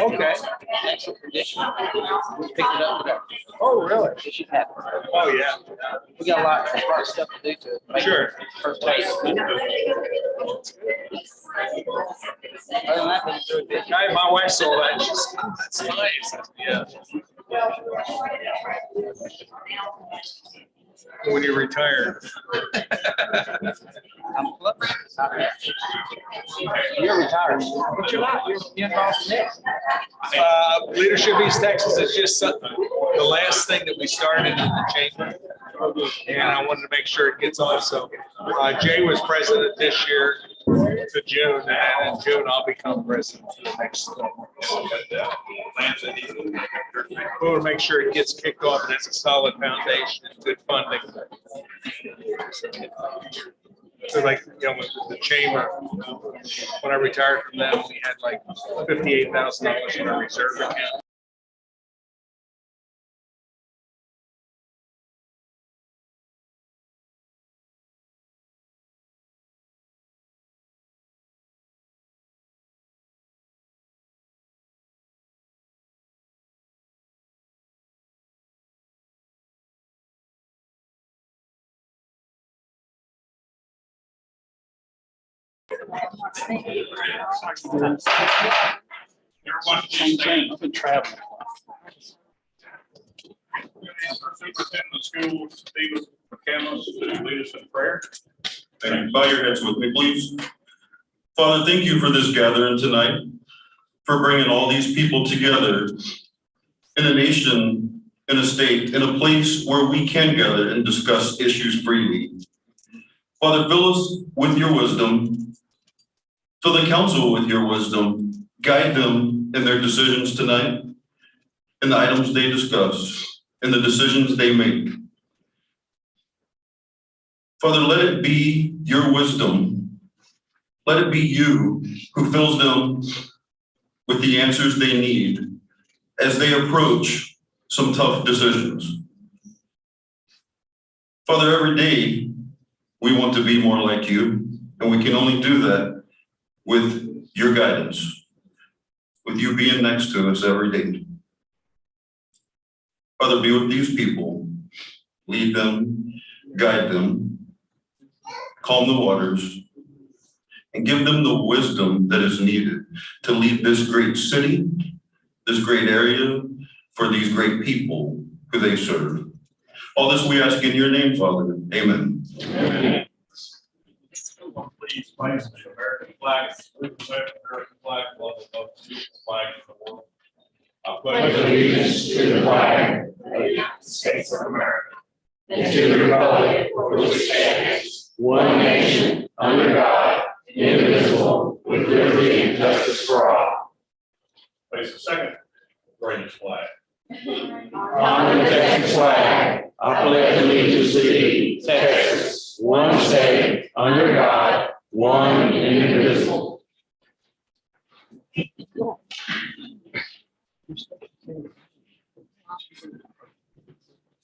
Okay. Excellent condition. We picked it up today. Oh, really? It should happen. Oh, yeah. We got a lot of stuff to do to make Sure. it first place. Other than that, we do it. Hey, my wife saw that. She said, "Oh, that's nice." Yeah. When you retire. I'm flipping. You're retired, but you're not. You're involved in this. Leadership East Texas is just the last thing that we started in the chamber. And I wanted to make sure it gets off. So Jay was president this year to June, and in June I'll become president for the next. We want to make sure it gets kicked off and it's a solid foundation and good funding. So like, with the chamber, when I retired from them, we had like $58,000 in our reserve account. I've been traveling. Superintendent of schools, Stephen McCandless, to lead us in prayer. Thank you. Bow your heads with me, please. Father, thank you for this gathering tonight, for bringing all these people together in a nation, in a state, in a place where we can gather and discuss issues freely. Father, fill us with your wisdom. Fill the council with your wisdom. Guide them in their decisions tonight, in the items they discuss, in the decisions they make. Father, let it be your wisdom. Let it be you who fills them with the answers they need as they approach some tough decisions. Father, every day we want to be more like you, and we can only do that with your guidance, with you being next to us every day. Father, be with these people, lead them, guide them, calm the waters, and give them the wisdom that is needed to lead this great city, this great area, for these great people who they serve. All this we ask in your name, Father. Amen. Amen. Please place the American flag, salute the American flag, love the flag of the world. I pledge allegiance to the flag of the United States of America and to the republic for which it stands, one nation, under God, indivisible, with liberty and justice for all. Place the second greatest flag. On the Texas flag, I pledge allegiance to thee, Texas, one state, under God, one and indivisible.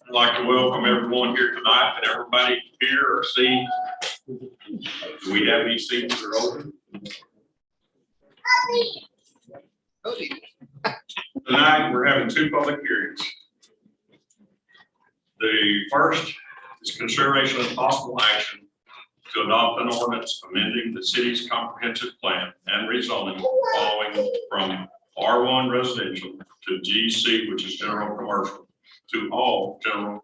I'd like to welcome everyone here tonight and everybody here or see. Do we have any seats that are open? Tonight, we're having two public hearings. The first is consideration of possible action to adopt an ordinance amending the city's comprehensive plan and rezoning following from R1 residential to GC, which is general commercial, to all general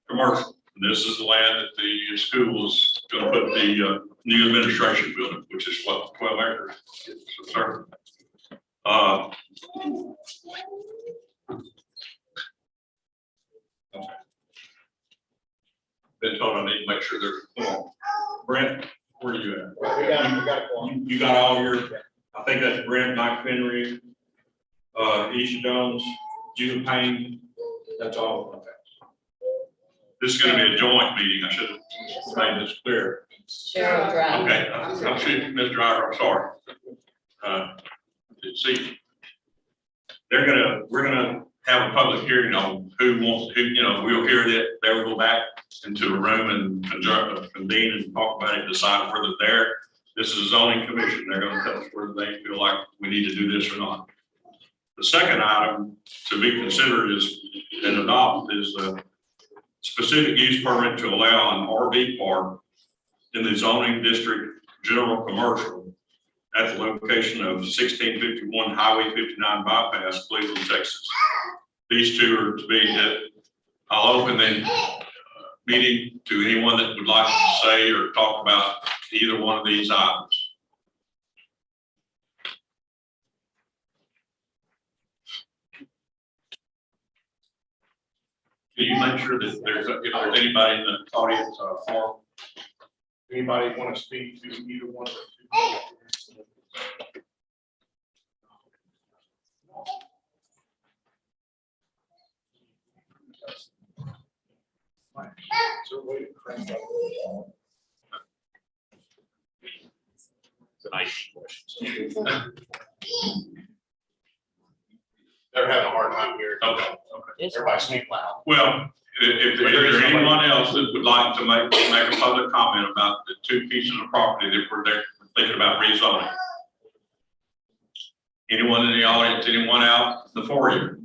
commercial. And this is the land that the school is going to put the new administration building, which is what 12 acres is concerned. Been told I need to make sure there's a form. Brent, where are you at? You got all your, I think that's Brent, Mike Henry, Isha Jones, Judah Payne. That's all. Okay. This is going to be a joint meeting. I should have made this clear. Cheryl Driver. Okay, I'm shooting Ms. Driver, I'm sorry. See, we're gonna have a public hearing on who wants, we'll hear that, they will go back into a room and convene and talk about it, decide whether they're, this is a zoning commission, they're gonna tell us whether they feel like we need to do this or not. The second item to be considered is and adopted is the specific use permit to allow an RV park in the zoning district general commercial at the location of 1651 Highway 59 bypass, Cleveland, Texas. These two are to be I'll open the meeting to anyone that would like to say or talk about either one of these items. Can you make sure that if there's anybody in the audience forum? Anybody want to speak to either one of the two? So wait, crank up. It's a nice question. They're having a hard time here. Okay. Everybody speak loud. Well, if there's anyone else that would like to make a public comment about the two pieces of property that we're there thinking about rezoning. Anyone in the audience, anyone out in the foyer?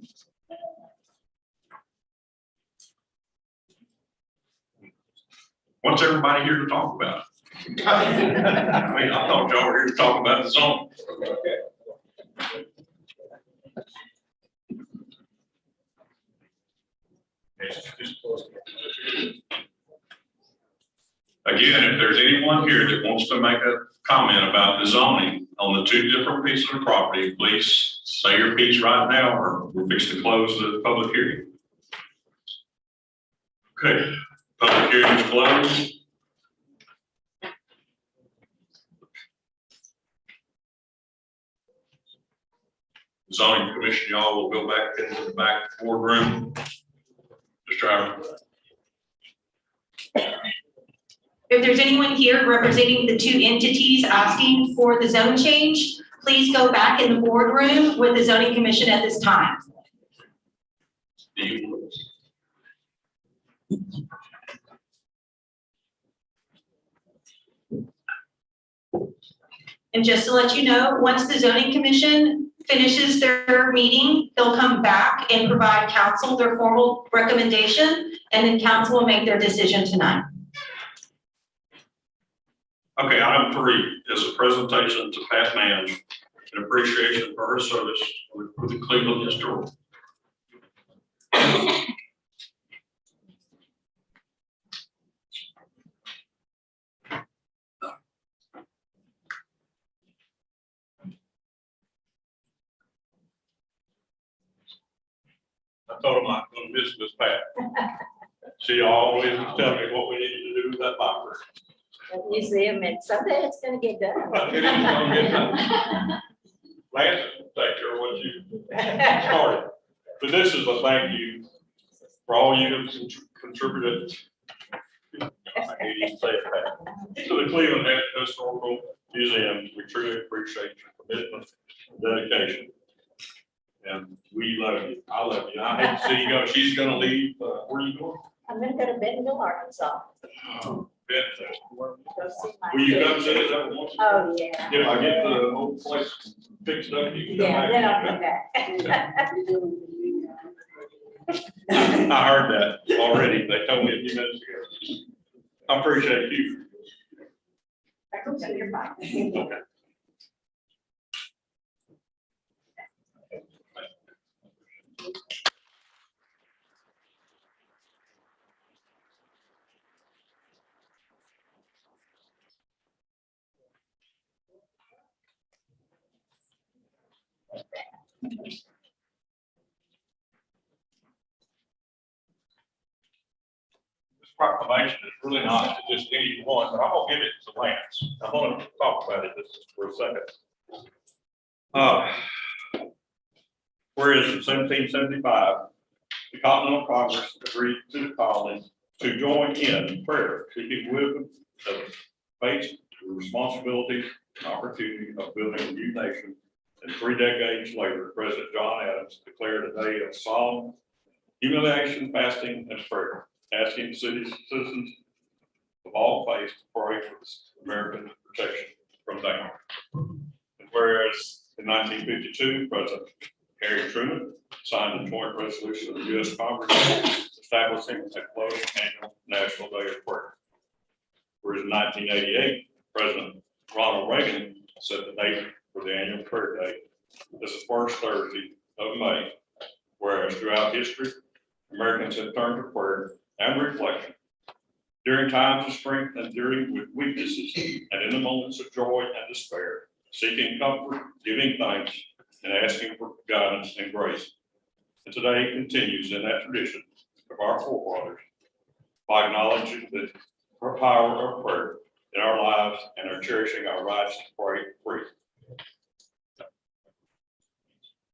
What's everybody here to talk about? I mean, I thought y'all were here to talk about the zone. Again, if there's anyone here that wants to make a comment about the zoning on the two different pieces of property, please say your piece right now, or we're fixing to close the public hearing. Okay, public hearing is closed. Zoning commission, y'all will go back into the back boardroom. Mr. Driver. If there's anyone here representing the two entities asking for the zone change, please go back in the boardroom with the zoning commission at this time. And just to let you know, once the zoning commission finishes their meeting, they'll come back and provide council their formal recommendation, and then council will make their decision tonight. Okay, item 3 is a presentation to Pat Mann in appreciation for her service with the Cleveland Historical. I told him I'm going to miss Miss Pat. She always was telling me what we needed to do with that library. Museum, and someday it's gonna get done. It is gonna get done. Lance, take care of what you started. But this is a thank you for all you have contributed. I can't even say it, Pat. To the Cleveland Historical Museum, we truly appreciate your commitment and dedication. And we love you. I love you. I hate to see you go. She's gonna leave. Where are you going? I'm gonna go to Bentonville, Arkansas. Bentonville. Go see my Will you come kids. see us every once? Oh, yeah. If I get the whole place fixed up, you can come Yeah, back. then I'll come back. I heard that already. They told me a few minutes ago. I appreciate you. You're fine. Okay. This proclamation is really not to just anyone, but I'm gonna give it to Lance. I'm gonna talk about it just for a second. Whereas in 1775, the Continental Congress agreed to the colonies to join in prayer, seeking wisdom of faith, the responsibility and opportunity of building a new nation. And 3 decades later, President John Adams declared a day of solemn humiliation, fasting, and prayer, asking citizens of all faiths to pray for American protection from danger. And whereas in 1952, President Harry Truman, signed the joint resolution of the U.S. Congress establishing a closed annual National Day of Prayer. Whereas in 1988, President Ronald Reagan set the date for the annual prayer day as the first Thursday of May, whereas throughout history, Americans have turned to prayer and reflection during times of strength and during weaknesses, and in the moments of joy and despair, seeking comfort, giving thanks, and asking for guidance and grace. And today continues in that tradition of our forefathers by acknowledging the power of prayer in our lives and are cherishing our rights to pray free.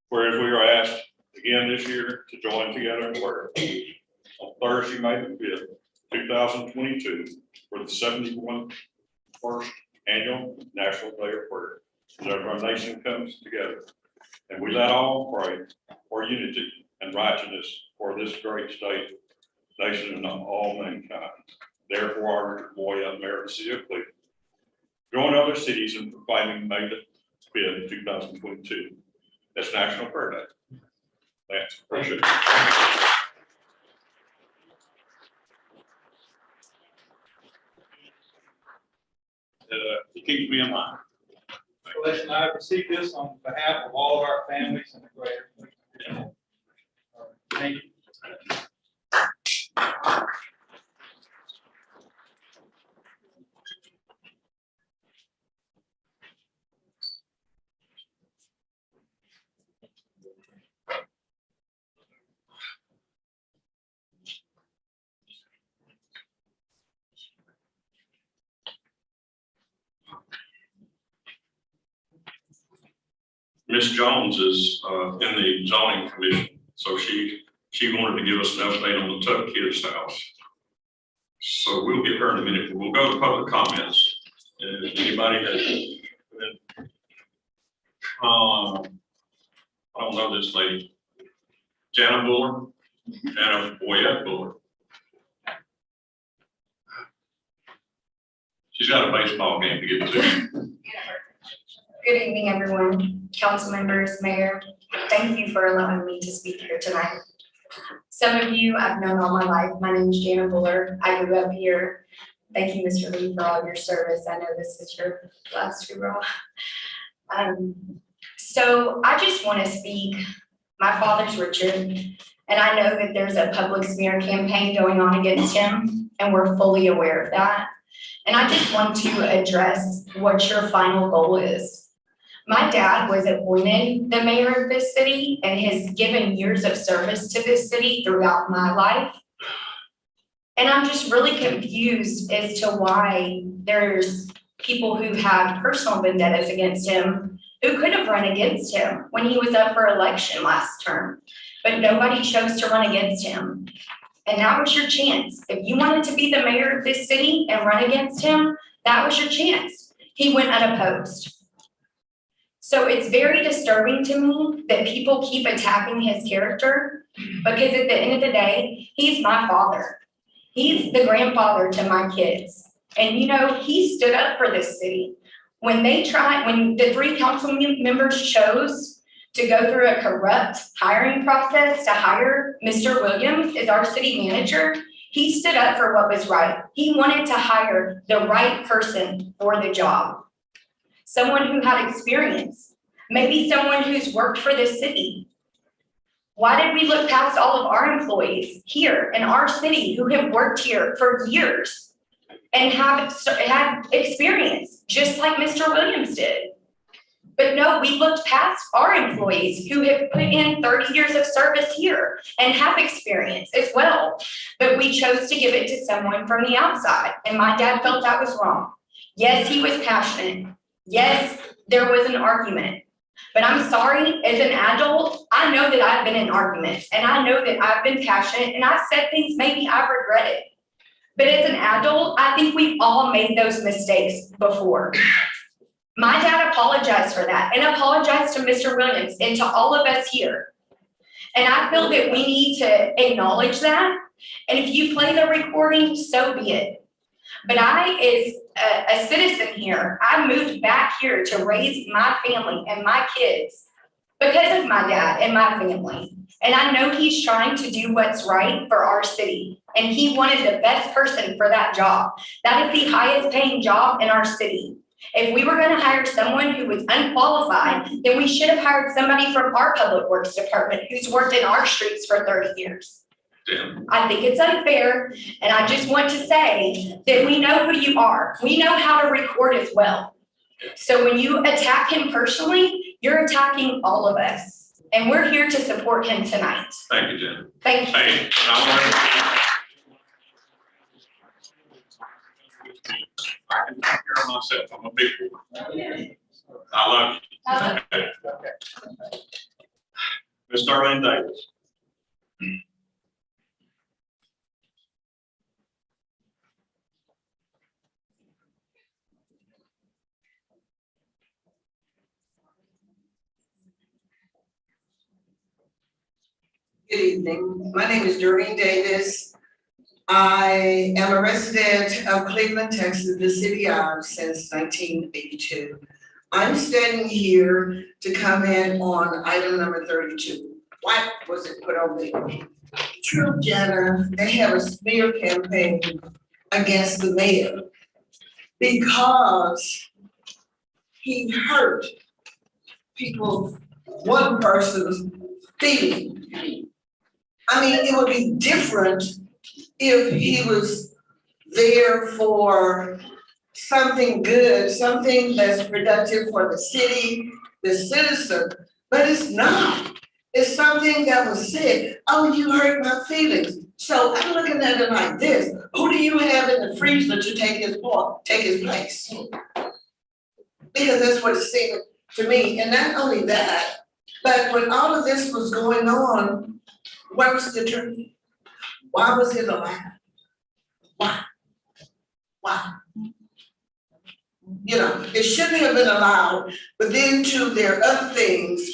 Whereas we are asked again this year to join together in prayer on Thursday, May the 5th, 2022, for the 71st Annual National Day of Prayer, as our nation comes together and we let all pray for unity and righteousness for this great state, nation, and all mankind. Therefore, I urge boy up Mayor of the City of Cleveland, join other cities in proclaiming May the 5th, 2022 as National Prayer Day. Thanks, appreciate it. It keeps me in line. Listen, I received this on behalf of all of our families in the greater Cleveland. Thank you. Ms. Jones is in the zoning commission, so she wanted to give us an update on the Tuck Kids house. So we'll get her in a minute, but we'll go to public comments. If anybody has, I don't know this lady, Jana Buller, Jana Boyette Buller. She's got a baseball game to get to. Good evening, everyone, council members, mayor. Thank you for allowing me to speak here tonight. Some of you I've known all my life. My name is Jana Buller. I grew up here. Thank you, Mr. Lee, for all your service. I know this is your last hurrah. So I just want to speak. My father's Richard, and I know that there's a public smear campaign going on against him, and we're fully aware of that. And I just want to address what your final goal is. My dad was appointed the mayor of this city and has given years of service to this city throughout my life. And I'm just really confused as to why there's people who have personal vendettas against him who could have run against him when he was up for election last term, but nobody chose to run against him. And that was your chance. If you wanted to be the mayor of this city and run against him, that was your chance. He went unopposed. So it's very disturbing to me that people keep attacking his character, because at the end of the day, he's my father. He's the grandfather to my kids. And you know, he stood up for this city. When the 3 council members chose to go through a corrupt hiring process to hire Mr. Williams as our city manager, he stood up for what was right. He wanted to hire the right person for the job. Someone who had experience, maybe someone who's worked for this city. Why did we look past all of our employees here in our city who have worked here for years and have had experience, just like Mr. Williams did? But no, we looked past our employees who have put in 30 years of service here and have experience as well. But we chose to give it to someone from the outside, and my dad felt that was wrong. Yes, he was passionate. Yes, there was an argument. But I'm sorry, as an adult, I know that I've been in arguments, and I know that I've been passionate, and I've said things maybe I've regretted. But as an adult, I think we've all made those mistakes before. My dad apologized for that and apologized to Mr. Williams and to all of us here. And I feel that we need to acknowledge that. And if you play the recording, so be it. But I, as a citizen here, I moved back here to raise my family and my kids. because of my dad and my family. And I know he's trying to do what's right for our city. And he wanted the best person for that job. That is the highest paying job in our city. If we were going to hire someone who was unqualified, then we should have hired somebody from our public works department who's worked in our streets for 30 years. Damn. I think it's unfair, and I just want to say that we know who you are. We know how to record as well. So when you attack him personally, you're attacking all of us. And we're here to support him tonight. Thank you, Jen. Thank you. Hey, I can take care of myself. I'm a big boy. I love you. Ms. Darlene Davis. Good evening. My name is Doreen Davis. I am a resident of Cleveland, Texas, the city of since 1982. I'm standing here to comment on item number 32. Why was it put on me? True, Jenna, they have a smear campaign against the mayor because he hurt people, one person's feelings. I mean, it would be different if he was there for something good, something that's productive for the city, the citizen, but it's not. It's something that was said, oh, you hurt my feelings. So I'm looking at it like this, who do you have in the freezer to take his place? Because that's what it seemed to me, and not only that, but when all of this was going on, where was the attorney? Why was it allowed? Why? You know, it shouldn't have been allowed, but then too, there are other things,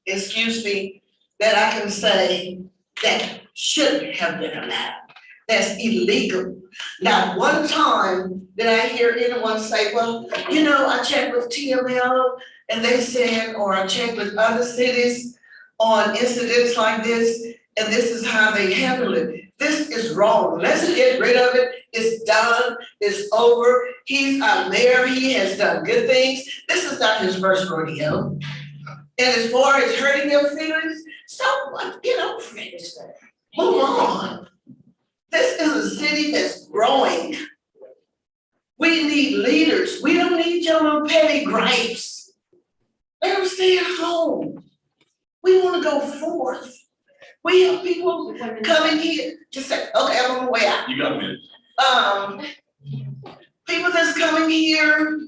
excuse me, that I can say that shouldn't have been allowed. That's illegal. Not one time did I hear anyone say, well, you know, I checked with TML and they said, or I checked with other cities on incidents like this, and this is how they handle it. This is wrong. Let's get rid of it. It's done. It's over. He's our mayor. He has done good things. This is not his first rodeo. And as far as hurting your feelings, someone, get over it. Move on. This is a city that's growing. We need leaders. We don't need your little petty gripes. Let them stay at home. We want to go forth. We have people coming here to say, okay, I'm on the way out. You got a minute. People that's coming here,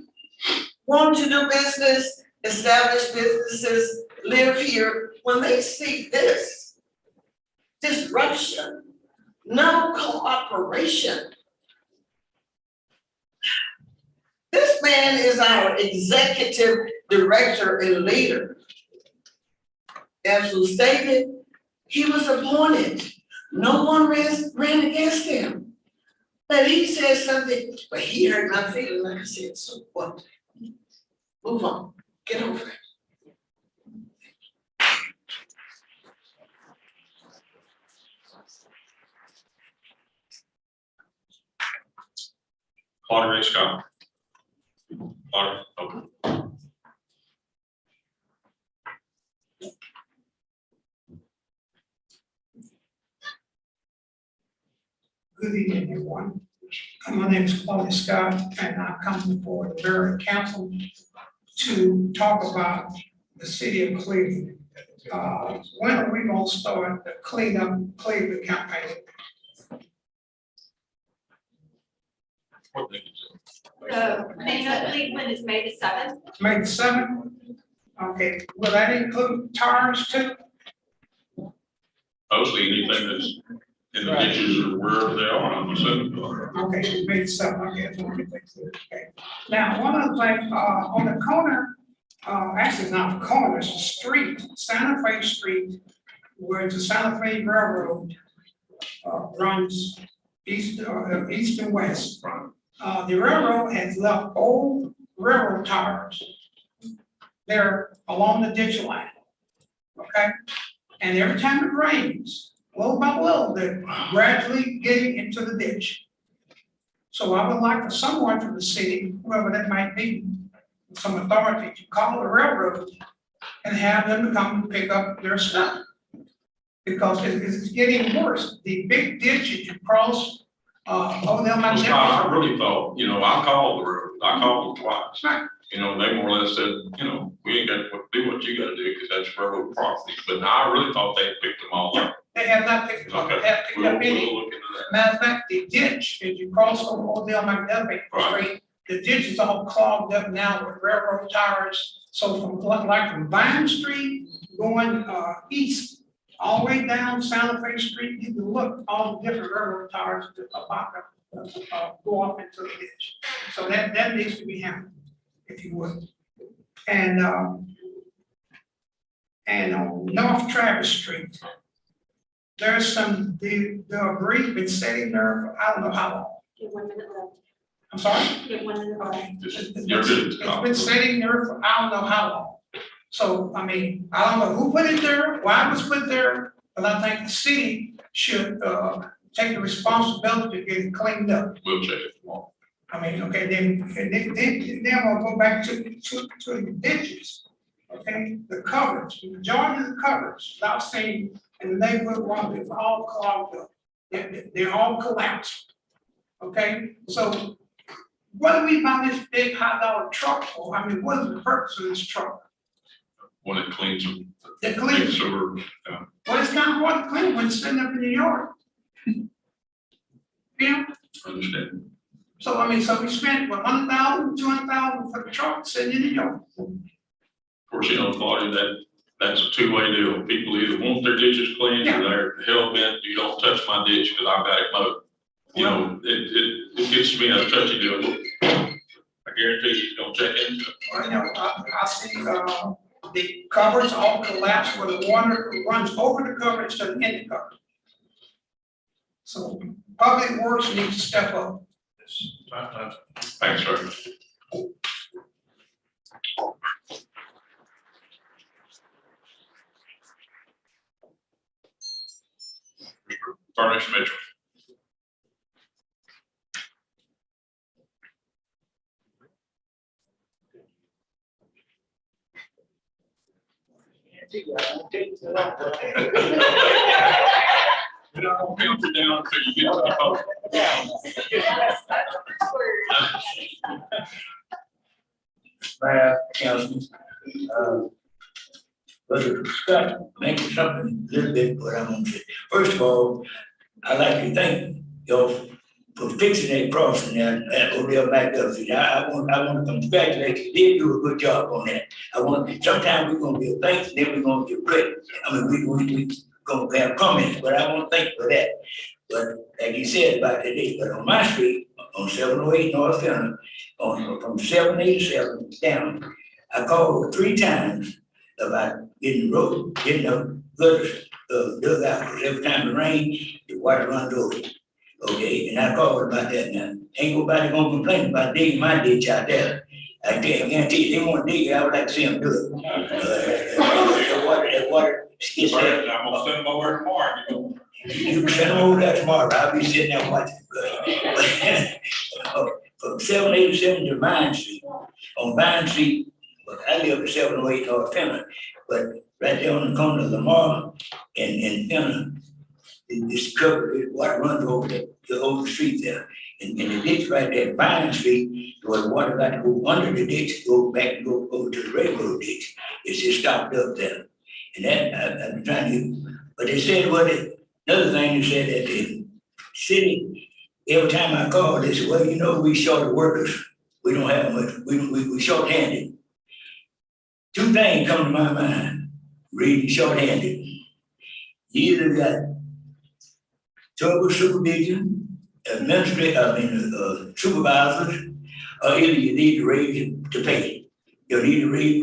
want to do business, establish businesses, live here, when they see this disruption, no cooperation. This man is our executive director and leader. As was stated, he was appointed. No one ran against him. But he said something, but he hurt my feelings, like I said, so what? Move on, get over it. Claudia Ray Scott. Claudia, okay. Good evening, everyone. My name is Claudia Scott, and I come before the Borough Council to talk about the city of Cleveland. When are we gonna start the Clean Up Cleveland campaign? Clean Up Cleveland is May the 7th. May the 7th? Okay, will that include tires too? Mostly anything that's in the ditches or wherever they are, I'm assuming. Okay, May the 7th, I guess. Okay. Now, one of the things, on the corner, actually not the corner, it's a street, Santa Fe Street, where the Santa Fe Railroad runs east and west from. The railroad has left old railroad tires there along the ditch line. Okay? And every time it rains, little by little, they're gradually getting into the ditch. So I would like for someone from the city, whoever that might be, some authority to call the railroad and have them to come and pick up their stuff. Because it's getting worse. The big ditch that you cross, over there, my. Well, Scott, I really thought, you know, I called the road, I called them twice. Right. You know, they more or less said, you know, we ain't got to do what you gotta do, because that's railroad property, but I really thought they had picked them all up. They have not picked up, Okay. they have picked We'll up any. look into that. Matter of fact, the ditch, as you cross over there, my street, the ditch is all clogged up now with railroad tires. So from like from Vine Street going east, all the way down Santa Fe Street, you can look all the different railroad tires that are about to go off into the ditch. So that needs to be handled, if you would. And on North Travis Street, there's some, the debris been sitting there for I don't know how long. Give 1 minute left. I'm sorry? Give 1 minute left. Okay. You're good. It's been sitting there for I don't know how long. So, I mean, I don't know who put it there, why it was put there, but I think the city should take the responsibility to get it cleaned up. We'll check it tomorrow. I mean, okay, then we'll go back to the ditches. Okay, the covers, the majority of the covers, I've seen in the neighborhood one, they're all clogged up. They're all collapsed. Okay, so what do we buy this big high dollar truck for? I mean, what is the purpose of this truck? When it cleans them. It cleans. Sewer, Well, it's not hard to clean when it's sitting up in the yard. Yeah, understand. so I mean, so we spent what, 100,000, 200,000 for the truck sitting in the yard. Of course, you know, Claudia, that's a two-way deal. People either want their ditches cleaned or they're hell bent, you don't touch my ditch because I've got it mowed. You know, it gets to be a touchy deal. I guarantee you, it's gonna check into it. Well, you know, I see, the covers all collapsed where the water runs over the cover instead of in the cover. So Public Works needs to step up. Thanks, sir. Furnish Mitchell. We're not gonna count you down until you get to the vote. Councilman, but Scott, mention something a little bit, what I'm gonna say. First of all, I'd like to thank y'all for fixing that crossing there at Odell McDuffie. I want to congratulate you, did do a good job on that. Sometimes we're gonna give thanks, then we're gonna give credit. I mean, we gonna have comments, but I want to thank you for that. But like you said about today, but on my street, on 708 North Fenner, from 787 down, I called 3 times about getting the road, getting the gutters dug out, because every time it rains, the water runs over. Okay, and I called about that now. Ain't nobody gonna complain about digging my ditch out there. I guarantee you, they won't dig it, I would like to see them do it. That water skits there. I'm gonna send them over tomorrow, you know. You can send them over there tomorrow, I'll be sitting there watching. From 787 to Vine Street, on Vine Street, but I live at 708 North Fenner, but right there on the corner of Lamar and Fenner, it's covered, water runs over the whole street there. And the ditch right there, Vine Street, where the water got to go under the ditch, go back and go over to the railroad ditch. It's just stopped up there. And that, I've been trying to, but they said, another thing, they said that the city, every time I call, they said, well, you know, we short of workers. We don't have much, we short-handed. 2 things come to my mind, reading short-handed. You either got trouble supervision, supervisors, or either you need to raise to pay. You need to raise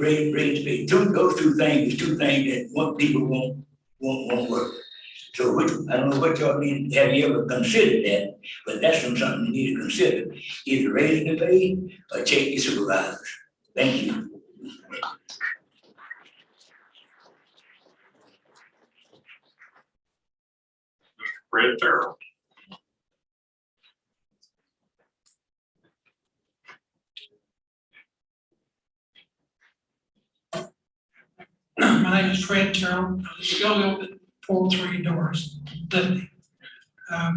to pay. Those two things is 2 things that what people won't work. So I don't know what y'all mean, have you ever considered that? But that's something you need to consider. Either raising the pay or check your supervisors. Thank you. Fred Terrell. My name is Fred Terrell. I still live at 403 Doors, Dudley. I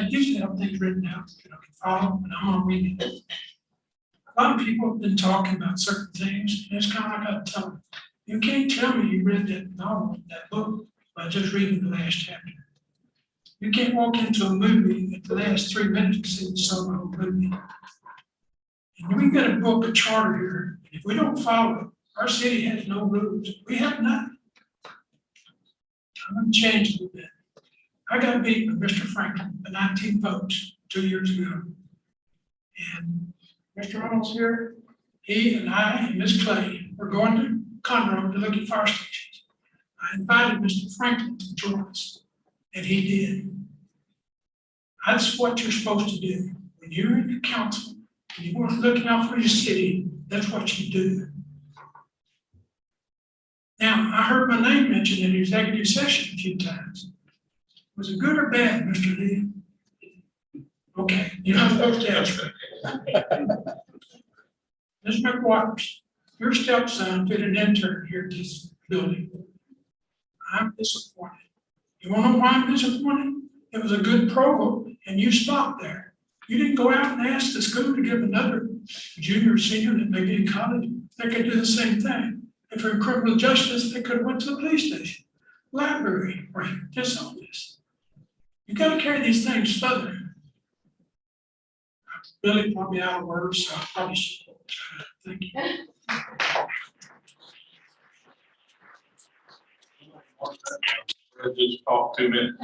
usually have things written out that I can follow, and I'm gonna read it. A lot of people have been talking about certain things, and it's kind of like I tell them, you can't tell me you read that novel, that book, by just reading the last chapter. You can't walk into a movie at the last 3 minutes and see the sum of the whole movie. And we've got a book, a charter here, and if we don't follow it, our city has no rules. We have none. I'm gonna change a little bit. I got beat with Mr. Franklin, the 19 votes 2 years ago. And Mr. Reynolds here, he and I and Ms. Clay were going to Conroe to look at fire stations. I invited Mr. Franklin to join us, and he did. That's what you're supposed to do. When you're in the council, and you want to look out for your city, that's what you do. Now, I heard my name mentioned in the executive session a few times. Was it good or bad, Mr. Lee? Okay, you're not supposed to answer. Ms. McWaters, your stepson did an intern here at this building. I'm disappointed. You wanna know why I'm disappointed? It was a good program and you stopped there. You didn't go out and ask the school to give another junior or senior that may be in college, they could do the same thing. If they're in criminal justice, they could have went to the police station, library, or this office. You gotta carry these things further. I'm really probably out of words, so I probably should. Thank you. We'll just talk 2 minutes.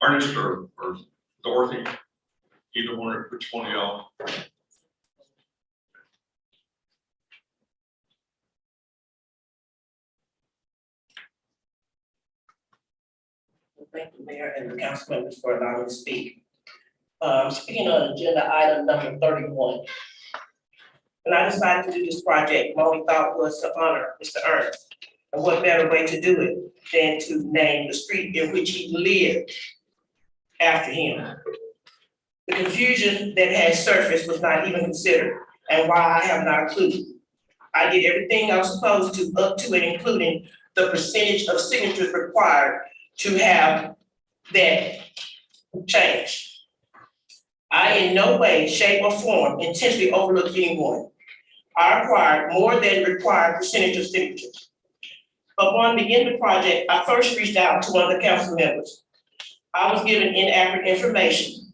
Ernest or Dorothy, either one, or which one of y'all? Thank you, Mayor and the council members for allowing me to speak. Speaking on agenda item number 31. When I decided to do this project, my only thought was to honor Mr. Ernest. And what better way to do it than to name the street in which he lived after him. The confusion that had surfaced was not even considered, and why I have not included. I did everything I was supposed to, up to and including the percentage of signatures required to have that change. I in no way, shape, or form intentionally overlooked anyone. I acquired more than required percentage of signatures. Upon beginning the project, I first reached out to one of the council members. I was given inaccurate information.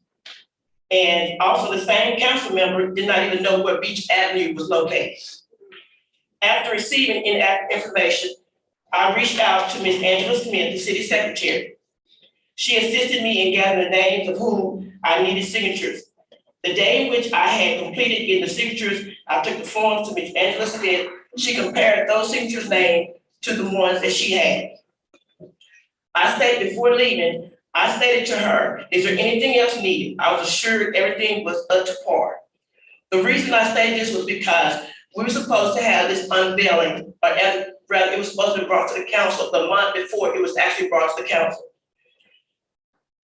And also the same council member did not even know where Beach Avenue was located. After receiving inaccurate information, I reached out to Ms. Angela Smith, the city secretary. She assisted me in gathering the names of whom I needed signatures. The day in which I had completed getting the signatures, I took the forms to Ms. Angela Smith. She compared those signatures' names to the ones that she had. I stated before leaving, I stated to her, is there anything else needed? I was assured everything was up to par. The reason I stated this was because we were supposed to have this unveiling, or rather it was supposed to be brought to the council the month before it was actually brought to the council.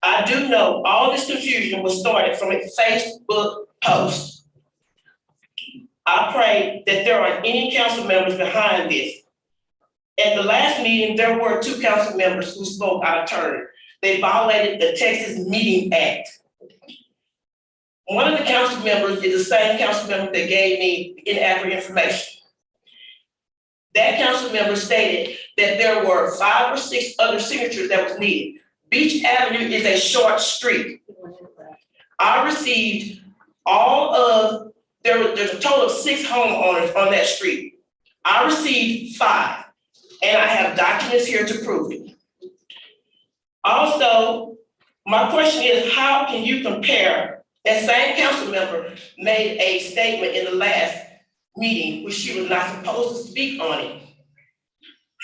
I do know all this confusion was started from a Facebook post. I pray that there aren't any council members behind this. At the last meeting, there were 2 council members who spoke out of turn. They violated the Texas Meeting Act. One of the council members is the same council member that gave me inaccurate information. That council member stated that there were 5 or 6 other signatures that was needed. Beach Avenue is a short street. I received there's a total of 6 homeowners on that street. I received 5, and I have documents here to prove it. Also, my question is, how can you compare, that same council member made a statement in the last meeting which she was not supposed to speak on it.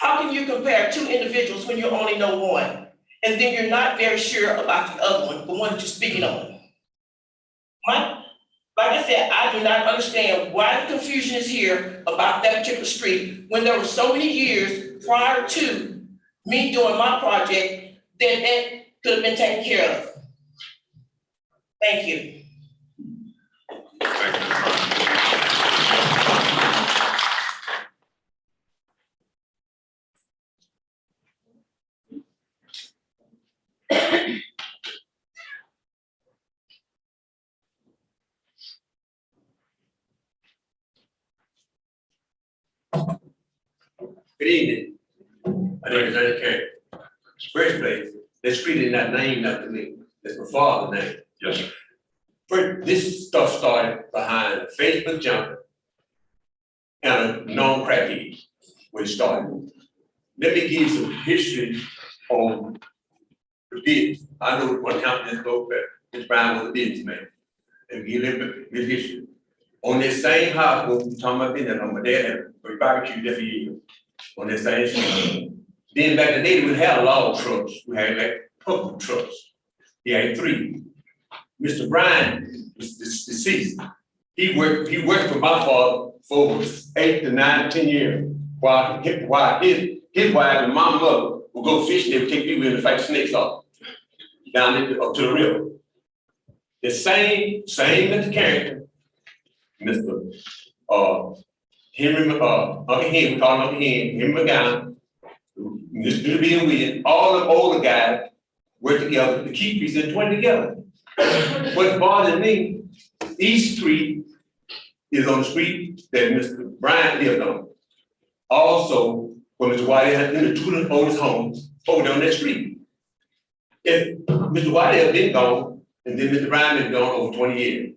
How can you compare 2 individuals when you only know one? And then you're not very sure about the other one, the one that you're speaking on. Like I said, I do not understand why the confusion is here about that particular street, when there were so many years prior to me doing my project that could have been taken care of. Thank you. Thank you, Ms. Bryant. Good evening. My name is Ernie Carey. First place, this street is not named after me. It's my father's name. Yes, sir. First, this stuff started behind a Facebook junkie and a known crackhead when it started. Let me give you some history on the bids. I know one company that spoke that Ms. Brown was a businessman. And give a little bit of history. On this same house, when we talking about business, on my dad had barbecued there for years. On that same street. Then back in the day, we had a lot of trucks. We had like pump trucks. He had 3. Mr. Bryan was deceased. He worked for my father for 8 to 9 to 10 years. While his wife and my mother would go fishing, they would take people in to fight snakes off down up to the river. The same Mr. Carrington, Mr. Henry, Uncle Henry, we call him Uncle Henry McGowan, Mr. Bill Williams, all the older guys work together to keep these and 20 together. What's bothering me, East Street is on the street that Mr. Bryant lived on. Also, when Mr. White had in the 2 oldest homes over there on that street. If Mr. White had been gone, and then Mr. Bryant been gone over 20 years.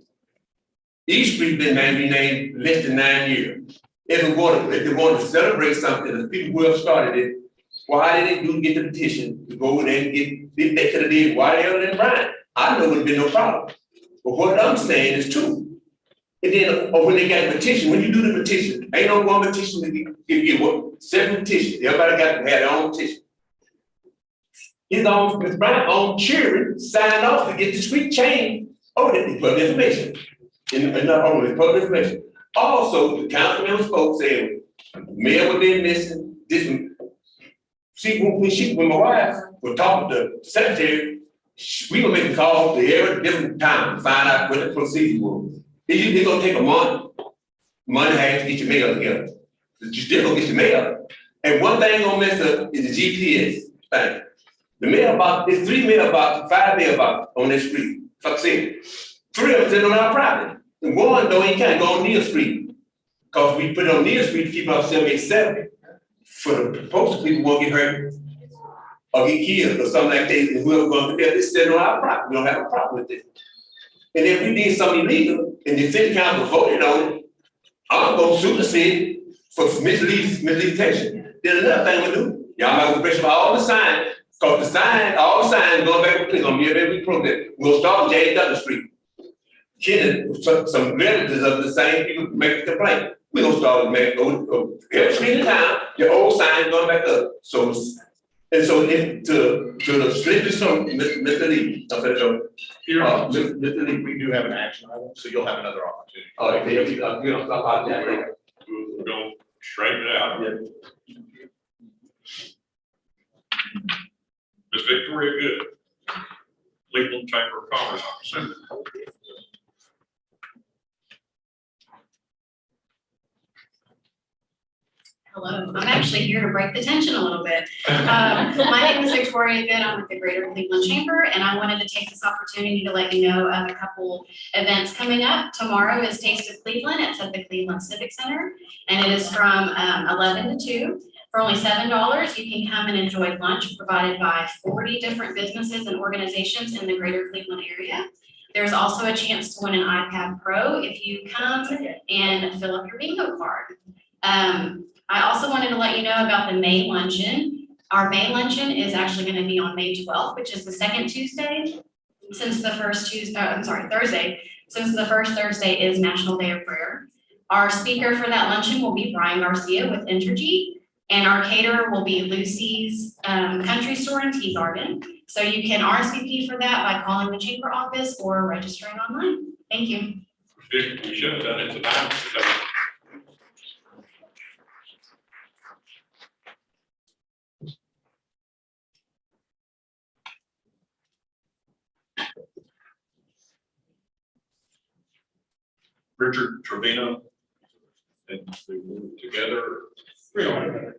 East Street been named less than 9 years. If they want to celebrate something, the people who have started it, why did they get the petition to go in there and get, they could have did, why the hell didn't Brian? I know it would have been no problem. But what I'm saying is true. And then, or when they got a petition, when you do the petition, ain't no one petition to get what? 7 petitions. Everybody got to have their own petition. His own, Mr. Brian's own children signed off to get the street changed. Oh, that the public information. And not only public information. Also, the council members spoke saying, mayor would be missing. This, when my wife was talking to the secretary, we were making calls to every different time to find out what the procedure was. It's gonna take a month and a half to get your mail together. You still gonna get your mail. And one thing gonna mess up is the GPS thing. The mailbox, there's 3 mailboxes, 5 mailboxes on that street. Like I said, 3 of them sitting on our property. And one, though, he can't go on Neal Street. Because we put it on Neal Street to keep out 787 for the postal people won't get hurt or get killed or something like that. And whoever going to be there, they sitting on our property. We don't have a problem with it. And if we did something illegal and the city council voted on it, I'm gonna sue the city for misleading. Then another thing we do, y'all might pressure about all the signs, because all the signs going back to on me every program. We'll start J. Douglas Street. Kidding, some relatives of the same people make the complaint. We're gonna start every street in town, your old sign going back up. So to the strictest from Mr. Lee, Here, Mr. Lee. we do have an action item, so you'll have another opportunity. All right, we're gonna stop out there. We're gonna straighten it out. Ms. Victoria Good, Cleveland Chamber of Commerce representative. Hello, I'm actually here to break the tension a little bit. My name is Victoria Good. I'm with the Greater Cleveland Chamber, and I wanted to take this opportunity to let you know of a couple events coming up. Tomorrow is Taste of Cleveland. It's at the Cleveland Civic Center, and it is from 11 to 2. For only $7, you can come and enjoy lunch provided by 40 different businesses and organizations in the Greater Cleveland area. There's also a chance to win an iPad Pro if you come and fill up your bingo card. I also wanted to let you know about the May luncheon. Our May luncheon is actually going to be on May 12th, which is the second Tuesday since the first Thursday, since the first Thursday is National Day of Prayer. Our speaker for that luncheon will be Brian Garcia with Entergy, and our caterer will be Lucy's Country Store in Tea Garden. So you can RSVP for that by calling the chamber office or registering online. Thank you. We should have done it tonight. Richard Trevino. And we move together. Okay.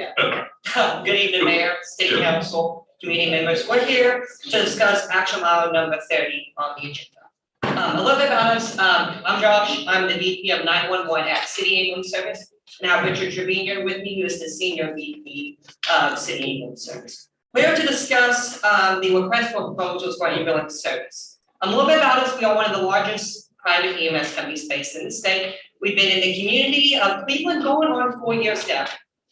Yeah. Good evening, Mayor, City Council, community members. We're here to discuss action item number 30 on the agenda. A little bit about us. I'm Josh. I'm the VP of 911 at City Ambulance Service. Now Richard Trevino with me, who is the Senior VP of City Ambulance Service. We're here to discuss the request for proposals for ambulance service. A little bit about us. We are one of the largest private EMS companies based in the state. We've been in the community of Cleveland going on 4 years now.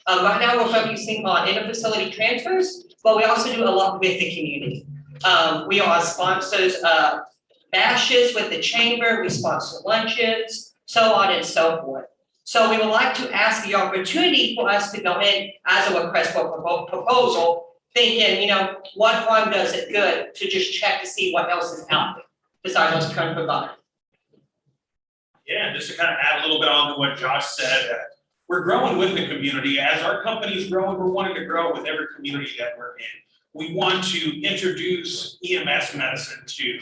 Right now, we're focusing on inter-facility transfers, but we also do a lot with the community. We are sponsors of bashes with the chamber, we sponsor lunches, so on and so forth. So we would like to ask the opportunity for us to go in as a request for proposal, thinking, you know, what harm does it good to just check to see what else is out there besides what's current provided. Yeah, just to kind of add a little bit on to what Josh said, we're growing with the community. As our company's growing, we're wanting to grow with every community that we're in. We want to introduce EMS medicine to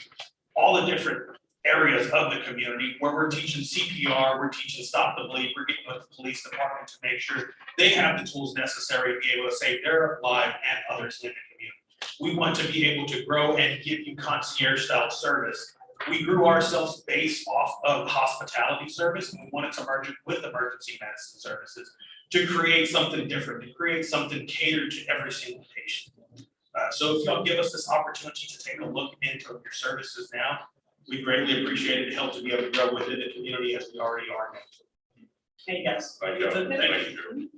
all the different areas of the community where we're teaching CPR, we're teaching stop the bleed, we're getting with the police department to make sure they have the tools necessary to be able to save their life and others in the community. We want to be able to grow and give you concierge style service. We grew ourselves based off of hospitality service, and we wanted to merge it with emergency medicine services to create something different, to create something catered to every single patient. So if y'all give us this opportunity to take a look into your services now, we greatly appreciate it. It helps to be able to grow within the community as we already are. Hey, yes. Thank you. Thank you.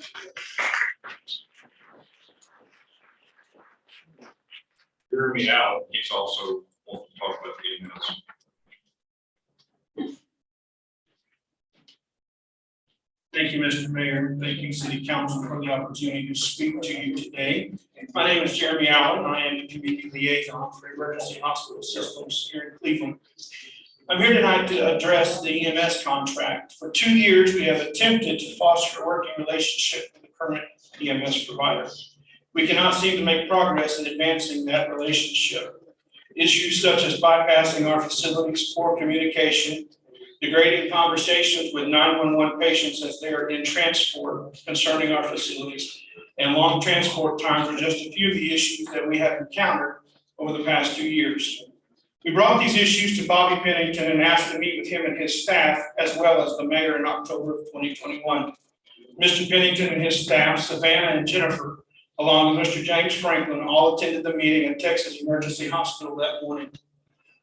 Hear me out. He's also wants to talk about the EMS. Thank you, Mr. Mayor. Thank you, City Council, for the opportunity to speak to you today. My name is Jeremy Allen. I am the Community Liaison for Emergency Hospital Systems here in Cleveland. I'm here tonight to address the EMS contract. For 2 years, we have attempted to foster a working relationship with the current EMS provider. We cannot seem to make progress in advancing that relationship. Issues such as bypassing our facilities, poor communication, degrading conversations with 911 patients as they are in transport concerning our facilities, and long transport times are just a few of the issues that we have encountered over the past 2 years. We brought these issues to Bobby Pennington and asked to meet with him and his staff, as well as the mayor in October of 2021. Mr. Pennington and his staff, Savannah and Jennifer, along with Mr. James Franklin, all attended the meeting at Texas Emergency Hospital that morning.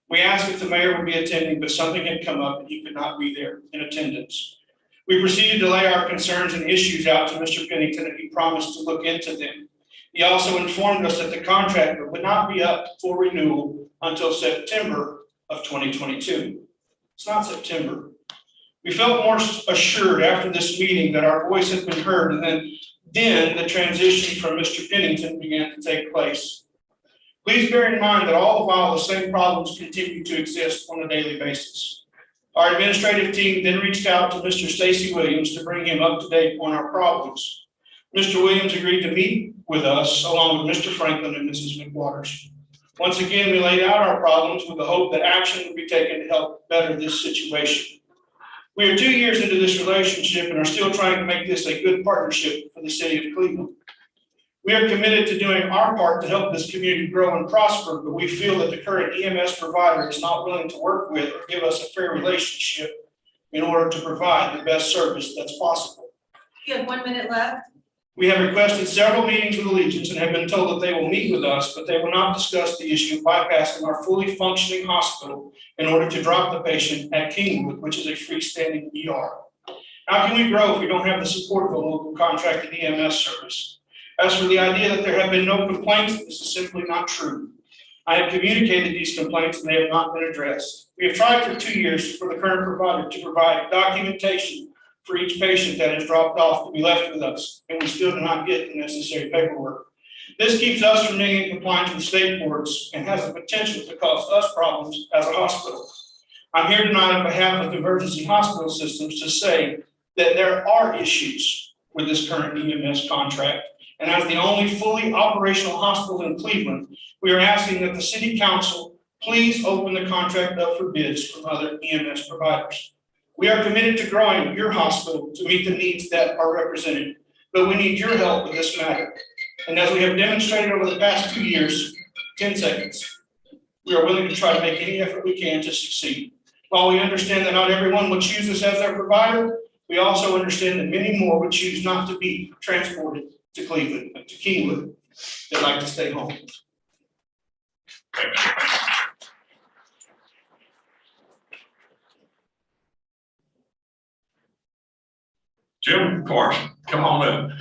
We asked if the mayor would be attending, but something had come up and he could not be there in attendance. We proceeded to lay our concerns and issues out to Mr. Pennington, and he promised to look into them. He also informed us that the contract would not be up for renewal until September of 2022. It's not September. We felt more assured after this meeting that our voice had been heard, and then the transition from Mr. Pennington began to take place. Please bear in mind that all the while the same problems continue to exist on a daily basis. Our administrative team then reached out to Mr. Stacy Williams to bring him up to date on our problems. Mr. Williams agreed to meet with us along with Mr. Franklin and Mrs. McWaters. Once again, we laid out our problems with the hope that action would be taken to help better this situation. We are 2 years into this relationship and are still trying to make this a good partnership for the city of Cleveland. We are committed to doing our part to help this community grow and prosper, but we feel that the current EMS provider is not willing to work with or give us a fair relationship in order to provide the best service that's possible. You have 1 minute left. We have requested several meetings with Allegiance and have been told that they will meet with us, but they will not discuss the issue of bypassing our fully functioning hospital in order to drop the patient at Kingwood, which is a freestanding ER. How can we grow if we don't have the support of a local contracted EMS service? As for the idea that there have been no complaints, this is simply not true. I have communicated these complaints and they have not been addressed. We have tried for 2 years for the current provider to provide documentation for each patient that is dropped off to be left with us, and we still do not get the necessary paperwork. This keeps us from being in compliance with state courts and has the potential to cause us problems as a hospital. I'm here tonight on behalf of the emergency hospital systems to say that there are issues with this current EMS contract. And as the only fully operational hospital in Cleveland, we are asking that the city council please open the contract up for bids from other EMS providers. We are committed to growing your hospital to meet the needs that are represented, but we need your help with this matter. And as we have demonstrated over the past 2 years, 10 seconds, we are willing to try to make any effort we can to succeed. While we understand that not everyone would choose us as their provider, we also understand that many more would choose not to be transported to Cleveland, to Kingwood. They'd like to stay home. Jim Carson, come on up.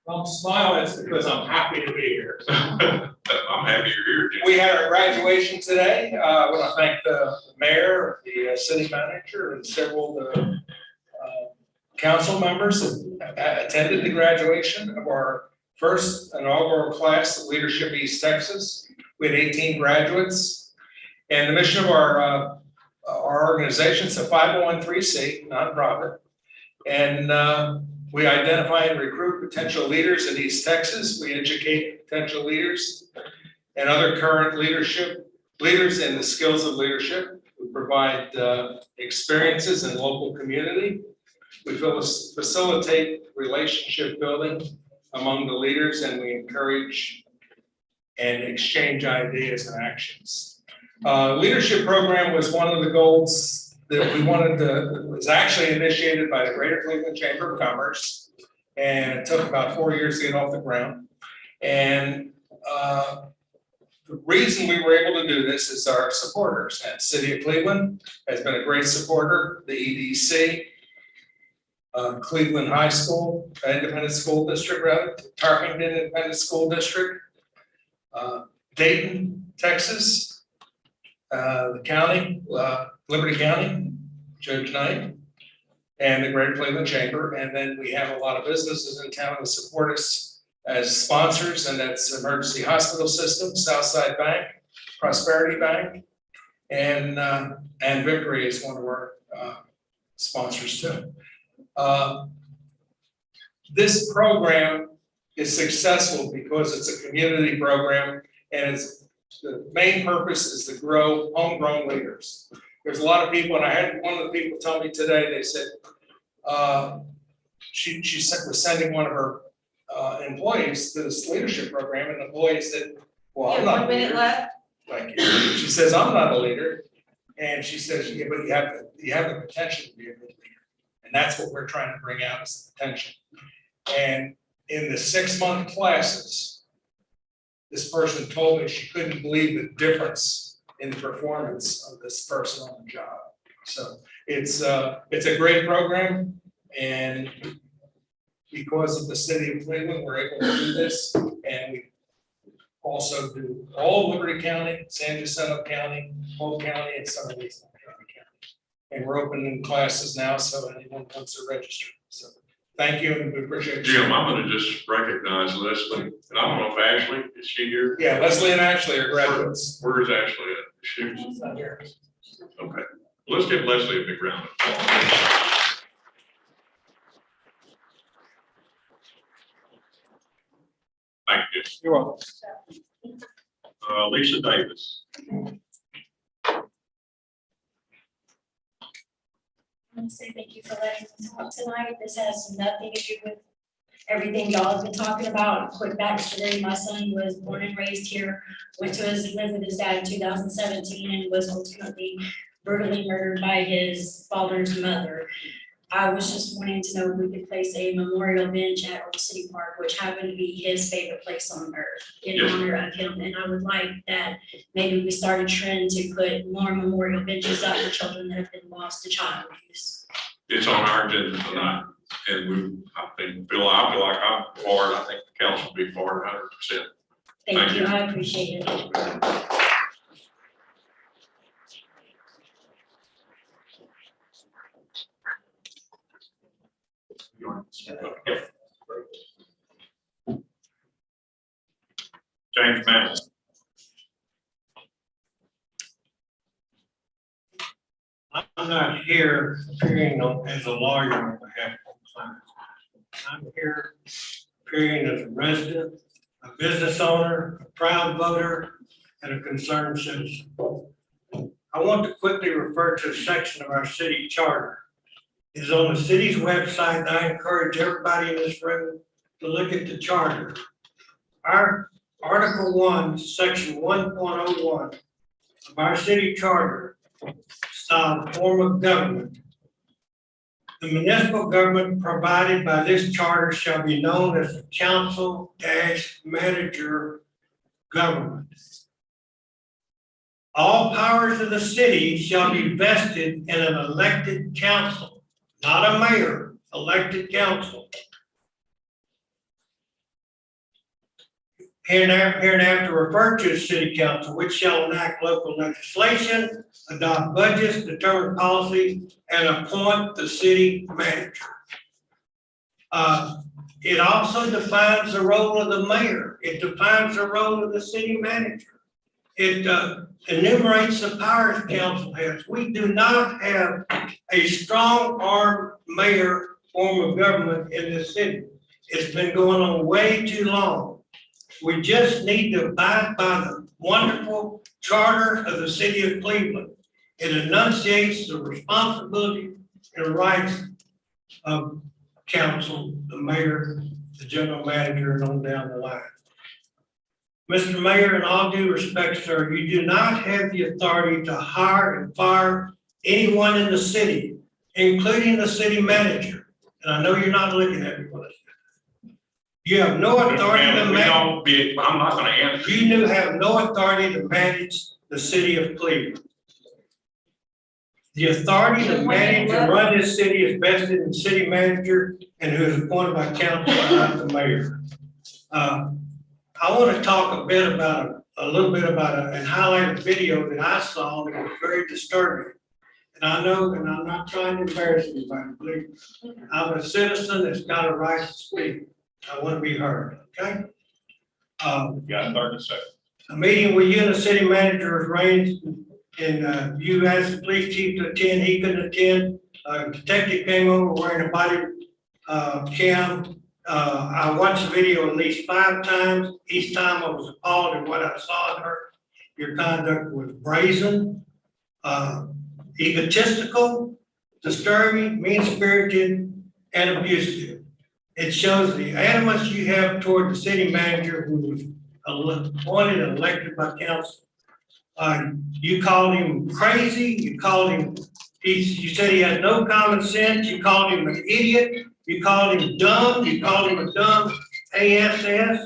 I'm smiling, it's because I'm happy to be here. I'm happy you're here, Jim. We had our graduation today. I want to thank the mayor, the city manager, and several of the council members that attended the graduation of our first inaugural class of Leadership East Texas. We had 18 graduates. And the mission of our organization is a 501(c)(3) nonprofit. And we identify and recruit potential leaders in East Texas. We educate potential leaders and other current leaders in the skills of leadership. We provide experiences in local community. We facilitate relationship building among the leaders, and we encourage and exchange ideas and actions. Leadership program was one of the goals that we wanted to, it was actually initiated by the Greater Cleveland Chamber of Commerce, and it took about 4 years to get off the ground. And the reason we were able to do this is our supporters. And City of Cleveland has been a great supporter, the EDC, Cleveland High School, Independent School District, rather, Tarkington Independent School District, Dayton, Texas, the county, Liberty County, Judge Knight, and the Greater Cleveland Chamber. And then we have a lot of businesses in town that support us as sponsors, and that's Emergency Hospital System, Southside Bank, Prosperity Bank, and Victory is one of our sponsors too. This program is successful because it's a community program, and the main purpose is to grow homegrown leaders. There's a lot of people, and I had one of the people tell me today, they said, she was sending one of her employees to this leadership program, and the employee said, well, I'm not a leader. 1 minute left. Thank you. She says, I'm not a leader. And she says, yeah, but you have the potential to be a good leader. And that's what we're trying to bring out, is the potential. And in the 6-month classes, this person told me she couldn't believe the difference in the performance of this person on the job. So it's a great program, and because of the city of Cleveland, we're able to do this, and we also do all Liberty County, San Jacinto County, Polk County, and some of these counties. And we're opening classes now, so anyone wants to register. So thank you, and we appreciate it. Jim, I'm gonna just recognize Leslie, and I don't know if Ashley, is she here? Yeah, Leslie and Ashley are graduates. Where's Ashley at? She's not here. Okay, well, let's give Leslie a big round of applause. Thank you. You're welcome. Lisa Davis. I want to say thank you for letting me talk tonight. This has nothing to do with everything y'all have been talking about. Quick backstory, my son was born and raised here, went to live with his dad in 2017 and was ultimately brutally murdered by his father's mother. I was just wanting to know if we could place a memorial bench at Old City Park, which happened to be his favorite place on earth, in honor of him. And I would like that maybe we start a trend to put more memorial benches up for children that have been lost to child abuse. It's on our agenda tonight, and I feel like I'm for it. I think the council will be for it 100%. Thank you, I appreciate it. James Manley. I'm not here appearing as a lawyer on behalf of clients. I'm here appearing as a resident, a business owner, a proud voter, and a concerned citizen. I want to quickly refer to a section of our city charter. It's on the city's website, and I encourage everybody in this room to look at the charter. Our Article 1, Section 1.01 of our city charter style form of government. The municipal government provided by this charter shall be known as the council-manager government. All powers of the city shall be vested in an elected council, not a mayor, elected council. Hereinafter referred to as city council, which shall enact local legislation, adopt budgets, determine policy, and appoint the city manager. It also defines the role of the mayor. It defines the role of the city manager. It enumerates the powers council has. We do not have a strong arm mayor form of government in this city. It's been going on way too long. We just need to abide by the wonderful charter of the city of Cleveland. It enunciates the responsibility and rights of council, the mayor, the general manager, and on down the line. Mr. Mayor, in all due respect, sir, you do not have the authority to hire and fire anyone in the city, including the city manager. And I know you're not looking at me. You have no authority to manage. I'm not gonna answer. You have no authority to manage the city of Cleveland. The authority to manage and run this city is vested in the city manager and who is appointed by council, not the mayor. I want to talk a little bit about and highlight a video that I saw that was very disturbing. And I know, and I'm not trying to embarrass anybody, believe me. I'm a citizen that's got a right to speak. I want to be heard, okay? You got 30 seconds. A meeting with you and the city manager was arranged, and you asked the police chief to attend, he couldn't attend. Detective came over wearing a body cam. I watched the video at least 5 times. Each time I was appalled at what I saw in her. Your conduct was brazen, egotistical, disturbing, mean-spirited, and abusive. It shows the animus you have toward the city manager who was appointed and elected by council. You called him crazy. You called him, you said he had no common sense. You called him an idiot. You called him dumb. You called him a dumb ASS.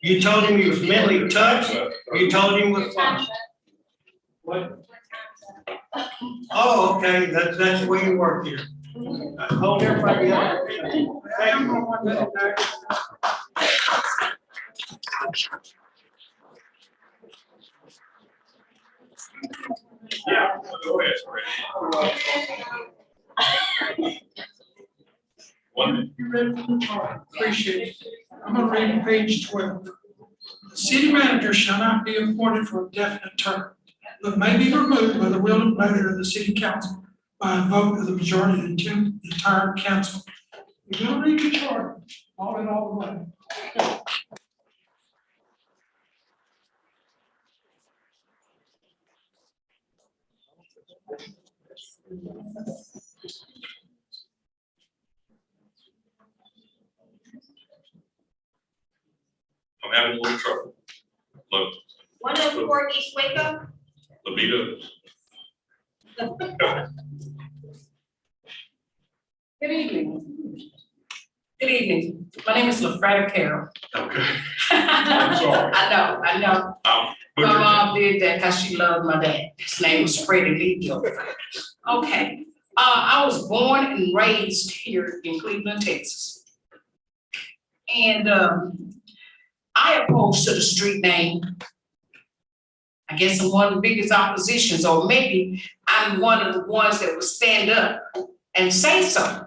You told him he was mentally touched. You told him was fine. What? Oh, okay. That's the way you work here. Hold everybody up. Yeah, go ahead. You read it? Appreciate it. I'm gonna read page 12. The city manager shall not be appointed for a definite term, but may be removed by the will and pleasure of the city council by a vote of the majority of the entire council. You're gonna read the chart, all the way. I'm having a little trouble. Look, 104 East Waco. Lamita. Good evening. Good evening. My name is LaFreda Carroll. Okay. I'm sorry. I know. My mom did that because she loved my dad. His name was Freddie Lee. Okay. I was born and raised here in Cleveland, Texas. And I oppose to the street name. I guess I'm one of the biggest oppositions, or maybe I'm one of the ones that would stand up and say so.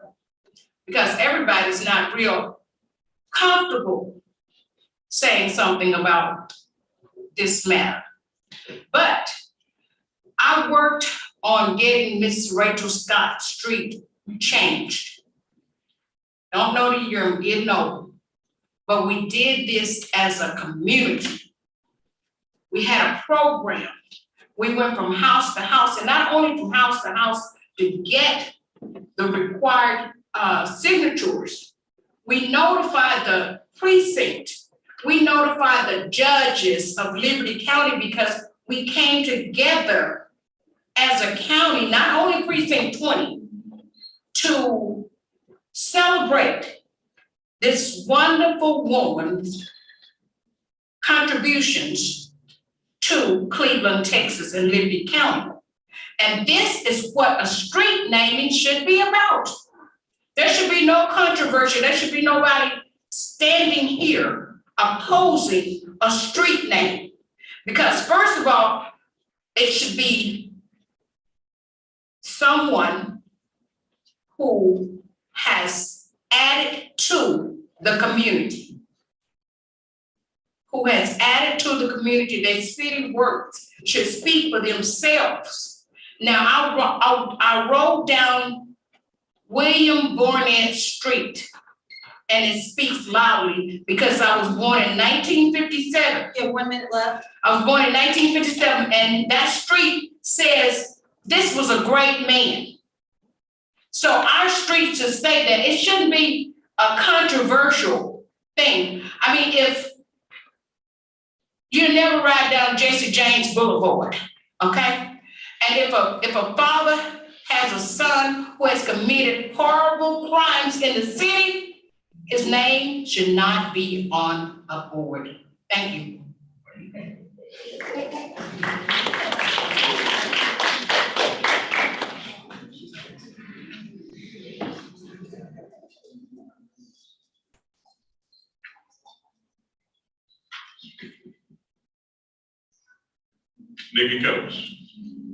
because everybody's not real comfortable saying something about this matter. But I worked on getting Miss Rachel Scott Street changed. Don't know the year, I'm getting old, but we did this as a community. We had a program. We went from house to house, and not only from house to house to get the required signatures. We notified the precinct. We notified the judges of Liberty County because we came together as a county, not only precinct 20, to celebrate this wonderful woman's contributions to Cleveland, Texas, and Liberty County. And this is what a street naming should be about. There should be no controversy. There should be nobody standing here opposing a street name. Because first of all, it should be someone who has added to the community. Who has added to the community. Their city works should speak for themselves. Now, I wrote down William Barnett Street, and it speaks loudly because I was born in 1957. You have 1 minute left. I was born in 1957, and that street says this was a great man. So our street should say that. It shouldn't be a controversial thing. I mean, if you never ride down Jesse James Boulevard, okay? And if a father has a son who has committed horrible crimes in the city, his name should not be on a board. Thank you. Nikki Coates.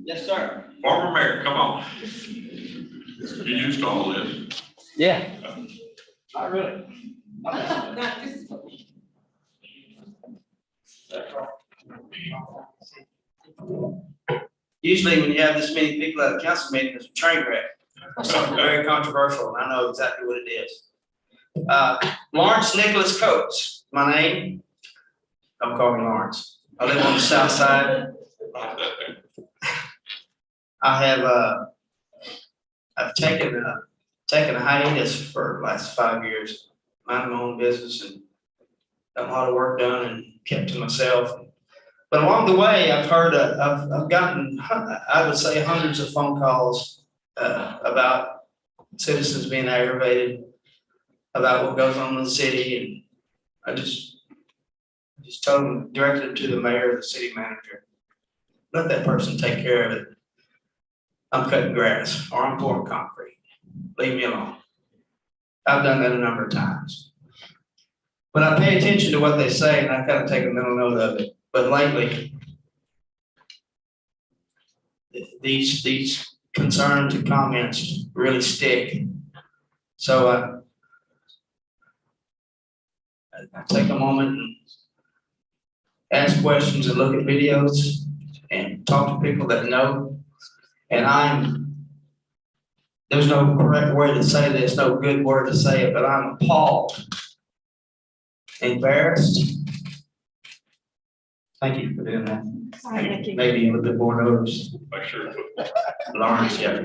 Yes, sir. Former mayor, come on. You used to all this. Yeah. Not really. Usually when you have this many people at a council meeting, it's a train wreck. Something very controversial, and I know exactly what it is. Lawrence Nicholas Coates, my name. Don't call me Lawrence. I live on the south side. I have I've taken a hiatus for the last 5 years, minding my own business and got a lot of work done and kept to myself. But along the way, I've heard, I've gotten, I would say, hundreds of phone calls about citizens being aggravated about what goes on in the city, and I just told them, directed it to the mayor or the city manager. Let that person take care of it. I'm cutting grass or I'm pouring concrete. Leave me alone. I've done that a number of times. But I pay attention to what they say, and I kind of take a mental note of it. But lately, these concerns and comments really stick. So I take a moment and ask questions and look at videos and talk to people that know. And there's no correct way to say this, no good word to say it, but I'm appalled, embarrassed. Thank you for doing that. Maybe a little bit more notice. I sure. Lawrence, yeah.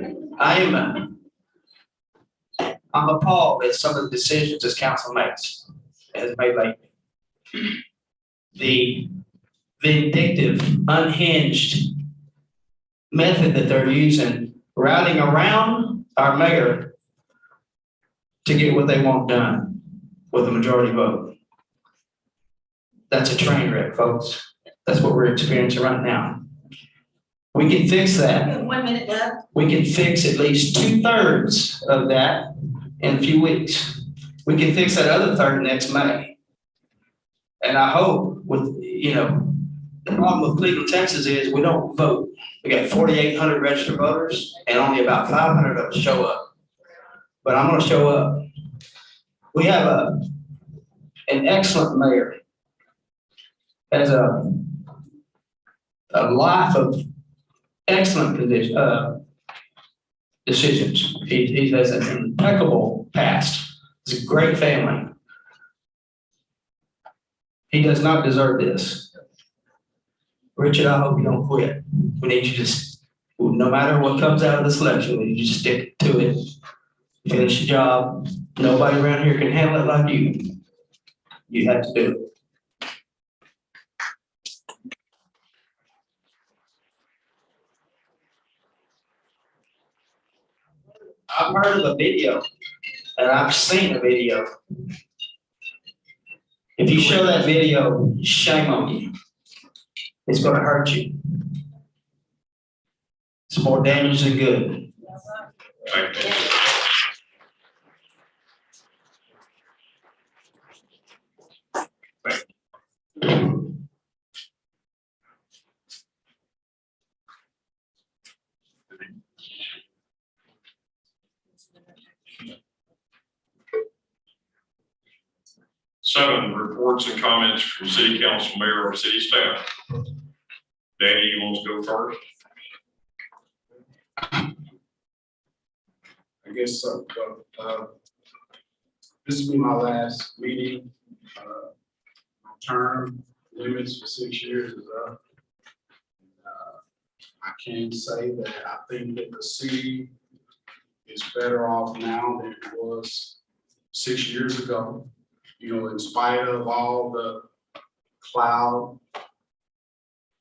I'm appalled at some of the decisions this council makes, has made lately. The vindictive, unhinged method that they're using, rallying around our mayor to get what they want done with a majority vote. That's a train wreck, folks. That's what we're experiencing right now. We can fix that. 1 minute left. We can fix at least 2/3 of that in a few weeks. We can fix that other third next May. And I hope with, the problem with Cleveland, Texas is we don't vote. We got 4,800 registered voters and only about 500 of us show up. But I'm gonna show up We have an excellent mayor. Has a life of excellent decisions. He has an impeccable past. It's a great family. He does not deserve this. Richard, I hope you don't quit. We need you to, no matter what comes out of this election, we need you to stick to it. Finish the job. Nobody around here can handle it like you. You have to do it. I've heard of a video, and I've seen a video. If you show that video, shame on you. It's gonna hurt you. It's more damage than good. Thank you. Seven, reports and comments from city council, mayor, or city staff. Danny, you want to go first? I guess this will be my last meeting. My term limits for 6 years is up. I can say that I think that the city is better off now than it was 6 years ago. You know, in spite of all the cloud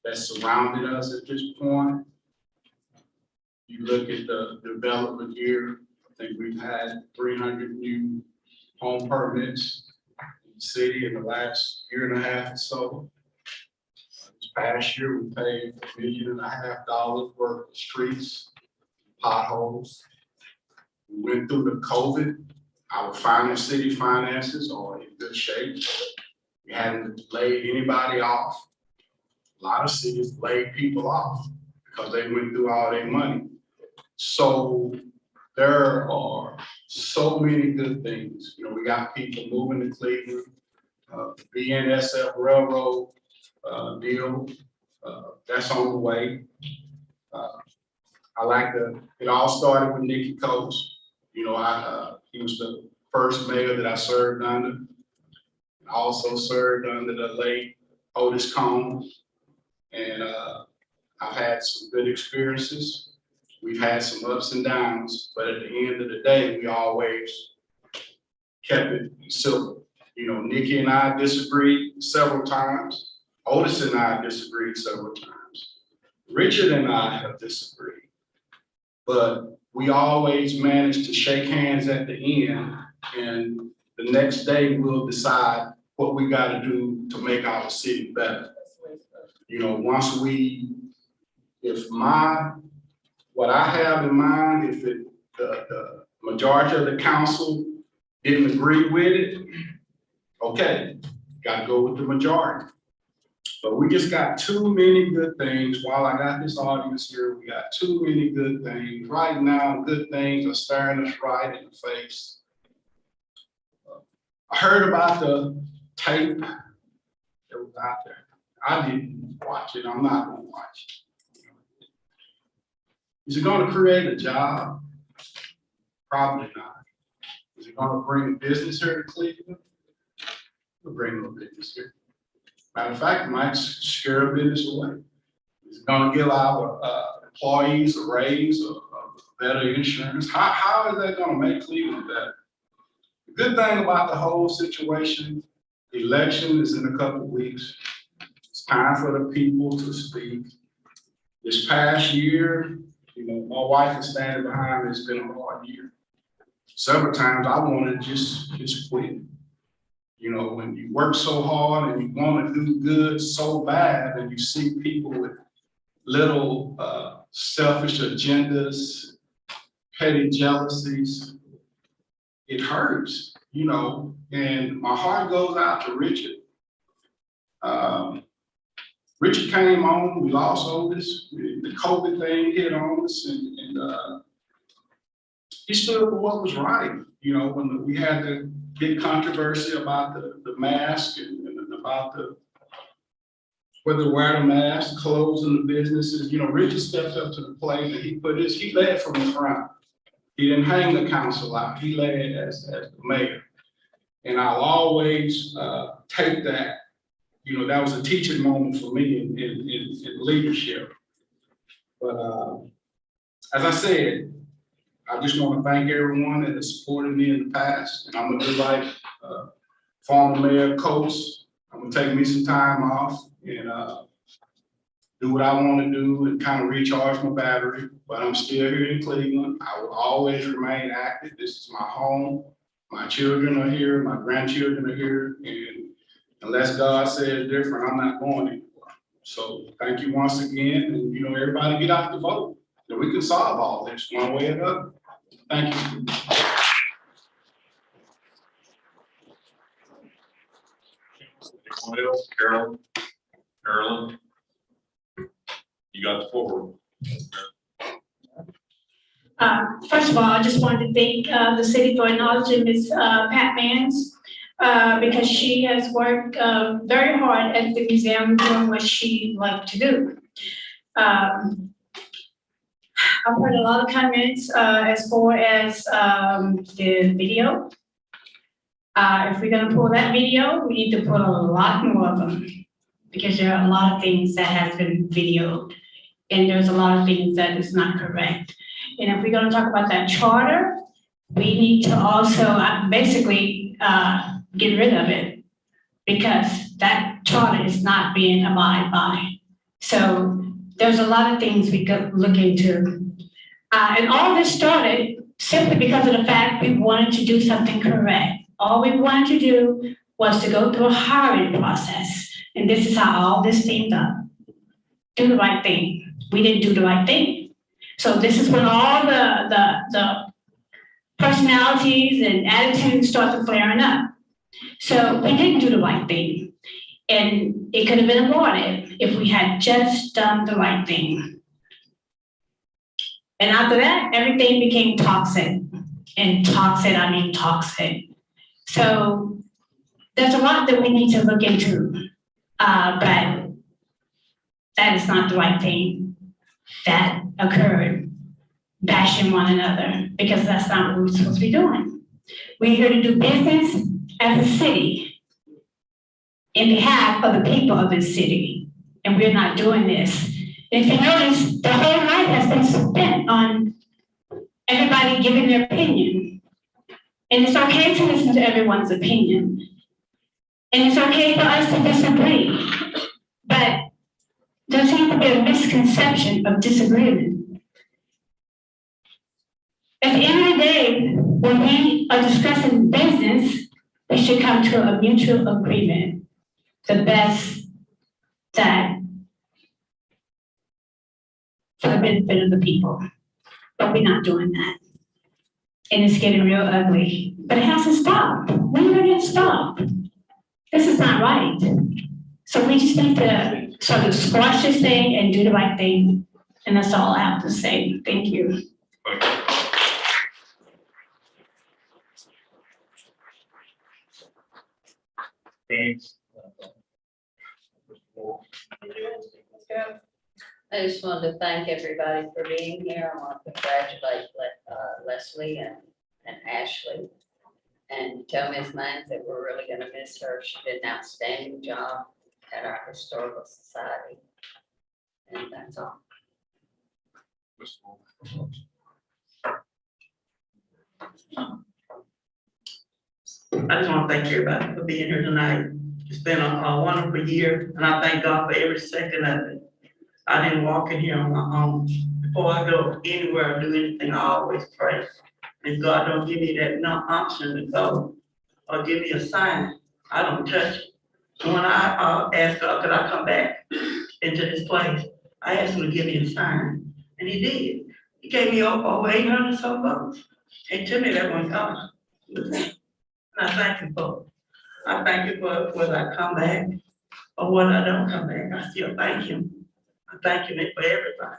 that surrounded us at this point, you look at the development here, I think we've had 300 new home permits in the city in the last year and a half or so. This past year, we paid $1.5 million worth of streets, potholes. We went through the COVID. Our city finances are in good shape. We haven't laid anybody off. A lot of cities laid people off because they went through all their money. So there are so many good things. You know, we got people moving to Cleveland, BNSF Railroad deal, that's on the way. It all started with Nikki Coates. You know, he was the first mayor that I served under. I also served under the late Otis Combs. And I've had some good experiences. We've had some ups and downs, but at the end of the day, we always kept it civil. You know, Nikki and I disagreed several times. Otis and I disagreed several times. Richard and I have disagreed. But we always managed to shake hands at the end, and the next day we'll decide what we got to do to make our city better. You know, what I have in mind, if the majority of the council didn't agree with it, okay, got to go with the majority. But we just got too many good things. While I got this audience here, we got too many good things. Right now, good things are staring us right in the face. I heard about the tape that was out there. I didn't watch it. I'm not going to watch it. Is it going to create a job? Probably not. Is it going to bring business here to Cleveland? It'll bring no business here. Matter of fact, it might scare a business away. Is it going to give our employees a raise or better insurance? How is that going to make Cleveland better? The good thing about the whole situation, the election is in a couple of weeks. It's time for the people to speak. This past year, you know, my wife is standing behind me. It's been a hard year. Several times I wanted to just quit. You know, when you work so hard and you want to do good so bad, and you see people with little selfish agendas, petty jealousies, it hurts, you know, and my heart goes out to Richard. Richard came on, we lost Otis, the COVID thing hit on us, and he stood for what was right. You know, when we had the big controversy about the mask and about whether to wear the mask, closing the businesses. You know, Richard stepped up to the plate and he led from the front. He didn't hang the council out. He led as the mayor. And I'll always take that. You know, that was a teaching moment for me in leadership. But as I said, I just want to thank everyone that has supported me in the past. And I'm gonna do like former Mayor Coates. I'm gonna take me some time off and do what I want to do and kind of recharge my battery. But I'm still here in Cleveland. I will always remain active. This is my home. My children are here. My grandchildren are here. And unless God says different, I'm not going anywhere. So thank you once again. And, you know, everybody get out to vote. So we can solve all this one way or another. Thank you. Anyone else? Carolyn? You got the floor. First of all, I just wanted to thank the city for acknowledging Ms. Pat Mans because she has worked very hard at the museum doing what she liked to do. I've heard a lot of comments as far as the video. If we're gonna pull that video, we need to pull a lot more of them because there are a lot of things that has been videoed and there's a lot of things that is not correct. And if we're gonna talk about that charter, we need to also basically get rid of it because that charter is not being abided by. So there's a lot of things we could look into. And all this started simply because of the fact we wanted to do something correct. All we wanted to do was to go through a hiring process. And this is how all this teamed up. Do the right thing. We didn't do the right thing. So this is when all the personalities and attitudes started flaring up. So we didn't do the right thing. And it could have been avoided if we had just done the right thing. And after that, everything became toxic. And toxic, I mean toxic. So there's a lot that we need to look into, but that is not the right thing that occurred, bashing one another, because that's not what we're supposed to be doing. We're here to do business as a city in behalf of the people of this city, and we're not doing this. If you notice, the whole night has been spent on everybody giving their opinion. And it's okay to listen to everyone's opinion. And it's okay for us to disagree. But there seems to be a misconception of disagreement. At the end of the day, when we are discussing business, we should come to a mutual agreement. The best that for the benefit of the people. But we're not doing that. And it's getting real ugly. But it has to stop. When will it stop? This is not right. So we just need to sort of squash this thing and do the right thing. And that's all I have to say. Thank you. Thanks. I just wanted to thank everybody for being here. I want to congratulate Leslie and Ashley. And tell Ms. Mines that we're really gonna miss her. She did an outstanding job at our historical society. And that's all. I just want to thank everybody for being here tonight. It's been a wonderful year, and I thank God for every second of it. I didn't walk in here on my own. Before I go anywhere or do anything, I always pray. If God don't give me that option to go or give me a sign, I don't touch it. And when I asked God, could I come back into this place, I asked him to give me a sign, and he did. He gave me over 800 some votes. And to me, that was God. And I thank you for it. I thank you for whether I come back or whether I don't come back. I still thank him. I thank him for everything.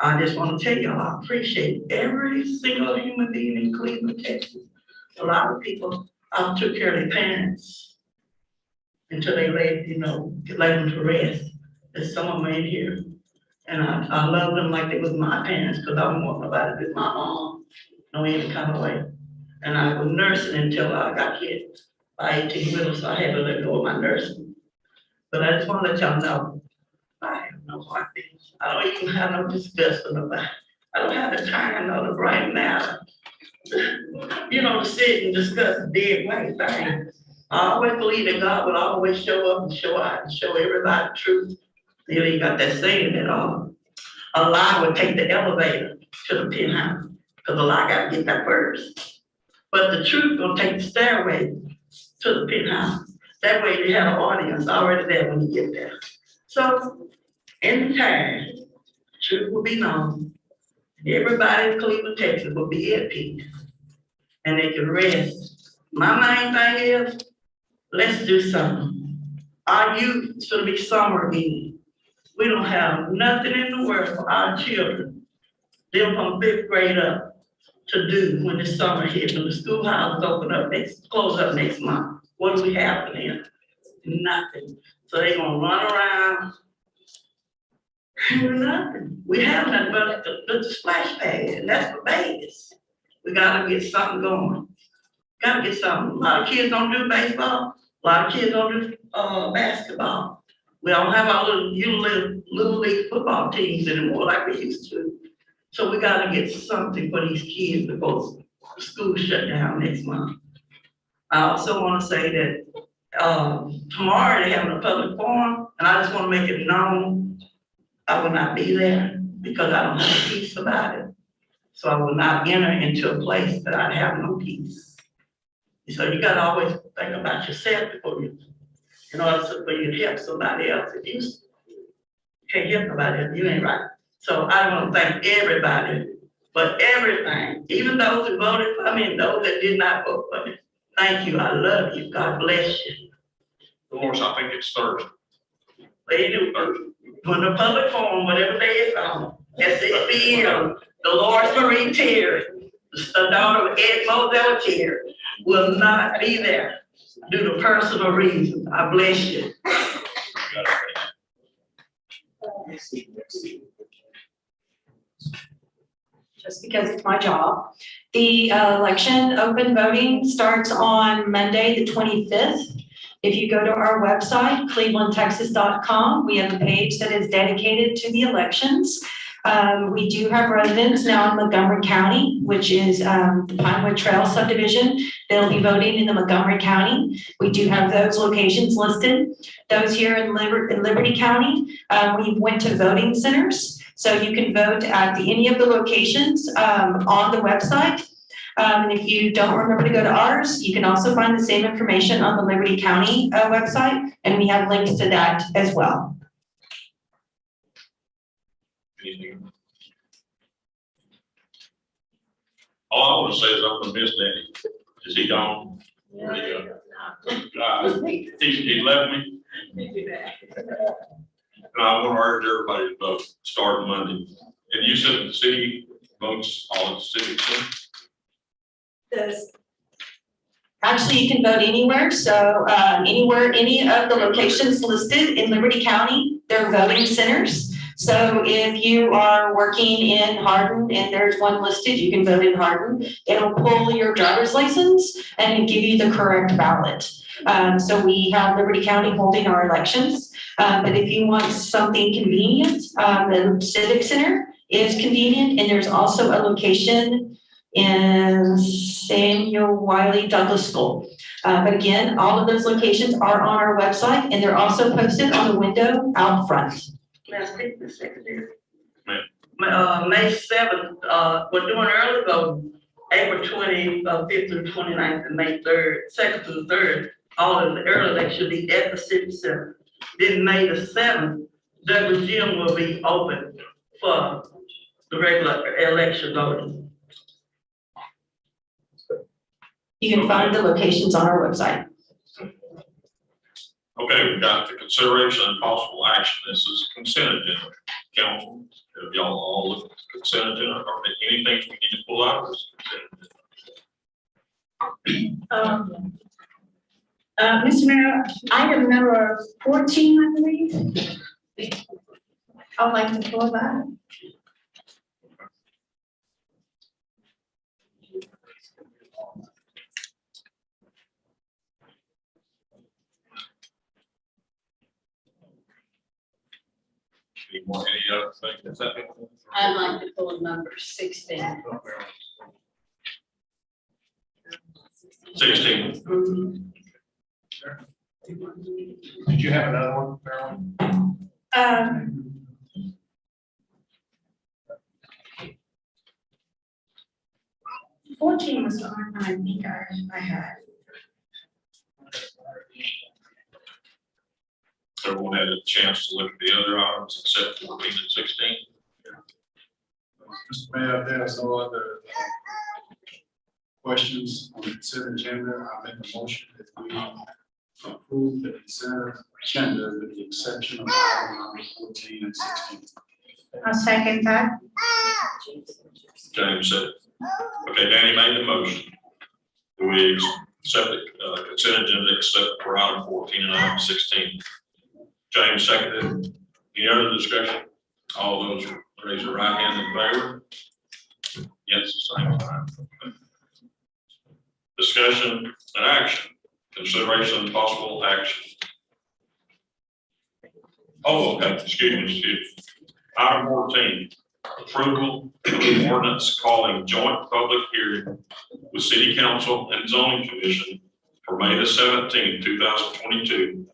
I just want to tell y'all, I appreciate every single human being in Cleveland, Texas. A lot of people I took care of their parents until they laid them to rest. There's some of them in here. And I love them like they was my parents, because I don't want nobody to be my mom, no any kind of way. And I was nursing until I got hit by 18 wheelers, so I had to let go of my nursing. But I just want to let y'all know, I have no heartbeat. I don't even have no disgust for nobody. I don't have the time or the bright matter, to sit and discuss dead weight things. I always believe that God will always show up and show out and show everybody the truth. You got that saying that a lie would take the elevator to the penthouse, because a lie got to get there first. But the truth will take the stairway to the penthouse. That way you have an audience already there when you get there. So, in time, truth will be known. Everybody in Cleveland, Texas will be at peace. And they can rest. My main thing is, let's do something. Our youth should be summer in. We don't have nothing in the world for our children, them from 5th grade up, to do when the summer hits, when the schoolhouses close up next month. What do we have for them? Nothing. So they're gonna run around, do nothing. We have nothing but the splash pad, and that's for babies. We gotta get something going. Gotta get something. A lot of kids don't do baseball. A lot of kids don't do basketball. We don't have our little league football teams anymore like we used to. So we gotta get something for these kids before school shut down next month. I also wanna say that tomorrow they're having a public forum, and I just wanna make it known I will not be there because I don't have peace about it. So I will not enter into a place that I have no peace. So you gotta always think about yourself before you, in order for you to help somebody else. If you can't help nobody else, you ain't right. So I want to thank everybody for everything, even those who voted for me and those that did not vote for me. Thank you. I love you. God bless you. Dolores, I think it's Thursday. They do Thursday. When the public forum, whatever day it's on, SSBM, Dolores Marie Terry, the daughter of Ed Moselle Terry, will not be there due to personal reasons. I bless you. Just because it's my job. The election open voting starts on Monday, the 25th. If you go to our website, clevelandtexas.com, we have a page that is dedicated to the elections. We do have residents now in Montgomery County, which is the Pinewood Trail subdivision. They'll be voting in the Montgomery County. We do have those locations listed. Those here in Liberty County, we went to voting centers. So you can vote at any of the locations on the website. And if you don't remember to go to ours, you can also find the same information on the Liberty County website, and we have links to that as well. Anything? All I want to say is I'm gonna miss Danny. Is he gone? Where'd he go? He left me. And I want to urge everybody to vote, start Monday. And you said the city votes all the civic centers? Actually, you can vote anywhere. So anywhere, any of the locations listed in Liberty County, they're voting centers. So if you are working in Hardin and there's one listed, you can vote in Hardin. It'll pull your driver's license and give you the correct ballot. So we have Liberty County holding our elections. But if you want something convenient, the Civic Center is convenient. And there's also a location in Samuel Wiley Douglas School. But again, all of those locations are on our website, and they're also posted on the window out front. May 7th, we're doing early voting, April 25th through 29th, and May 3rd, 2nd through 3rd. All of the early elections should be at the Civic Center. Then May the 7th, Douglas Gym will be open for the regular election voting. You can find the locations on our website. Okay, we've got the consideration and possible action. This is consent agenda. Council, if y'all all look at the consent agenda, are there any things we need to pull out of this consent agenda? Mr. Mayor, item number 14, I believe. I would like to pull that. Any other thing? Is that? I'd like to pull number 16. 16. Did you have another one, Marilyn? 14 was the only one I think I had. Everyone had a chance to look at the other items except 14 and 16. Mr. Mayor, if there's no other questions on the consent agenda, I make a motion that we approve the consent agenda with the exception of item number 14 and 16. I'll second that. James said it. Okay, Danny made the motion. Do we accept the consent agenda except for item 14 and item 16? James seconded. Any other discussion? All those raise their right hand in favor. Yes, the same time. Discussion and action. Consideration and possible action. Oh, okay, excuse me. Item 14, approval of the ordinance calling joint public hearing with City Council and Zoning Commission for May the 17th, 2022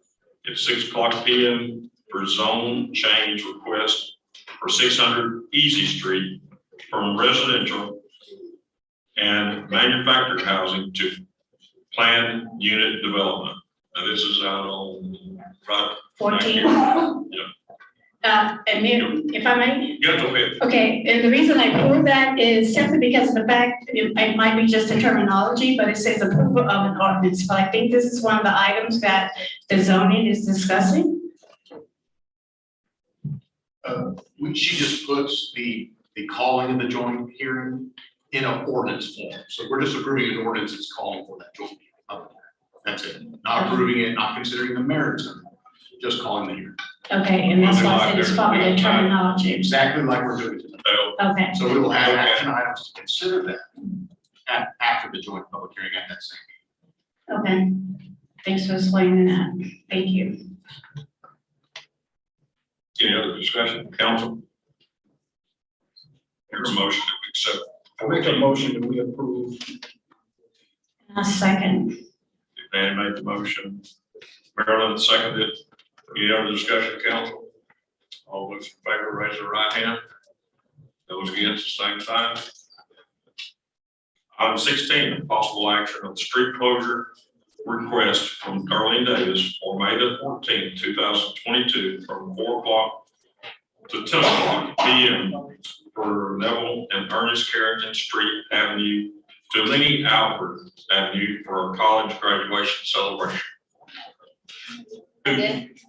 at 6:00 p.m. for zone change request for 600 Easy Street from residential and manufactured housing to planned unit development. Now this is out on right. 14. Yeah. And if I may? Yeah, go ahead. Okay, and the reason I pulled that is simply because of the fact, it might be just a terminology, but it says approval of an ordinance. But I think this is one of the items that the zoning is discussing. She just puts the calling of the joint hearing in an ordinance form. So we're just approving an ordinance that's calling for that joint hearing. That's it. Not approving it, not considering the merits of it, just calling the hearing. Okay, and that's why I said it's probably a terminology. Exactly like we're doing tonight. Okay. So we will have action items to consider that after the joint public hearing at that same. Okay, thanks for explaining that. Thank you. Any other discussion, council? Here's a motion to accept. I make a motion that we approve. A second. Danny made the motion. Marilyn seconded. Any other discussion, council? All those in favor, raise their right hand. Those against, the same sign. Item 16, possible action on the street closure request from Darlene Davis for May the 14th, 2022, from 4:00 to 10:00 p.m. for Neville and Ernest Carrington Street Avenue to Lenny Alford Avenue for a college graduation celebration.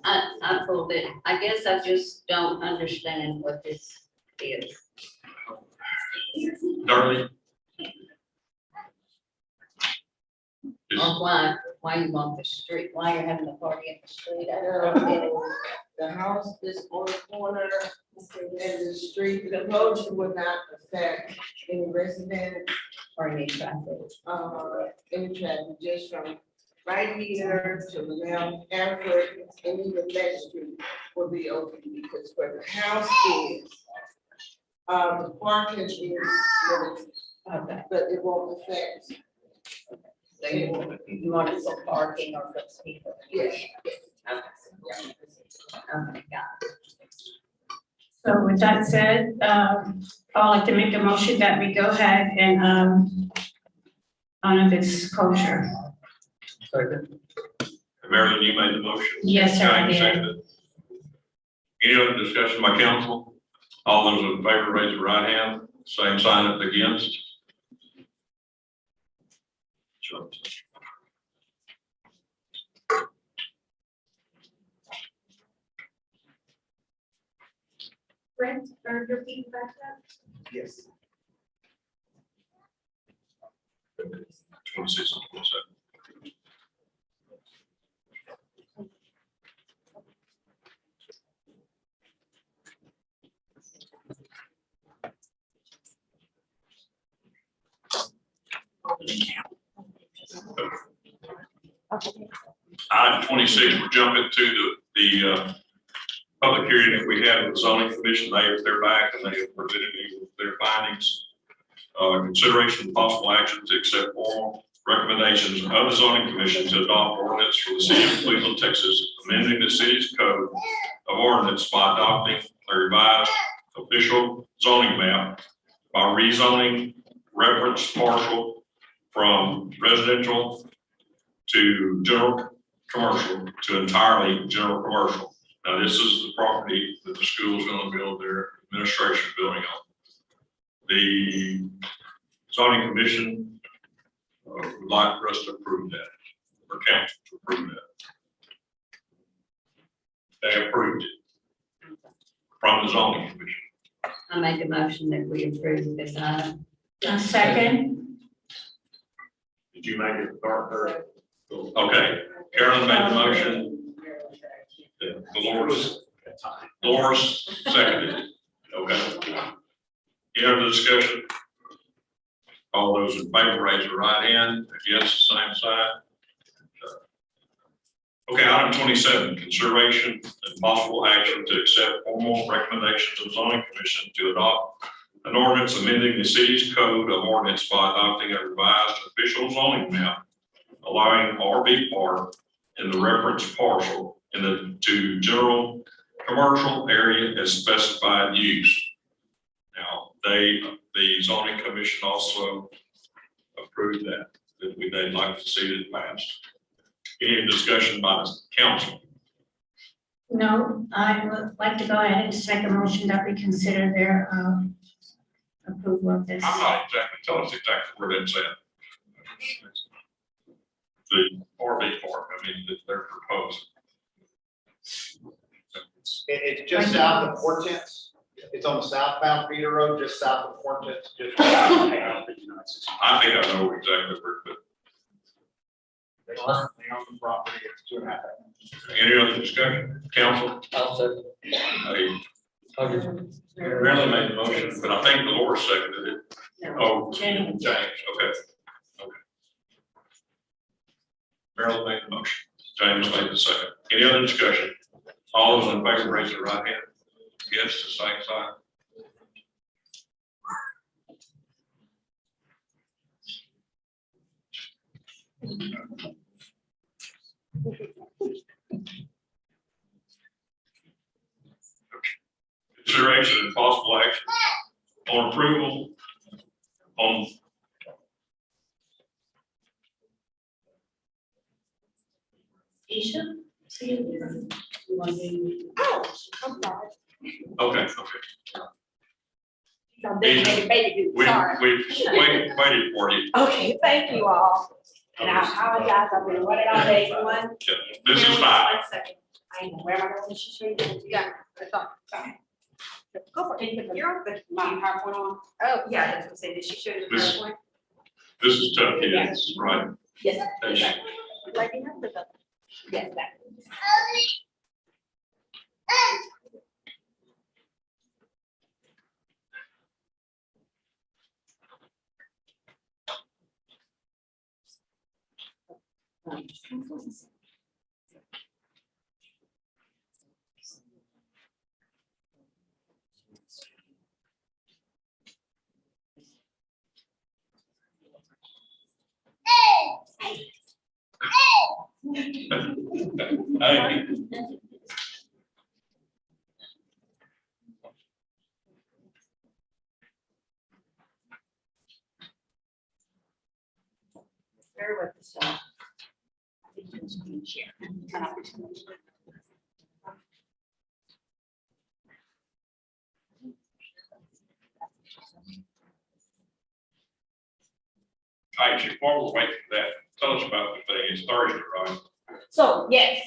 I pulled it. I guess I just don't understand what this is. Darlene? Or why you want the street, why you're having a party at the street. I don't know. The house is on the corner and the street, the motion would not affect any resident, Or any traffic. any traffic, just from right here to Linnell, Alfred, and even that street will be open because where the house is, the parking is limited, Okay. but it won't affect. So you want it for parking or for people? Yes. Okay, got it. So with that said, I'd like to make a motion that we go ahead and honor this closure. Second. Marilyn, you made the motion? Yes, sir, I James did. seconded. Any other discussion by council? All those in favor, raise your right hand. Same sign against. Sure. Brent, are your feet back up? Yes. 26 and 27. Item 26, we're jumping to the public hearing that we had with the zoning commission. They're back and they have presented me with their findings. Consideration of possible action to accept formal recommendations of the zoning commission to adopt ordinance for the city of Cleveland, Texas, amending the city's code of ordinance by adopting a revised official zoning map by rezoning reference parcel from residential to general commercial to entirely general commercial. Now, this is the property that the school is going to build their administration building on. The zoning commission would like for us to approve that, or council to approve that. They approved it from the zoning commission. I make a motion that we approve this item. A second. Did you make it, Carter? Okay, Carolyn made the motion. Dolores seconded. Okay. Any other discussion? All those in favor, raise your right hand. Against, same sign. Okay, item 27, consideration and possible action to accept formal recommendations of zoning commission to adopt an ordinance amending the city's code of ordinance by adopting a revised official zoning map, allowing RV park in the reference parcel in the to general commercial area as specified use. Now, the zoning commission also approved that they'd like to see it passed. Any discussion by the council? No, I would like to go ahead and just make a motion that we consider their approval of this. I'm not exactly, tell us exactly where that's at. The RV park, I mean, that they're proposing. It's just south of Hortense. It's on the southbound feeder road, just south of Hortense, just. I I think I know exactly where, but They own the property, it's 2.5 acres. any other discussion? Council? Hey, Marilyn made the motion, but I think Dolores seconded it. Oh, James, okay. Marilyn made the motion. James made the second. Any other discussion? All those in favor, raise their right hand. Yes, the same sign. Consideration and possible action on approval on Isha? See you. Oh, I'm sorry. okay. Baby, We sorry. waited for you. Okay, thank you all. And I apologize, I've been running all day. One. Yeah, this is fine. 1 second. I know, where am I going to show you? Yeah, it's on. Sorry. Go for it. You're on, but my PowerPoint on. Oh, yeah, that's what I say. Did she show you the This- PowerPoint? This is tough, kids, right? Yes. Hey. Like you have to. Yes, that. Hey. Bear with us. I think it's going to share. Actually, while we're waiting for that, tell us about the thing. It's Thursday, right? So, yes,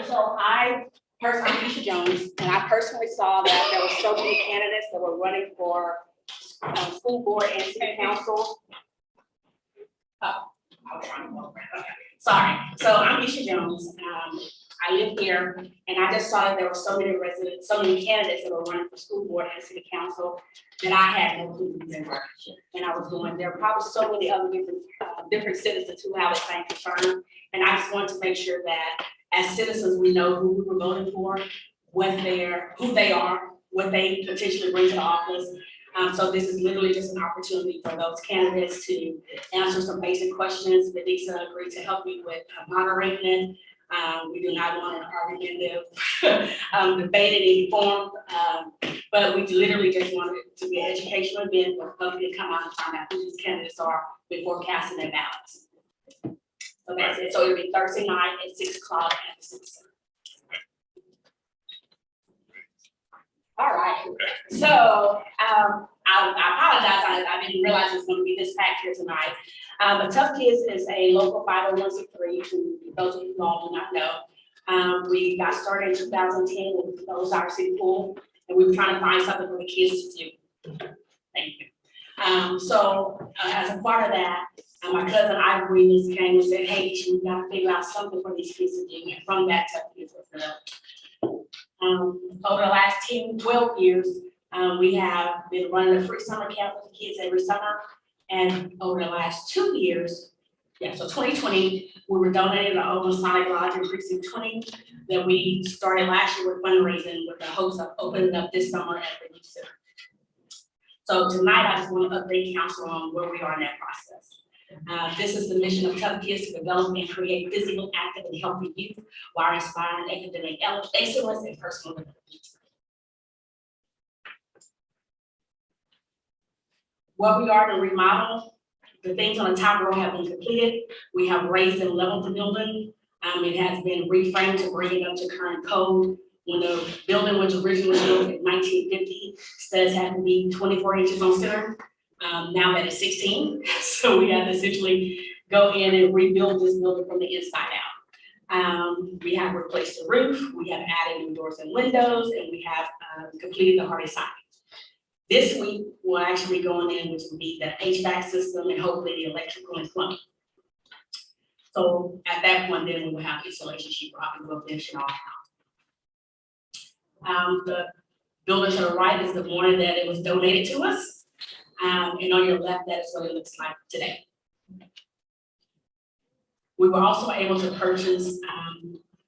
so I personally, I'm Keisha Jones, and I personally saw that there were so many candidates that were running for school board and city council. Oh, I was trying to walk around. Okay. Sorry. So I'm Misha Jones. I live here, and I just saw that there were so many residents, so many candidates that were running for school board and city council that I had no clue who they were. And I was going, there are probably so many other different citizens who have the same concern. And I just wanted to make sure that as citizens, we know who we were voting for, who they are, what they potentially bring to office. So this is literally just an opportunity for those candidates to answer some basic questions. Vanessa agreed to help me with moderating it. We do not want an argumentative, debate in any form, but we literally just wanted it to be an educational event for folks to come out and find out who these candidates are before casting their ballots. So that's it. So it'll be Thursday night at 6 o'clock at the City Center. All right. So I apologize. I didn't realize it was going to be this packed here tonight. But Tough Kids is a local 501c3, who those of you who all do not know. We got started in 2010 when we closed our city pool, and we were trying to find something for the kids to do. Thank you. So as a part of that, my cousin Ivory came and said, hey, we got to figure out something for these kids to do. And from that, Tough Kids was developed. Over the last 12 years, we have been running a free summer camp with the kids every summer. And over the last 2 years, so 2020, we were donating to Oakland Sonic Lodge in Precinct 20 that we started last year with fundraising with the hopes of opening up this summer at the youth center. So tonight, I just want to update council on where we are in that process. This is the mission of Tough Kids to develop and create physically active and healthy youth while inspiring academic excellence and personal development. What we are to remodel, the things on the top row have been completed. We have raised and leveled the building. It has been reframed to bring it up to current code. When the building was originally built in 1950, studs had to be 24 inches on center. Now that it's 16, so we have to essentially go in and rebuild this building from the inside out. We have replaced the roof, we have added new doors and windows, and we have completed the hardy siding. This week, we're actually going in, which will be the HVAC system and hopefully the electrical and plumbing. So at that point, then we will have installation sheet rock and we'll finish it all out. The building to the right is the morning that it was donated to us. And on your left, that is what it looks like today. We were also able to purchase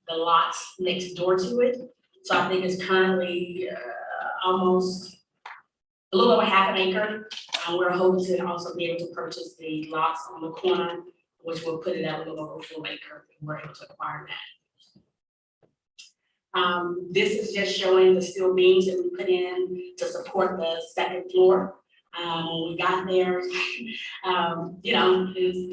the lots next door to it. So I think it's currently almost a little over half an acre. We're hoping to also be able to purchase the lots on the corner, which will put it at a little over a full acre. We're able to acquire that. This is just showing the steel beams that we put in to support the second floor. When we got there, this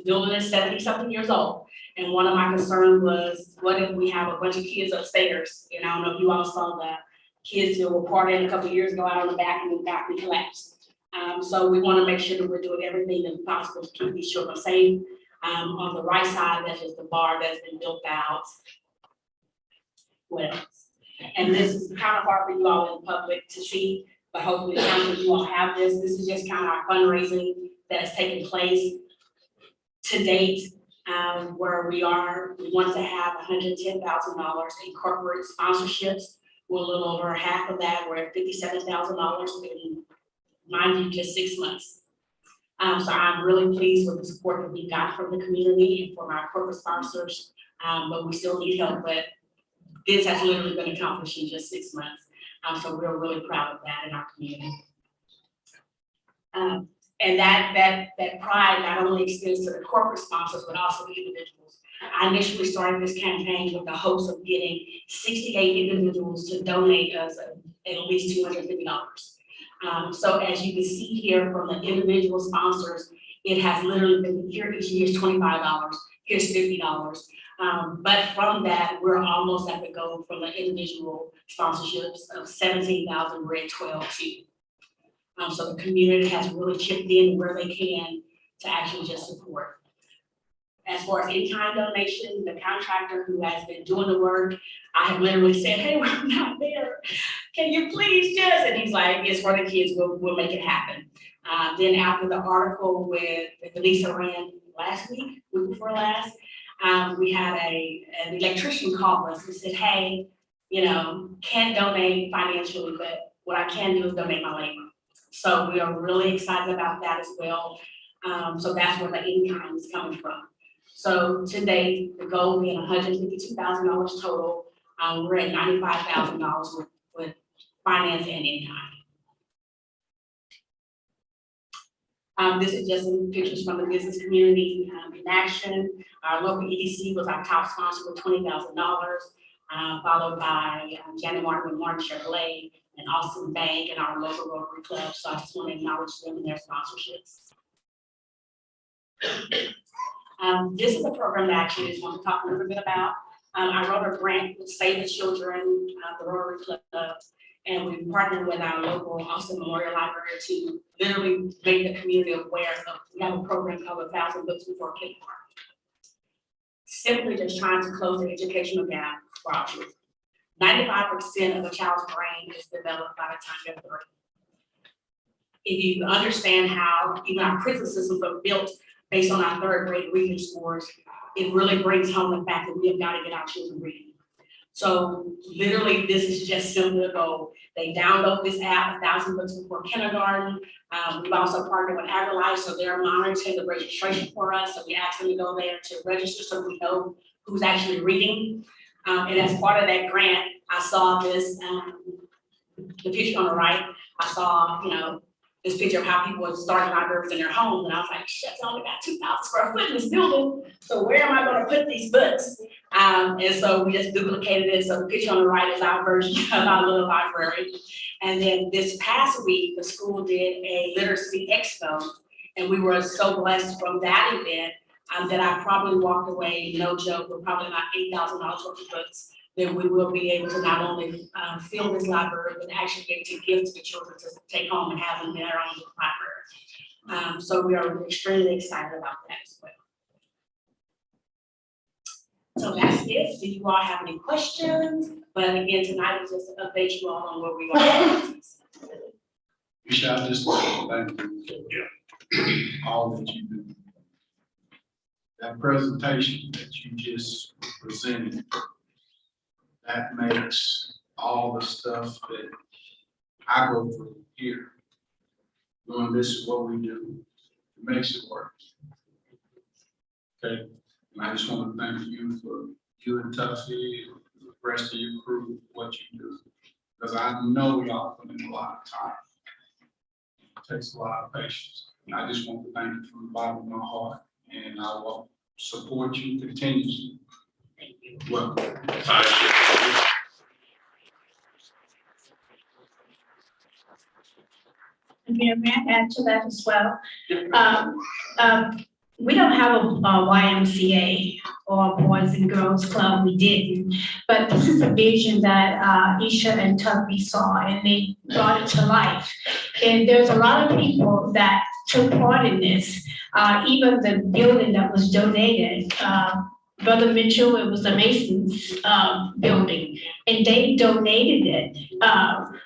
building is 70-something years old. And one of my concerns was, what if we have a bunch of kids upstairs? I don't know if you all saw the kids that were partying a couple of years ago out on the back and the balcony collapsed. So we want to make sure that we're doing everything that's possible to keep these children safe. On the right side, that's just the bar that's been built out. What else? And this is kind of hard for you all in public to see, but hopefully you all have this. This is just kind of our fundraising that has taken place to date, where we want to have $110,000 in corporate sponsorships. We're a little over half of that. We're at $57,000 in, mind you, just 6 months. So I'm really pleased with the support that we got from the community and from our corporate sponsors, but we still need help. But this has literally been accomplished in just 6 months. So we're really proud of that in our community. And that pride not only extends to the corporate sponsors, but also the individuals. I initially started this campaign with the hopes of getting 68 individuals to donate us at least $250. So as you can see here from the individual sponsors, it has literally been, here each year is $25, here's $50. But from that, we're almost at the goal from the individual sponsorships of 17,000, we're at 12 too. So the community has really chipped in where they can to actually just support. As far as in-kind donation, the contractor who has been doing the work, I have literally said, hey, we're not there. Can you please just? And he's like, it's for the kids, we'll make it happen. Then after the article with Vanessa ran last week before last, we had an electrician call us and said, hey, you know, can't donate financially, but what I can do is donate my labor. So we are really excited about that as well. So that's where the income is coming from. So to date, the goal being $152,000 total. We're at $95,000 with finance and in-kind. This is just some pictures from the business community in action. Our local EDC was our top sponsor with $20,000, followed by Janet Martin with Martin Chevrolet and Austin Bank and our local Rotary Club. So I just want to acknowledge them and their sponsorships. This is a program that I actually just want to talk a little bit about. I wrote a grant with Save the Children, the Rotary Club, and we partnered with our local Austin Memorial Library to literally make the community aware of, we have a program called 1,000 Books Before Kindergarten. Simply just trying to close the educational gap for our children. 95% of a child's brain is developed by the time they're 3. If you understand how even our prison systems are built based on our 3rd grade reading scores, it really brings home the fact that we have got to get our children reading. So literally, this is just simply a goal. They download this app, 1,000 Books Before Kindergarten. We've also partnered with AgriLife, so they're monitoring the registration for us. So we ask them to go there to register so we know who's actually reading. And as part of that grant, I saw this, the picture on the right, I saw, you know, this picture of how people are starting libraries in their homes, and I was like, shit, I only got 2,000 square foot in this building, so where am I gonna put these books? And so we just duplicated it, so the picture on the right is our version of our little library. And then this past week, the school did a literacy expo, and we were so blessed from that event that I probably walked away, no joke, with probably about $8,000 worth of books that we will be able to not only fill this library, but actually be able to give to the children to take home and have them in their own library. So we are extremely excited about that as well. So that's it. Do you all have any questions? But again, tonight is just to update you all on where we are. We shall just thank you for all that you do. That presentation that you just presented, that makes all the stuff that I go through here, knowing this is what we do, it makes it work. Okay, and I just want to thank you for you and Tuffy and the rest of your crew, what you do. Because I know y'all put in a lot of time. It takes a lot of patience. And I just want to thank you from the bottom of my heart, and I will support you continuously. Welcome. Mayor, may I add to that as well? We don't have a YMCA or Boys and Girls Club, we didn't, but this is a vision that Isha and Tubby saw, and they brought it to life. And there's a lot of people that took part in this, even the building that was donated, Brother Mitchell, it was the Masons building, and they donated it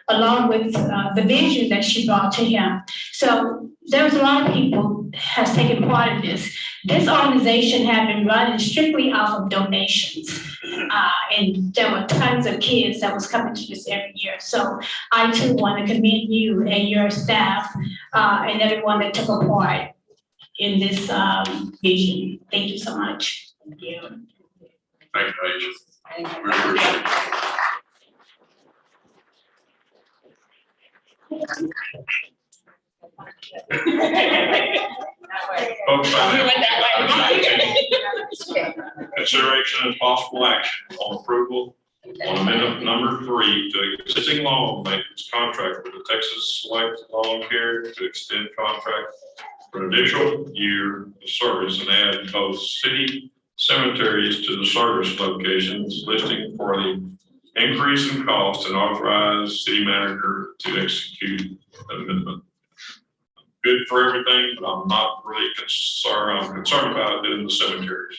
along with the vision that she brought to him. So there's a lot of people has taken part in this. This organization had been running strictly off of donations, and there were tons of kids that was coming to this every year. So I too want to commend you and your staff and everyone that took a part in this vision. Thank you so much. Thank you. Thank you, Asia. We appreciate it. Consideration and possible action on approval on amendment number 3 to existing law maintenance contract with the Texas Select Lawn Care to extend contract for an additional year of service and add both city cemeteries to the service locations, listing for the increase in cost and authorize city manager to execute the amendment. Good for everything, but I'm not really concerned. I'm concerned about doing the cemeteries.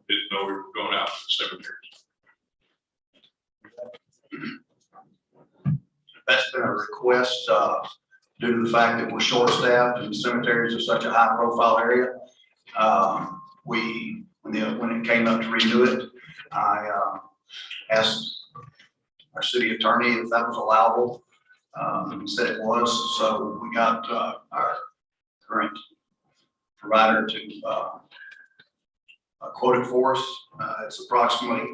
Didn't know we were going out to the cemeteries. That's been a request due to the fact that we're short-staffed and cemeteries are such a high-profile area. When it came up to renew it, I asked our city attorney if that was allowable. He said it was, so we got our current provider to quote it for us. It's approximately,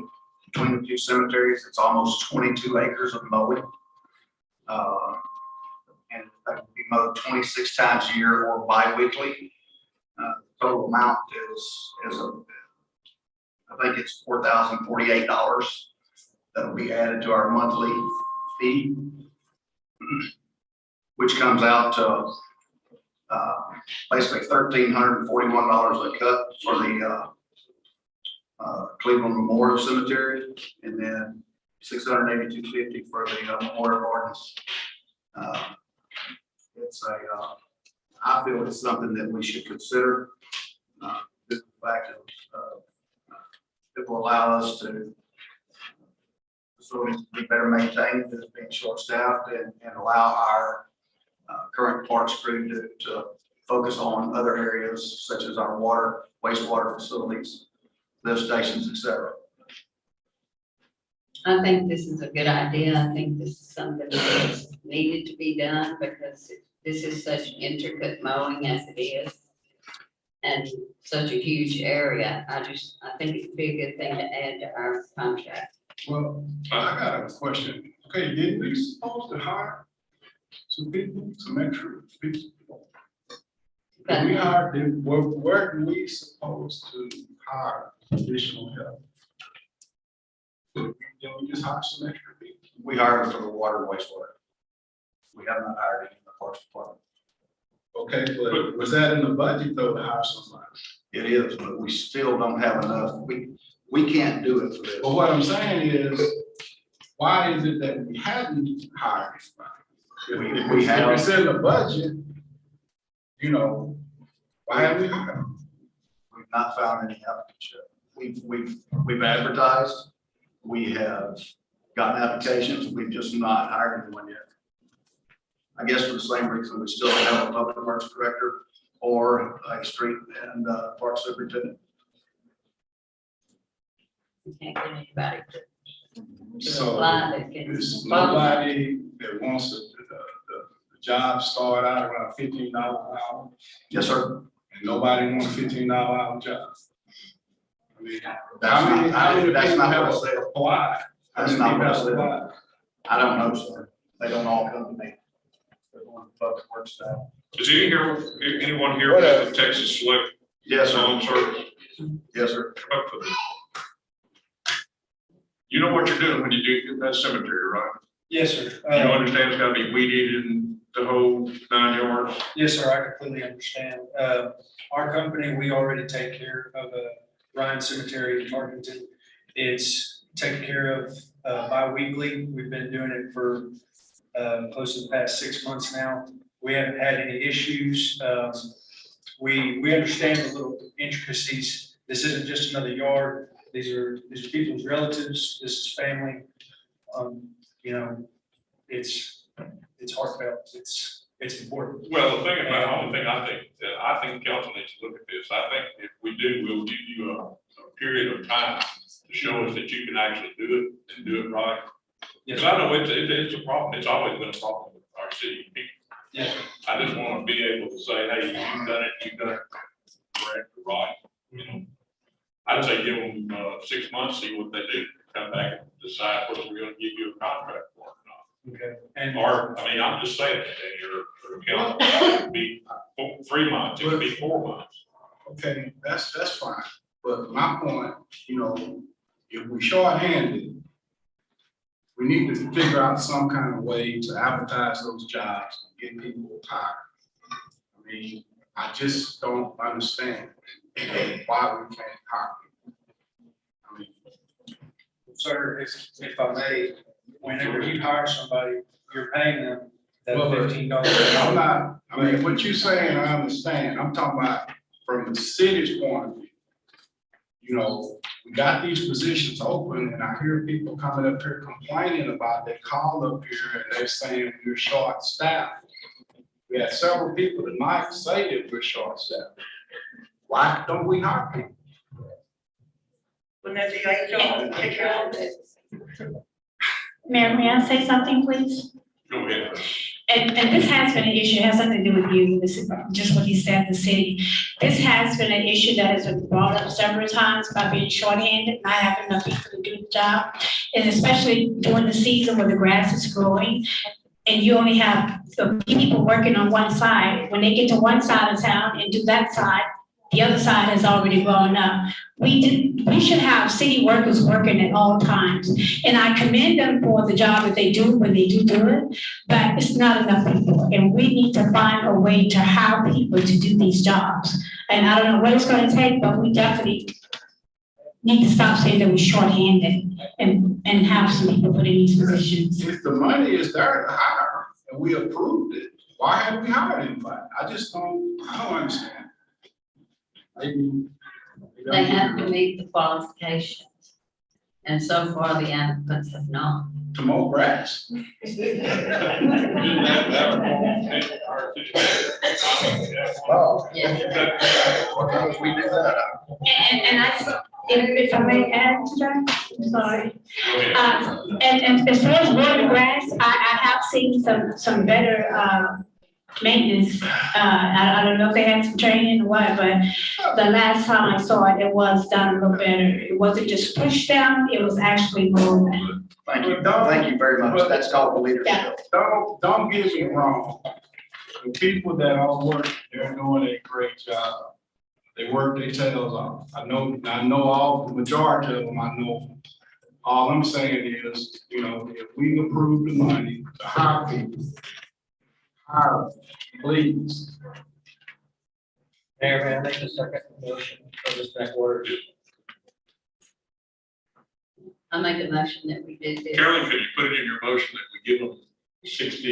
between the two cemeteries, it's almost 22 acres of mowing. And that would be mowed 26 times a year or bi-weekly. Total amount is I think it's $4,048 that will be added to our monthly fee, which comes out to basically $1,341 a cut for the Cleveland Memorial Cemetery, and then $682.50 for the Memorial Gardens. It's I feel it's something that we should consider. The fact that it will allow us to facilities to be better maintained, as being short-staffed, and allow our current parks crew to focus on other areas such as our water, wastewater facilities, lift stations, etc. I think this is a good idea. I think this is something that is needed to be done because this is such intricate mowing as it is. And such a huge area. I think it'd be a good thing to add to our contract. Well, I got a question. Okay, didn't we supposed to hire some people, some extra people? Did we hire, where do we supposed to hire additional help? Did we just hire some extra people? We hired for the water and wastewater. We have not hired any in the parks department. Okay, but was that in the budget though to hire somebody? It is, but we still don't have enough. We can't do it for this. But what I'm saying is, why is it that we haven't hired anybody? We have. If it's in the budget, you know, why haven't we hired them? We've not found any applicants yet. We've advertised. We have gotten applications. We've just not hired anyone yet. I guess for the same reason we still have a public works director or a street and park superintendent. You can't get anybody to So apply that can. there's nobody that wants the job start out around $15 an hour. Yes, sir. And nobody wants a $15 an hour job. I mean, That's how many not people what have I said. applied? That's not what I said. I don't know, sir. They don't all come to me. They're going to public works staff. Is anyone here with the Texas Select? Yes, sir. Service? Yes, sir. You know what you're doing when you do that cemetery, right? Yes, sir. You understand it's gotta be weeded and the whole 9 yards? Yes, sir, I completely understand. Our company, we already take care of Ryan Cemetery in Tarkenton. It's taken care of bi-weekly. We've been doing it for close to the past 6 months now. We haven't had any issues. We understand the little intricacies. This isn't just another yard. These are people's relatives. This is family. You know, it's heartfelt. It's important. Well, the only thing I think council needs to look at this. I think if we do, we'll give you a period of time to show us that you can actually do it and do it right. Because I know it's a problem. It's always been a problem with our city people. Yeah. I just want to be able to say, hey, you've done it correct, right. You know, I'd say give them 6 months, see what they do, come back and decide whether we're going to give you a contract for it or not. Okay. And I'm just saying that your account, it could be 3 months, it could be 4 months. Okay, that's fine. But my point, you know, if we short-handed, we need to figure out some kind of way to advertise those jobs and get people hired. I mean, I just don't understand why we can't hire people. I mean, sir, if I may, whenever you hire somebody, you're paying them that $15. I'm not, I mean, what you're saying, I understand. I'm talking about from the city's point of view. You know, we got these positions open and I hear people coming up here complaining about they call up here and they're saying we're short staffed. We had several people tonight say that we're short-staffed. Why don't we hire people? Wouldn't that be HR, take care of it? Mayor, may I say something, please? Go ahead. And this has been an issue, it has nothing to do with you, this is just what he said, the city. This has been an issue that has been brought up several times by being shorthanded, not having enough people to do the job. And especially during the season where the grass is growing, and you only have people working on one side. When they get to one side of town and do that side, the other side has already grown up. We should have city workers working at all times. And I commend them for the job that they do when they do it, but it's not enough people. And we need to find a way to hire people to do these jobs. And I don't know what it's gonna take, but we definitely need to stop saying that we're shorthanded and have some people put in these positions. If the money is there to hire and we approved it, why haven't we hired anybody? I don't understand. They have to meet the qualifications. And so far, the applicants have not. To mow grass. Oh. Yeah. We did that. If I may add to that, I'm sorry. And as far as mowing grass, I have seen some better maintenance. I don't know if they had some training or what, but the last time I saw it, it was done a little better. It wasn't just pushed down, it was actually mowed. Thank you very much. That's called leadership. Don't get me wrong. The people that all work, they're doing a great job. They work their tails off. I know all, the majority of them, I know. All I'm saying is, if we approve the money to hire people, hire them, please. Mayor, may I make a second motion for this next word? I make a motion that we do this. Carolyn, could you put it in your motion that we give them 6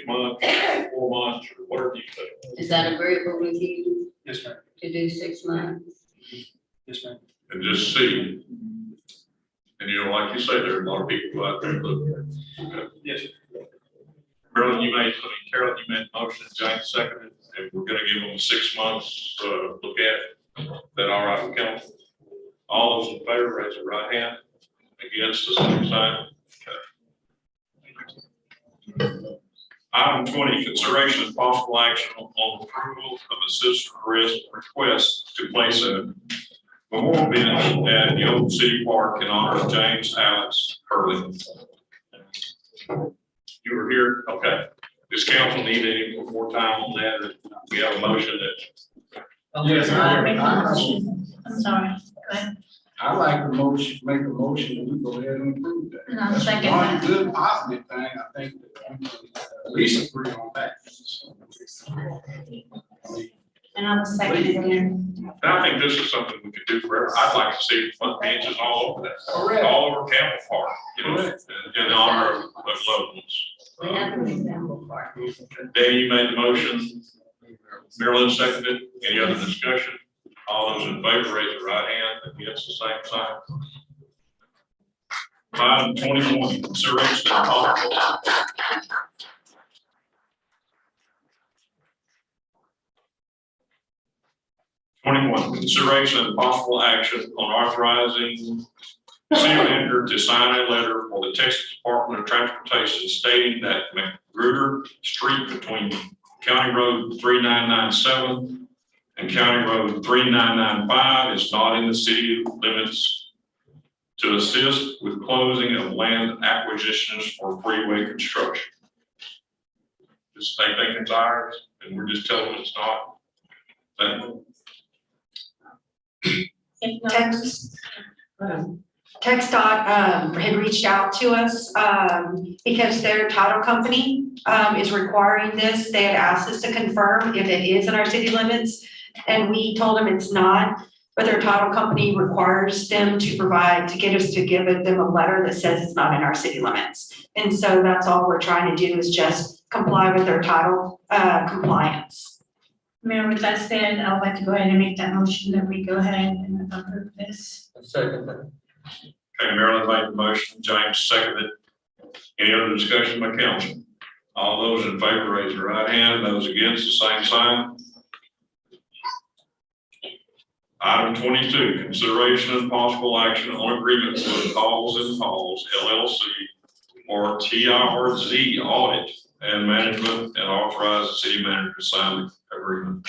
months, 4 months, or whatever you say? Is that agreeable with you? Yes, ma'am. To do 6 months? Yes, ma'am. And just see. And like you say, there are a lot of people out there looking. Yes. Carolyn, you made the motion, James seconded, and we're gonna give them 6 months, look at it. Is that all right with council? All those in favor, raise your right hand. Against, the same sign. Okay. Item 20, consideration and possible action on approval of a citizen request to place a memorial bench at the old city park in honor of James Alex Hurley. You were here, okay. Does council need any more time on that? Or we have a motion that. Yes, I'm sorry, go ahead. I like the motion, make a motion that we go ahead and approve that. And I'll That's second one that. good positive thing, I think that we can at least agree on that. And I'm second again. And I think this is something we could do forever. I'd like to see front benches all over that, Correct. all over Campbell Park, in honor of loved ones. We have an example for it. Danny, you made the motion. Marilyn seconded. Any other discussion? All those in favor, raise your right hand. Against, the same sign. Item 21, consideration and possible. Consideration and possible action on authorizing city manager to sign a letter for the Texas Department of Transportation stating that McGruder Street between County Road 3997 and County Road 3995 is not in the city limits to assist with closing of land acquisitions for freeway construction. Just they think it's ours, and we're just telling them it's not. TxDOT had reached out to us because their title company is requiring this. They had asked us to confirm if it is in our city limits, and we told them it's not. But their title company requires them to provide, to get us to give them a letter that says it's not in our city limits. And so that's all we're trying to do is just comply with their title compliance. Mayor, with that said, I would like to go ahead and make that motion that we go ahead and approve this. Second. Okay, Marilyn made the motion, James seconded. Any other discussion by council? All those in favor, raise your right hand. Those against, the same sign. Item 22, consideration and possible action on agreement with Halls and Halls LLC for TRZ audit and management, and authorize the city manager to sign the agreement.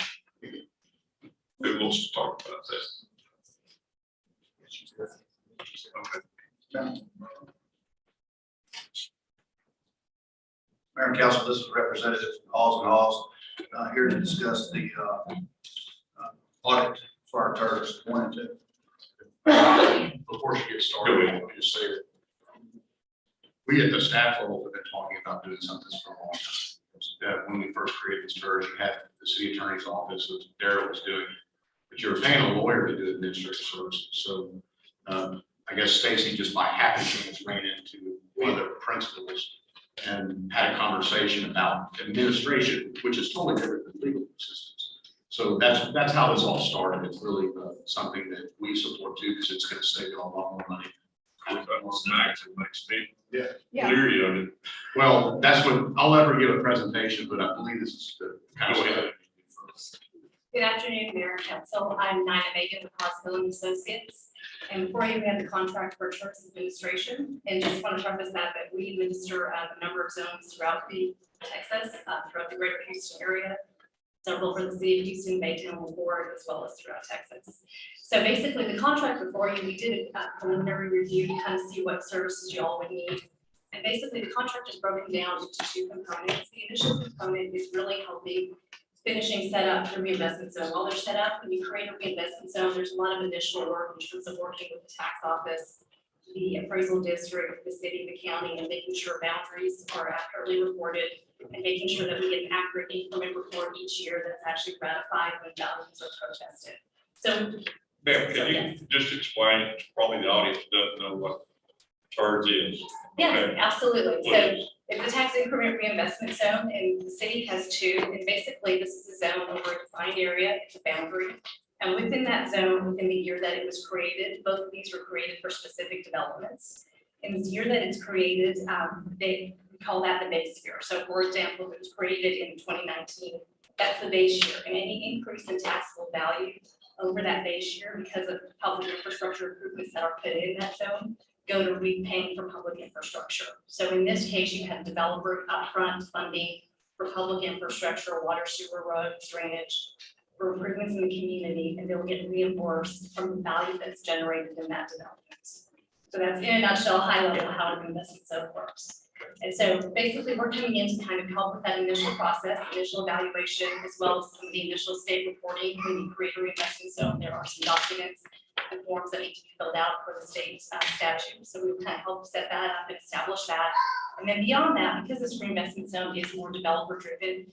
Who wants to talk about that? Okay. Mayor and Council, this is a representative from Halls and Halls, here to discuss the audit for our turfs 1 and 2. Before she gets started, let me just say that we at the staff level have been talking about doing something for a long time. When we first created this turf, you had the city attorney's office, as Darrell was doing, but you're paying a lawyer to do administrative services. So I guess Stacy just by happenstance ran into one of the principals and had a conversation about administration, which is totally different than legal assistance. So that's how this all started. It's really something that we support too, because it's going to save you a lot more money. Yeah. Leery of it. Well, that's what, I'll let her give a presentation, but I believe this is the kind of stuff. Good afternoon, Mayor and Council. I'm Nina Megan with Hospital and Associates. And before you, we have the contract for Turfs administration. And just want to preface that we administer a number of zones throughout the Texas, throughout the greater Houston area, several for the city of Houston, Baytown, LaPorte, as well as throughout Texas. So basically the contract before you, we did a preliminary review to kind of see what services you all would need. And basically the contract is broken down into 2 components. The initial component is really helping finishing set up the reinvestment zone. While they're set up, when you create a reinvestment zone, there's a lot of initial work in terms of working with the tax office, the appraisal district, the city, the county, and making sure boundaries are accurately reported and making sure that we get an accurate increment report each year that's actually ratified when values are protested. So, Ma'am, can you just explain, probably the audience doesn't know what TRZ is? yes, Okay. absolutely. Please. So it's a tax increment reinvestment zone, and the city has 2. And basically, this is a zone over a defined area, it's a boundary. And within that zone, within the year that it was created, both of these were created for specific developments. In the year that it's created, we call that the base year. So for example, if it was created in 2019, that's the base year. And any increase in taxable value over that base year because of public infrastructure improvements that are put in that zone go to repaying for public infrastructure. So in this case, you have developer upfront funding for public infrastructure, water, sewer, roads, drainage, for improvements in the community, and they'll get reimbursed from the value that's generated in that development. So that's in a nutshell, high level, how an investment zone works. And so basically we're coming in to kind of help with that initial process, initial evaluation, as well as some of the initial state reporting. When you create a reinvestment zone, there are some documents and forms that need to be filled out for the state statute. So we will kind of help set that up and establish that. And then beyond that, because this reinvestment zone is more developer driven,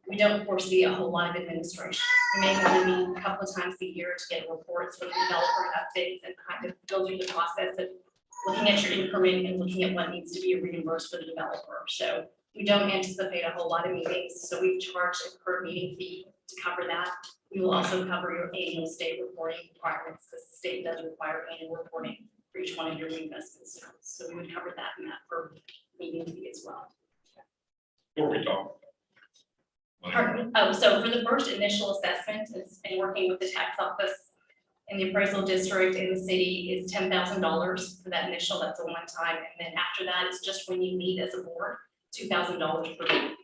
we don't foresee a whole lot of administration. We may only meet a couple of times a year to get reports from the developer and updates and kind of go through the process of looking at your increment and looking at what needs to be reimbursed for the developer. So we don't anticipate a whole lot of meetings. So we've charged a per meeting fee to cover that. We will also cover your annual state reporting requirements because the state does require annual reporting for each one of your reinvestment zones. So we would cover that in that per meeting fee as well. What are we talking Pardon? Oh, so for the first initial assessment, it's been working with the tax office and the appraisal district in the city is $10,000 for that initial, that's a one-time. And then after that, it's just when you meet as a board, $2,000 per meeting.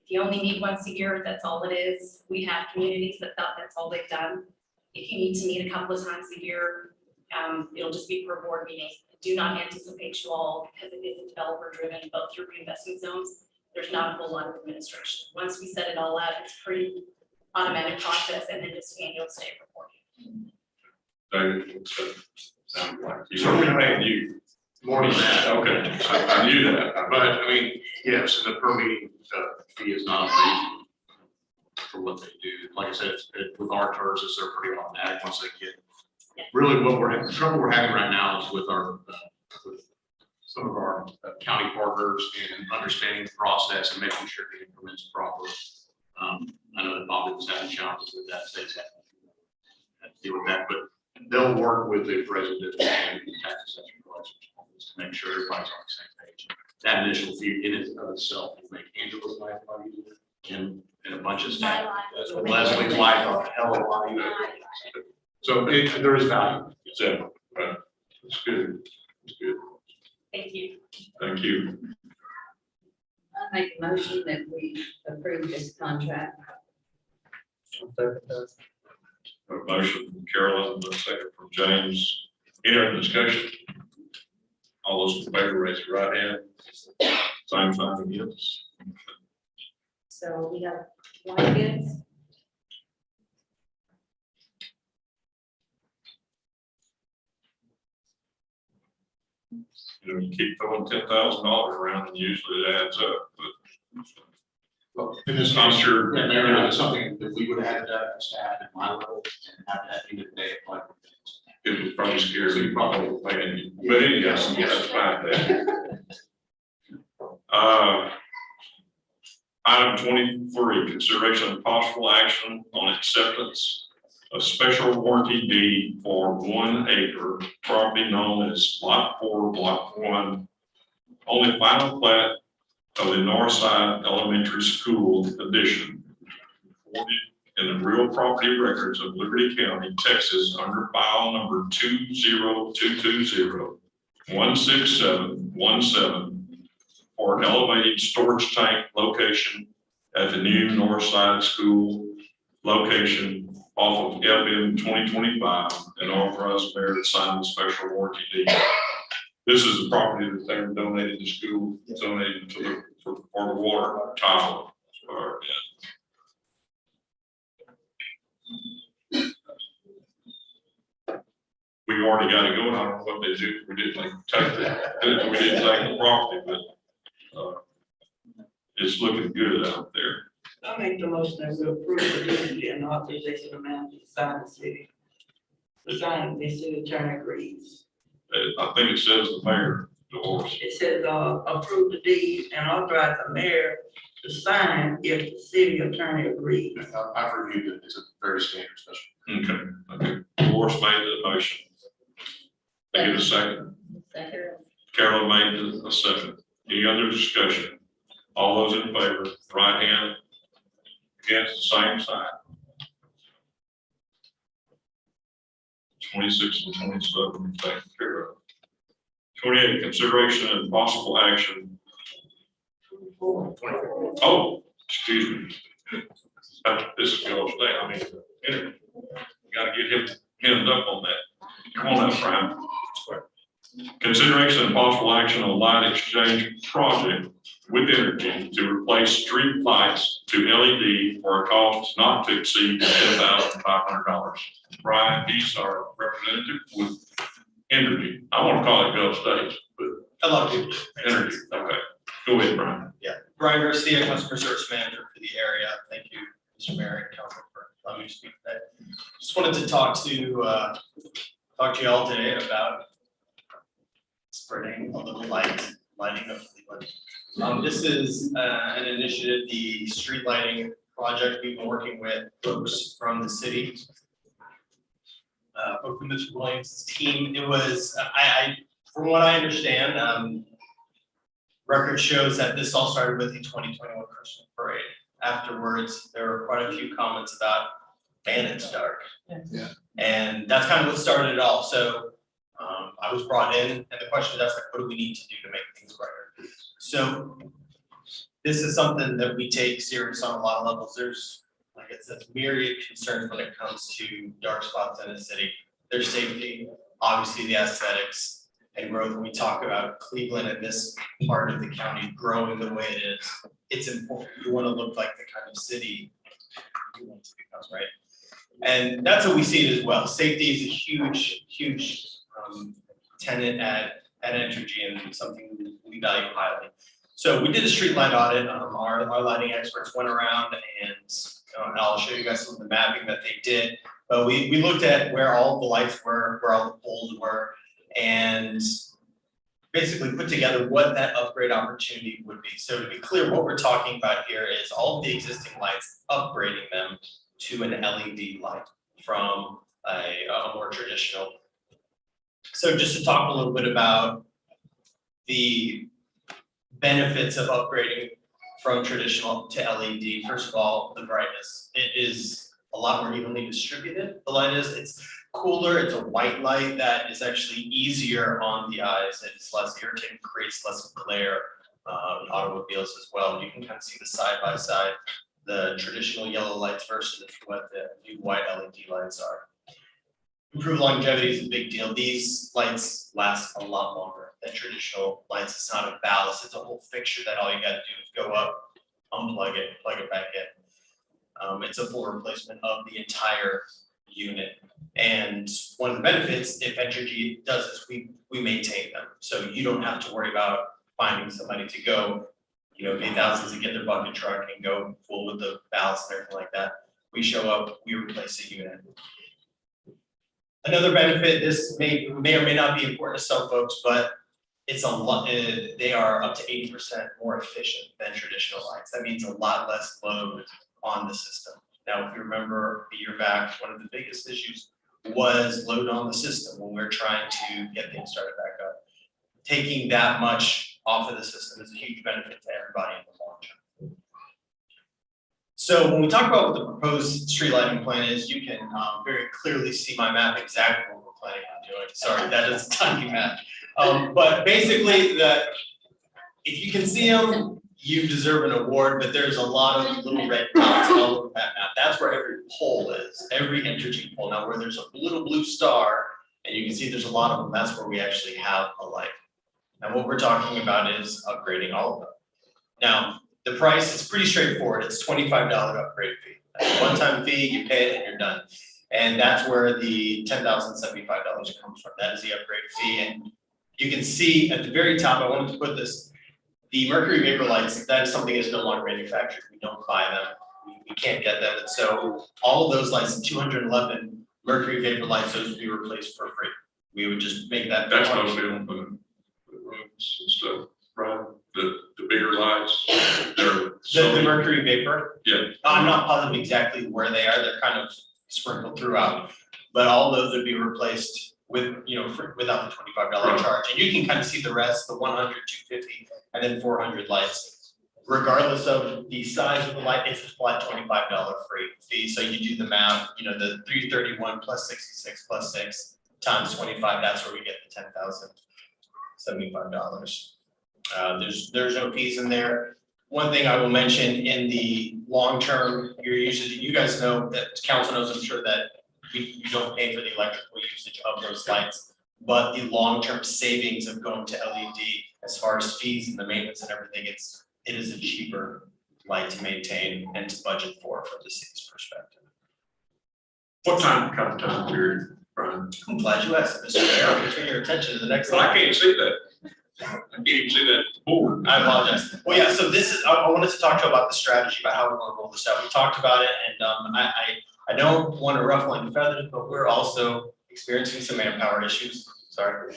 If you only meet once a year, that's all it is. We have communities that thought that's all they've done. If you need to meet a couple of times a year, it'll just be per board meeting. I do not anticipate you all, because it is developer driven, both through reinvestment zones. There's not a whole lot of administration. Once we set it all out, it's a pretty automatic process and then just annual state reporting. David, sounds like you were paying you. More than that. Okay, I knew that. But I mean, yes, and the per meeting fee is not amazing for what they do. Like I said, with our turfs, they're pretty automatic once they get. Yeah. Really, the trouble we're having right now is with our with some of our county partners and understanding the process and making sure the increments proper. I know that Bobby was having challenges with that, states have to deal with that, but they'll work with the president and the tax assessor collection office to make sure everybody's on the same page. That initial fee in and of itself will make Angela bunch of staff. Leslie's life, a hell of a lot. So there is value. So, that's good. That's good. Thank you. Thank you. I make a motion that we approve this contract. A motion from Carolyn, and a second from James. Any other discussion? All those in favor, raise your right hand. Same sign against. So we have one bids. You know, you keep throwing $10,000 around and usually it adds up, but. Well, in this I'm case, sure. yeah, Mayor, it's something that we would have had done as staff at my level and have that end of the day. Like, It was probably scary, so you probably won't pay any, but yes, that's fine then. Item 23, consideration of possible action on acceptance of special warranty deed for 1 acre property known as Lot 4, Block 1. Only final plat of the Northside Elementary School addition recorded in the real property records of Liberty County, Texas, under file number 20220-16717 for an elevated storage tank location at the new Northside School location off of FM 2025 and authorize the mayor to sign the special warranty deed. This is the property that they were donated to school, donated to the, for the water tower. We already got it going. I don't know what they do. We didn't take the property, but it's looking good out there. I make the motion that we approve the duty and authorization of manager to sign the city. The sign, the city attorney agrees. I think it says the mayor, Dolores. It says, approve the deed and authorize the mayor to sign if the city attorney agrees. I've reviewed it. It's a very standard special. Okay. Dolores made the motion. I get a second. Carol made a second. Any other discussion? All those in favor, right hand against the same side. 26 and 27 taken care of. 28, consideration and possible action. Oh, excuse me. This is going to stay. I mean, got to get him hemmed up on that. Come on up, Brian. Consideration and possible action on light exchange project with energy to replace street lights to LED for a cost not to exceed $10,500. Brian, he's our representative with energy. I want to call it Gulf States, but a lot of people. Energy. Okay, go ahead, Brian. Yeah, Brian Garcia, customer service manager for the area. Thank you, Mr. Mayor and Council, for allowing me to speak today. Just wanted to talk to you all today about spreading a little lighting of Cleveland. This is an initiative, the street lighting project. We've been working with folks from the city, folks from Mr. Williams' team. It was, from what I understand, record shows that this all started with the 2021 Christmas parade. Afterwards, there were quite a few comments about, man, it's dark. Yeah. And that's kind of what started it all. So I was brought in, and the question is asked, like, what do we need to do to make things brighter? So this is something that we take serious on a lot of levels. There's, like I said, myriad concerns when it comes to dark spots in the city. There's safety, obviously the aesthetics and growth. When we talk about Cleveland and this part of the county growing the way it is, it's important. You want to look like the kind of city you want to become, right? And that's what we see it as well. Safety is a huge tenet at Entergy and something we value highly. So we did a street light audit. Our lighting experts went around and I'll show you guys some of the mapping that they did. But we looked at where all the lights were, where all the poles were, and basically put together what that upgrade opportunity would be. So to be clear, what we're talking about here is all of the existing lights, upgrading them to an LED light from a more traditional. So just to talk a little bit about the benefits of upgrading from traditional to LED. First of all, the brightness. It is a lot more evenly distributed. The light is, it's cooler. It's a white light that is actually easier on the eyes. It's less irritating, creates less glare in automobiles as well. You can kind of see the side by side, the traditional yellow lights versus what the new white LED lights are. Improved longevity is a big deal. These lights last a lot longer than traditional lights. It's not a ballast, it's a whole fixture that all you gotta do is go up, unplug it, plug it back in. It's a full replacement of the entire unit. And one of the benefits, if Entergy does this, we maintain them. So you don't have to worry about finding somebody to go, pay thousands to get their bucket truck and go full with the ballast and everything like that. We show up, we replace the unit. Another benefit, this may or may not be important to some folks, but it's a lot, they are up to 80% more efficient than traditional lights. That means a lot less load on the system. Now, if you remember a year back, one of the biggest issues was load on the system when we're trying to get things started back up. Taking that much off of the system is a huge benefit to everybody in the long term. So when we talk about what the proposed street lighting plan is, you can very clearly see my map exactly what we're planning on doing. Sorry, that is a tiny map. But basically, if you can see them, you deserve an award, but there's a lot of little red dots all over that map. That's where every pole is, every Entergy pole. Now, where there's a little blue star, and you can see there's a lot of them, that's where we actually have a light. And what we're talking about is upgrading all of them. Now, the price is pretty straightforward. It's $25 upgrade fee. That's a one-time fee, you pay it and you're done. And that's where the $10,075 comes from. That is the upgrade fee. And you can see at the very top, I wanted to put this, the mercury vapor lights, that is something that's no longer manufactured. We don't buy them. We can't get them. And so all of those lights, 211 mercury vapor lights, those would be replaced for free. We would just make that. That's mostly on the rooms and stuff, right? The bigger lights, the mercury vapor. Yeah. I'm not positive exactly where they are. They're kind of sprinkled throughout, but all those would be replaced with, without the $25 charge. And you can kind of see the rest, the 100, 250, and then 400 lights. Regardless of the size of the light, it's a flat $25 free fee. So you do the math, the 331 plus 66 plus 6 times 25, that's where we get the $10,075. There's no fees in there. One thing I will mention in the long term, your usage, you guys know that council knows, I'm sure that you don't pay for the electrical usage of those lights, but the long term savings of going to LED as far as fees and the maintenance and everything, it is a cheaper light to maintain and to budget for from the city's perspective. What kind of time period, Brian? I'm glad you asked, Mr. Mayor. I'll turn your attention to the next Well, slide. I can't see that. I can't even see that board. I apologize. Well, yeah, so this is, I wanted to talk to you about the strategy, about how we're going to roll this out. We talked about it, and I don't want to ruffle any feathers, but we're also experiencing some manpower issues. Sorry.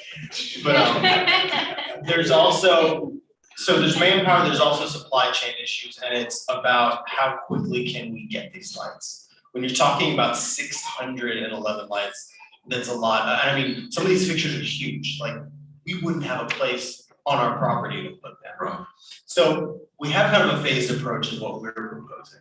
But there's also, so there's manpower, there's also supply chain issues, and it's about how quickly can we get these lights. When you're talking about 611 lights, that's a lot. I mean, some of these fixtures are huge. Like, we wouldn't have a place on our property to put them. Right. So we have kind of a phased approach is what we're proposing.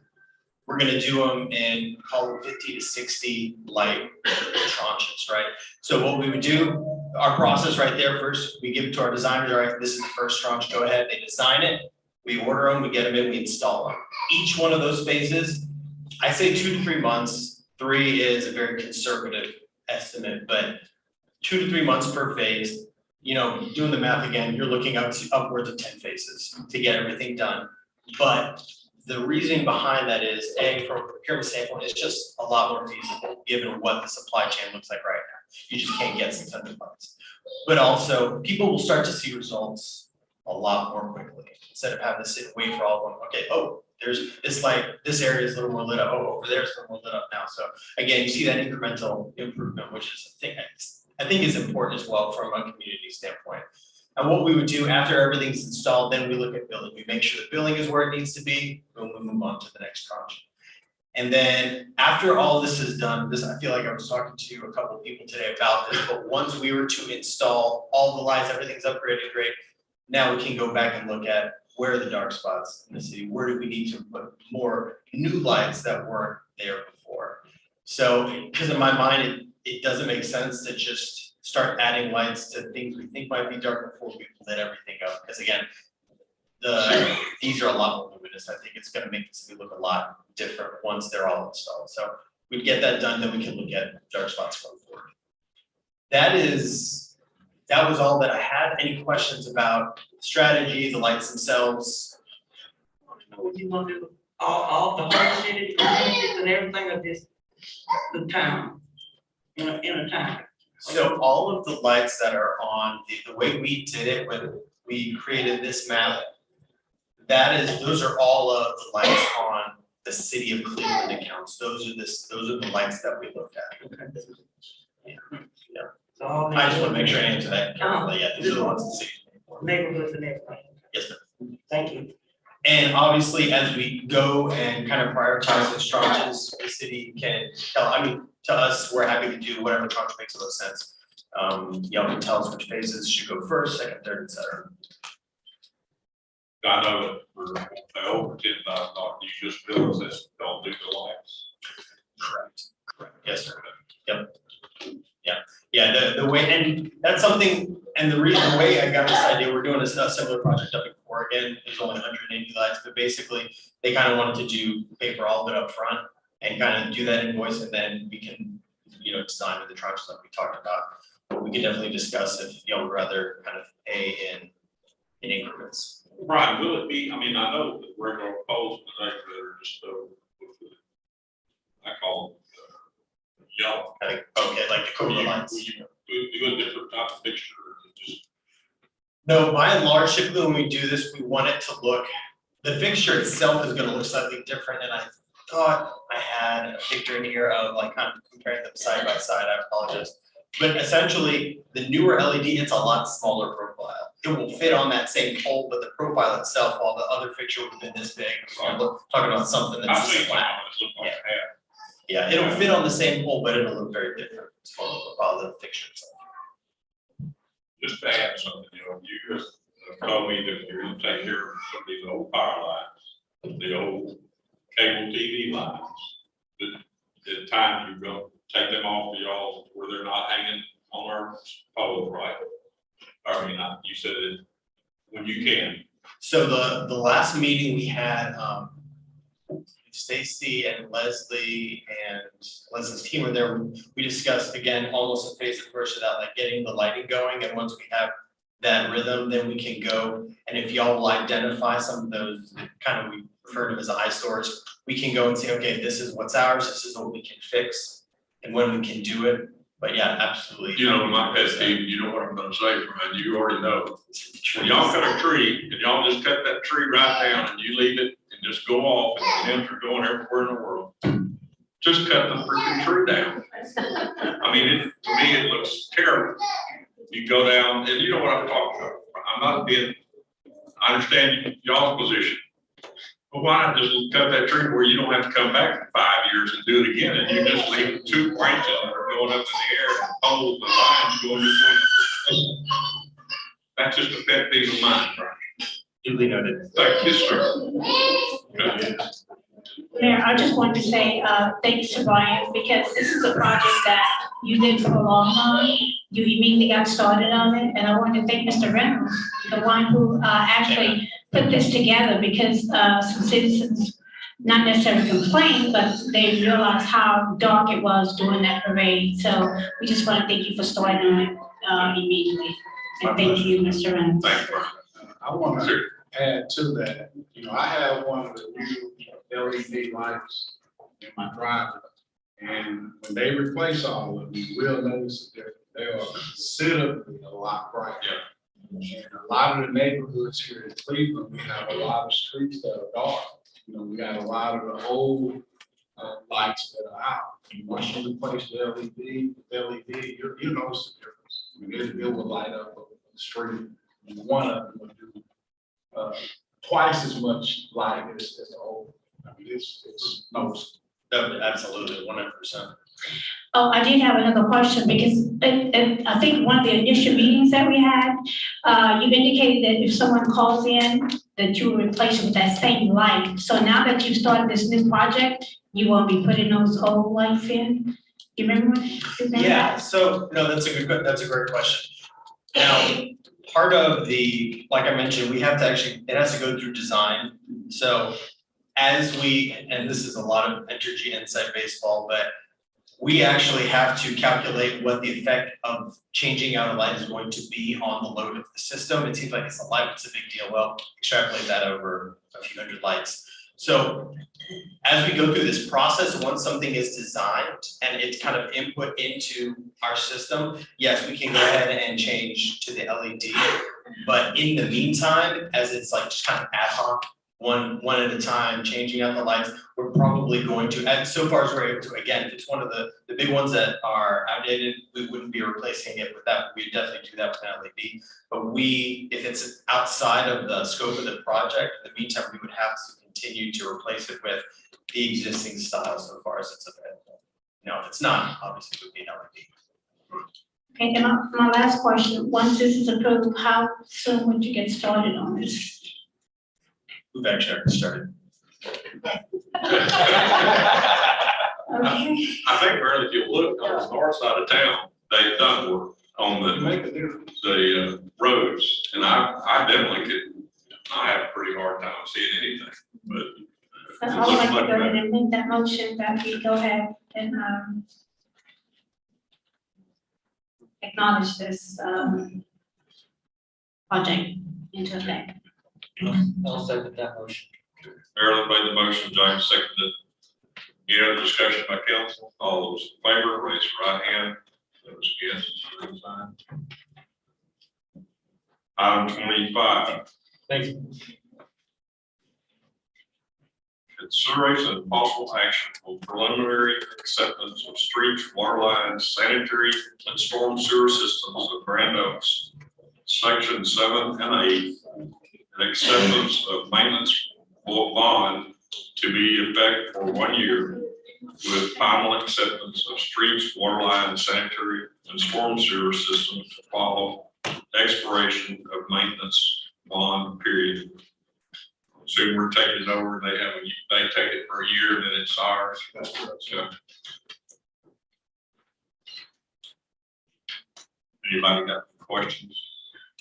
We're gonna do them in, call it 50 to 60 light tranches, right? So what we would do, our process right there, first, we give it to our designers, all right, this is the first tranche, go ahead, they design it, we order them, we get them in, we install them. Each one of those phases, I say 2 to 3 months, 3 is a very conservative estimate, but 2 to 3 months per phase. Doing the math again, you're looking upwards of 10 phases to get everything done. But the reasoning behind that is, A, from a procurement standpoint, it's just a lot more feasible given what the supply chain looks like right now. You just can't get 600 lights. But also, people will start to see results a lot more quickly instead of having to sit and wait for all of them. Okay, oh, there's this light, this area is a little more lit up. Oh, over there it's a little more lit up now. So again, you see that incremental improvement, which is a thing I think is important as well from a community standpoint. And what we would do after everything's installed, then we look at billing. We make sure the billing is where it needs to be, and we move on to the next tranche. And then after all this is done, I feel like I was talking to a couple of people today about this, but once we were to install all the lights, everything's upgraded, great. now we can go back and look at where are the dark spots in the city? Where do we need to put more new lights that weren't there before? So, because in my mind, it doesn't make sense to just start adding lights to things we think might be dark before we lit everything up. Because again, these are a lot more luminous. I think it's gonna make the city look a lot different once they're all installed. So we'd get that done, then we can look at dark spots going forward. That was all that I had. Any questions about strategy, the lights themselves? What you gonna do, all the whole city, and everything of this, the town, in a town? So all of the lights that are on, the way we did it when we created this map, those are all of the lights on the city of Cleveland accounts. Those are the lights that we looked at. Yeah. I just want to make sure I answer that carefully. Yeah, these are the ones in the city. Neighborhoods and everything. Yes, ma'am. Thank you. And obviously, as we go and kind of prioritize the tranches, the city can tell, to us, we're happy to do whatever tranche makes the most sense. Y'all can tell us which phases should go first, second, third, et cetera. I know that for the over $10,000, you just bills this, don't do the lights. Correct. Yes, sir. Yep. Yeah, the way, and that's something, and the way I got this idea, we're doing a similar project up in Oregon, there's only 180 lights, but basically, they kind of wanted to pay for all of it up front and kind of do that invoice, and then we can, design with the tranches like we talked about. But we can definitely discuss if y'all would rather kind of pay in increments. Brian, will it be, I know the regular poles, that are just, I call them yellow. Okay, like the Cobra lights. Do a different type of fixture, just. No, by and large, typically when we do this, we want it to look, the fixture itself is gonna look slightly different, and I thought I had a picture in here of like kind of comparing them side by side, I apologize. But essentially, the newer LED, it's a lot smaller profile. It will fit on that same pole, but the profile itself, while the other fixture would have been this big, we're talking about something that's just flat. Yeah, it'll fit on the same pole, but it'll look very different, smaller profile than the fixture itself. Just to add something, you just told me that you're gonna take care of some of these old power lines, the old cable TV lines. At times you're gonna take them off of y'all where they're not hanging on our poles, right? You said it when you can. So the last meeting we had, Stacy and Leslie and Leslie's team were there. We discussed again, almost a phase approach to that, like getting the lighting going. And once we have that rhythm, then we can go. And if y'all will identify some of those kind of, we refer to them as eyesores, we can go and say, okay, this is what's ours. This is what we can fix and when we can do it. But yeah, absolutely. My pet peeve, you know what I'm gonna say, Brian, you already know. When y'all cut a tree and y'all just cut that tree right down and you leave it and just go off and the limbs are going everywhere in the world. Just cut the freaking tree down. To me, it looks terrible. You go down, and you know what I'm talking about. I understand y'all's position. But why not just cut that tree where you don't have to come back in 5 years and do it again, and you just leave 2 branches that are going up in the air and poles and lines going between. That's just a pet peeve of mine, Brian. Duly noted. Thank you, sir. Mayor, I just wanted to say, thanks to Brian, because this is a project that you did for a long time. You immediately got started on it, and I want to thank Mr. Reynolds, the one who actually put this together, because some citizens not necessarily complained, but they realized how dark it was during that parade. So we just want to thank you for starting on it immediately. And thank you, Mr. Reynolds. Thank you. I want to add to that, I have one of the new LED lights in my driveway. And when they replace all of them, you will notice that they are considerably a lot brighter. And a lot of the neighborhoods here in Cleveland, we have a lot of streets that are dark. We got a lot of the old lights that are out. And once you replace the LED, you notice the difference. It will light up the street. And one of them will do twice as much light as the old. It's noticeable. Absolutely, 100%. Oh, I did have another question because I think one of the initial meetings that we had, you indicated that if someone calls in, that you will replace it with that same light. So now that you've started this new project, you won't be putting those old lights in? You remember? Yeah, so, no, that's a great question. Now, part of the, like I mentioned, we have to actually, it has to go through design. So as we, and this is a lot of energy inside baseball, but we actually have to calculate what the effect of changing out a light is going to be on the load of the system. It seems like it's a light, it's a big deal. Well, extrapolate that over a few hundred lights. So as we go through this process, once something is designed and it's kind of input into our system, yes, we can go ahead and change to the LED. But in the meantime, as it's like just kind of ad hoc, one at a time, changing out the lights, we're probably going to, and so far as we're able to, again, if it's one of the big ones that are outdated, we wouldn't be replacing it with that. We'd definitely do that with an LED. But if it's outside of the scope of the project, in the meantime, we would have to continue to replace it with the existing style so far as it's available. Now, if it's not, obviously it would be an LED. Okay, and my last question, once this is approved, how soon would you get started on this? We've actually already started. Okay. I think, Marilyn, if you look on the north side of town, they've done work on the roads, and I definitely could, I have a pretty hard time seeing anything, but. So I would like to go ahead and make that motion that we go ahead and acknowledge this project into effect. I'll second that motion. Marilyn made the motion, James seconded. Any other discussion by council? All those in favor, raise your right hand. Those against, same sign. Item 25. Thank you. Consideration of possible action on preliminary acceptance of streets, water lines, sanitary and storm sewer systems of Grand Oaks, section 7 and 8, and acceptance of maintenance bond to be in effect for 1 year with final acceptance of streets, water lines, sanitary and storm sewer systems to follow expiration of maintenance bond period. So we're taking it over, they take it for a year, and then it's ours. So. Anybody got questions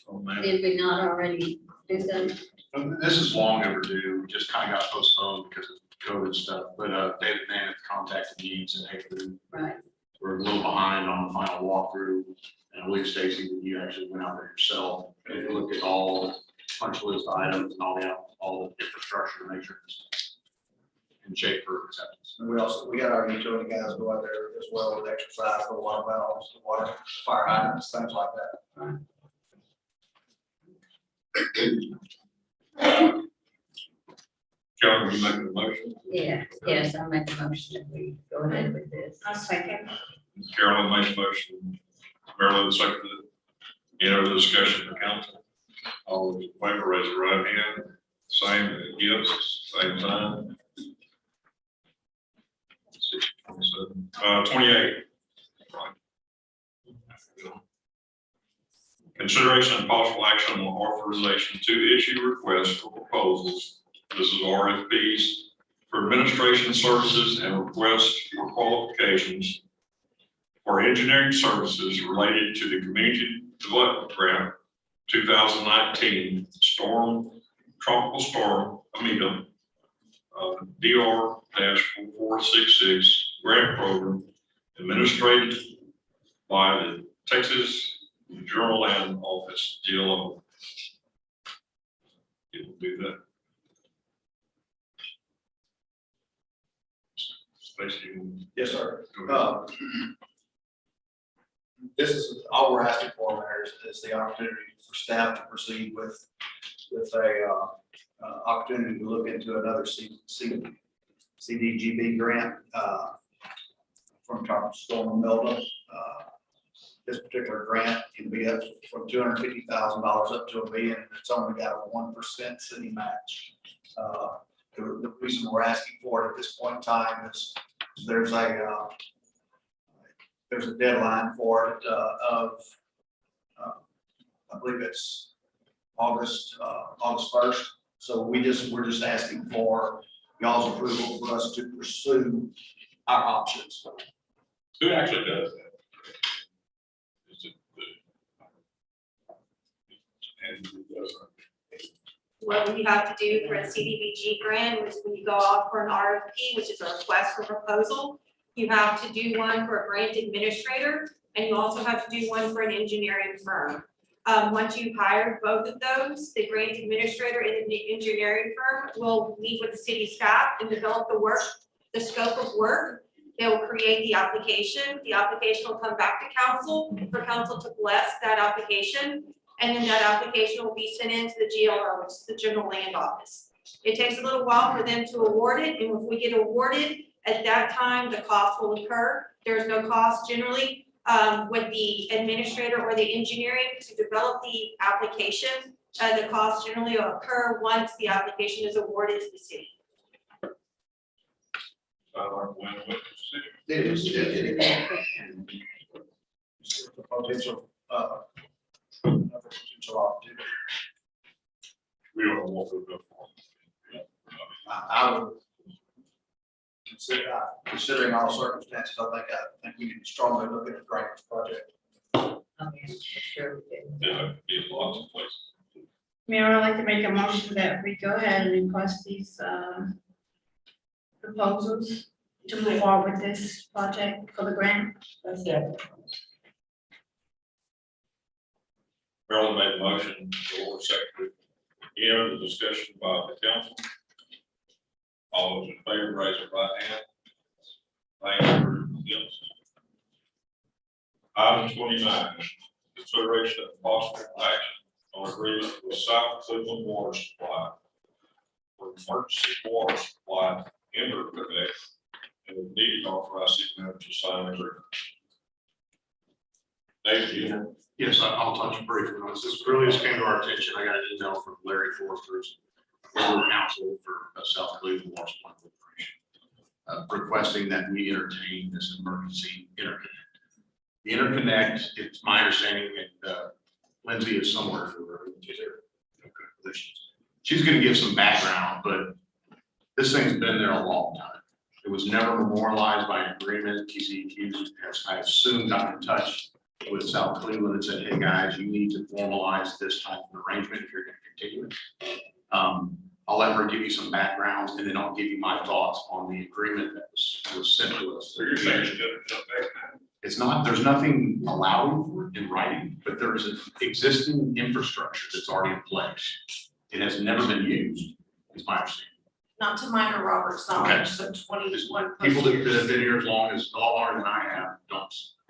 on that? Did we not already do that? This is long overdue, we just kind of got postponed because of COVID stuff, but David Van contacted me and said, hey, Right. we're a little behind on the final walkthrough. And I believe Stacy, that you actually went out there yourself and looked at all the punch list items and all the infrastructure to make sure it's in shape for acceptance. And we got our utility guys go out there as well with exercise, the water valves, the water, fire hydrants, things like that. John, will you make a motion? Yeah, yes, I'll make a motion that we go ahead with this. I'll second. Carolyn made a motion, Marilyn seconded it. Any other discussion for council? All those in favor, raise your right hand. Same against, same sign. 28. Consideration and possible action on authorization to issue requests for proposals. This is RFPs for administration services and requests for qualifications for engineering services related to the Community Development Grant 2019 Tropical Storm Amita DR-4466 grant program administrated by the Texas General Land Office, DLO. You will do that. Stacy. Yes, sir. This is all we're asking for, Mayor, is the opportunity for staff to proceed with a opportunity to look into another CDGB grant from Tropical Storm Melda. This particular grant can be up from $250,000 up to $1 million. It's only got a 1% city match. The reason we're asking for it at this point in time is there's a there's a deadline for it, I believe it's August 1st. So we're just asking for y'all's approval for us to pursue our options. Who actually does that? Is it and who doesn't? What you have to do for a CDBG grant, which when you go out for an RFP, which is a request for proposal, you have to do one for a grant administrator, and you also have to do one for an engineering firm. Once you've hired both of those, the grant administrator and the engineering firm will meet with the city staff and develop the work, the scope of work. They will create the application. The application will come back to council for council to bless that application. And then that application will be sent into the GLO, which is the General Land Office. It takes a little while for them to award it, and if we get awarded, at that time, the cost will occur. There's no cost generally with the administrator or the engineering to develop the application. The cost generally will occur once the application is awarded to the city. It is. Potential opportunity. We don't know what we're good for. I would considering all circumstances, I think we need to strongly look at the grant project. Sure. Yeah, in lots of places. Mayor, I'd like to make a motion that we go ahead and request these proposals to move forward with this project for the grant. That's it. Marilyn made a motion, George seconded. Any other discussion by the council? All those in favor, raise your right hand. Thank you. Against. Item 29, consideration of possible action on agreement with South Cleveland Water Supply for emergency water supply interconnect and if needed authorize city manager to sign the agreement. Dave, you Yes, I'll touch briefly on this. This really just came to our attention. I got an email from Larry Forster's former counsel for South Cleveland Water Supply Corporation, requesting that we entertain this emergency interconnect. The interconnect, it's my understanding, and Lindsay is somewhere. She's going to give some background, but this thing's been there a long time. It was never memorialized by an agreement. TCEQ has, I assume, got in touch with South Cleveland and said, hey guys, you need to formalize this type of arrangement if you're going to continue it. I'll let her give you some background and then I'll give you my thoughts on the agreement that was sent to us. So you're saying it's gonna It's not, there's nothing allowing for it in writing, but there is an existing infrastructure that's already in place. It has never been used, is my understanding. Not to minor Robert's knowledge, so 21 plus People that years. have been here as long as, a lot longer than I have,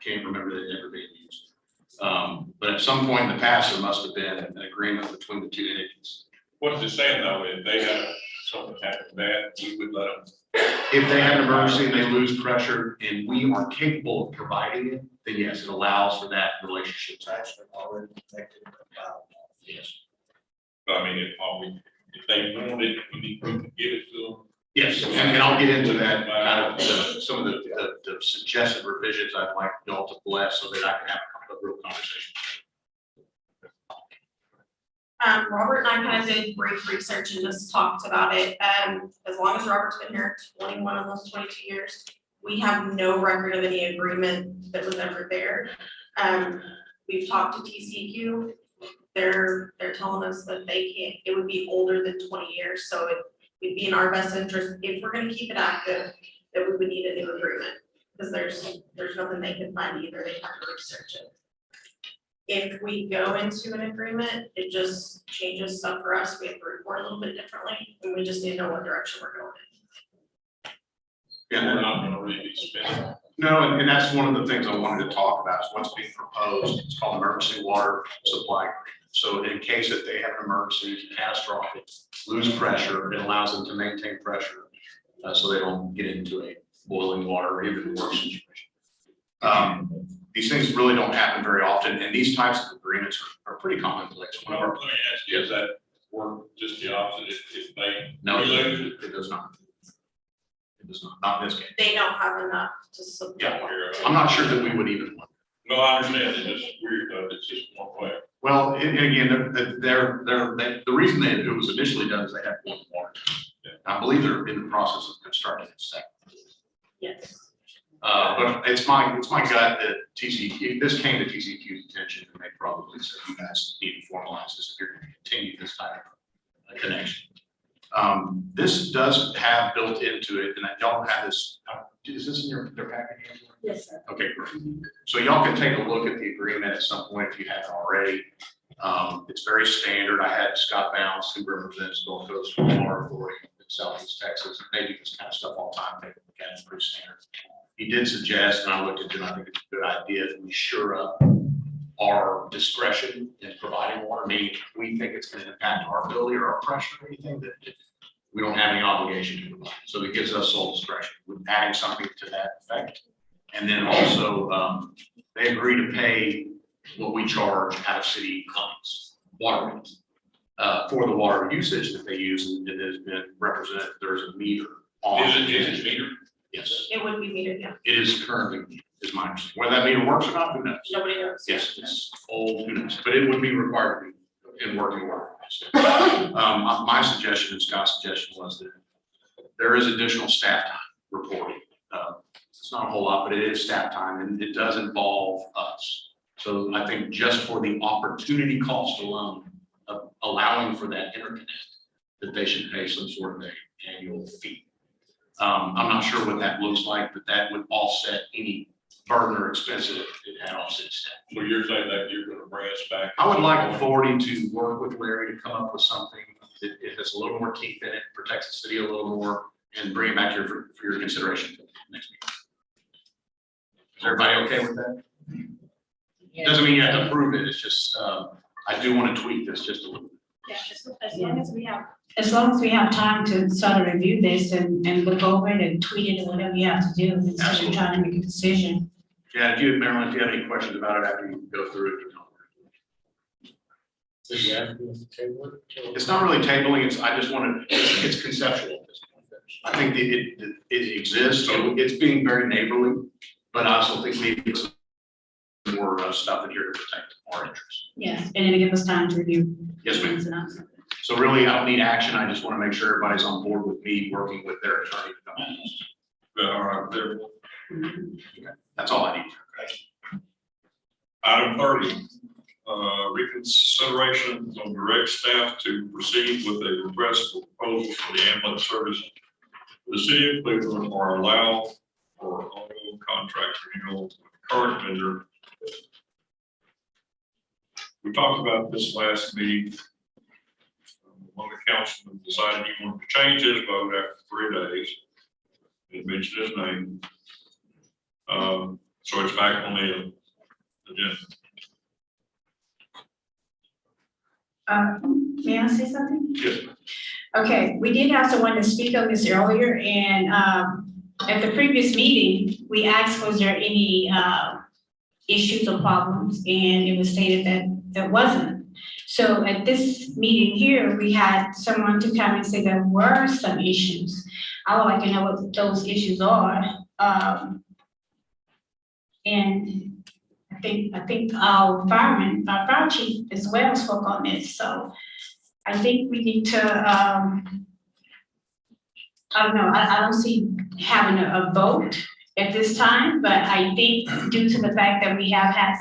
can't remember that it ever being used. But at some point in the past, there must have been an agreement between the two entities. What is it saying though, if they have something happen bad, we would let them? If they have an emergency and they lose pressure and we are capable of providing it, then yes, it allows for that relationship. It's actually already connected. Yes. But I mean, if they want it, we need to give it to them. Yes, and I'll get into that, kind of some of the suggested revisions I'd like y'all to bless so that I can have a real conversation. Robert and I kind of did brief research and just talked about it. As long as Robert's been here, 21, almost 22 years, we have no record of any agreement that was ever there. We've talked to TCEQ. They're telling us that they can't, it would be older than 20 years. So it would be in our best interest, if we're gonna keep it active, that we would need a new agreement. Because there's nothing they can find either. They have to research it. If we go into an agreement, it just changes stuff for us. We have to report a little bit differently, and we just need to know what direction we're going in. Yeah, We're not gonna really be spending. no, and that's one of the things I wanted to talk about is what's being proposed. It's called emergency water supply agreement. So in case that they have an emergency, catastrophic, lose pressure, it allows them to maintain pressure so they don't get into a boiling water or even worse situation. These things really don't happen very often, and these types of agreements are pretty commonplace. Let me ask you, does that work just the opposite if they? No, it does not. It does not in this case. They don't have enough to support. Yeah, I'm not sure that we would even want. No, I understand, it's just weird, it's just one way. Well, and again, the reason that it was initially done is they had one water. I believe they're in the process of constructing a second. Yes. But it's my gut that TCQ, this came to TCQ's attention, and they probably said, you guys need to formalize this if you're going to continue this type of connection. This does have built into it, and I don't have this, is this in their package? Yes, sir. Okay, great. So y'all can take a look at the agreement at some point if you haven't already. It's very standard. I had Scott Bounce, who represents Gulf Coast Water Authority in Southeast Texas, and they do this kind of stuff all the time. They look at it, it's pretty standard. He did suggest, and I looked into it, I think it's a good idea that we shore up our discretion in providing water, meaning we think it's going to impact our ability or our pressure or anything, that we don't have any obligation to provide. So it gives us sole discretion with adding something to that effect. And then also, they agree to pay what we charge out of city funds, water rates, for the water usage that they use, and it has been represented, there's a meter on. Is it meter? Yes, It would be metered, yeah. it is currently, is my understanding. Whether that meter works or not, who knows? Nobody knows. Yes, it's old, who knows, but it would be required to be in working order. My suggestion and Scott's suggestion was that there is additional staff time reporting. It's not a whole lot, but it is staff time, and it does involve us. So I think just for the opportunity cost alone of allowing for that interconnect, that they should pay some sort of an annual fee. I'm not sure what that looks like, but that would offset any burden or expense that it had offset staff. So you're saying that you're gonna bring us back? I would like authority to work with Larry to come up with something that it has a little more teeth in it, protects the city a little more, and bring it back here for your consideration next week. Is everybody okay with that? Doesn't mean you have to approve it, it's just, I do want to tweak this just a little bit. Yeah, just as long as we have time to sort of review this and look over it and tweet it or whatever you have to do, instead of Absolutely. trying to make a decision. Yeah, if you, Marilyn, if you have any questions about it after you go through it, you know. It's not really tabling, it's, I just want to, it's conceptual at this point. I think that it exists, so it's being very neighborly, but I also think we need some more stuff in here to protect our interests. Yeah, and it'll give us time to review. Yes, ma'am. ins and outs. So really, I don't need action, I just want to make sure everybody's on board with me working with their attorney to come in. All right, there. That's all I need. Item 30, reconsideration on direct staff to proceed with a request for proposal for the ambulance service. The city of Cleveland are allowed for ongoing contract renewal with the current vendor. We talked about this last meeting. One of the councilmen decided he wanted to change his vote after 3 days. He mentioned his name. So it's back on the agenda. May I say something? Yes. Okay, we did have someone to speak on this earlier, and at the previous meeting, we asked, was there any issues or problems, and it was stated that there wasn't. So at this meeting here, we had someone to come and say there were some issues. I would like to know what those issues are. And I think our fireman, our fire chief as well spoke on this, so I think we need to, I don't know, I don't see having a vote at this time, but I think due to the fact that we have had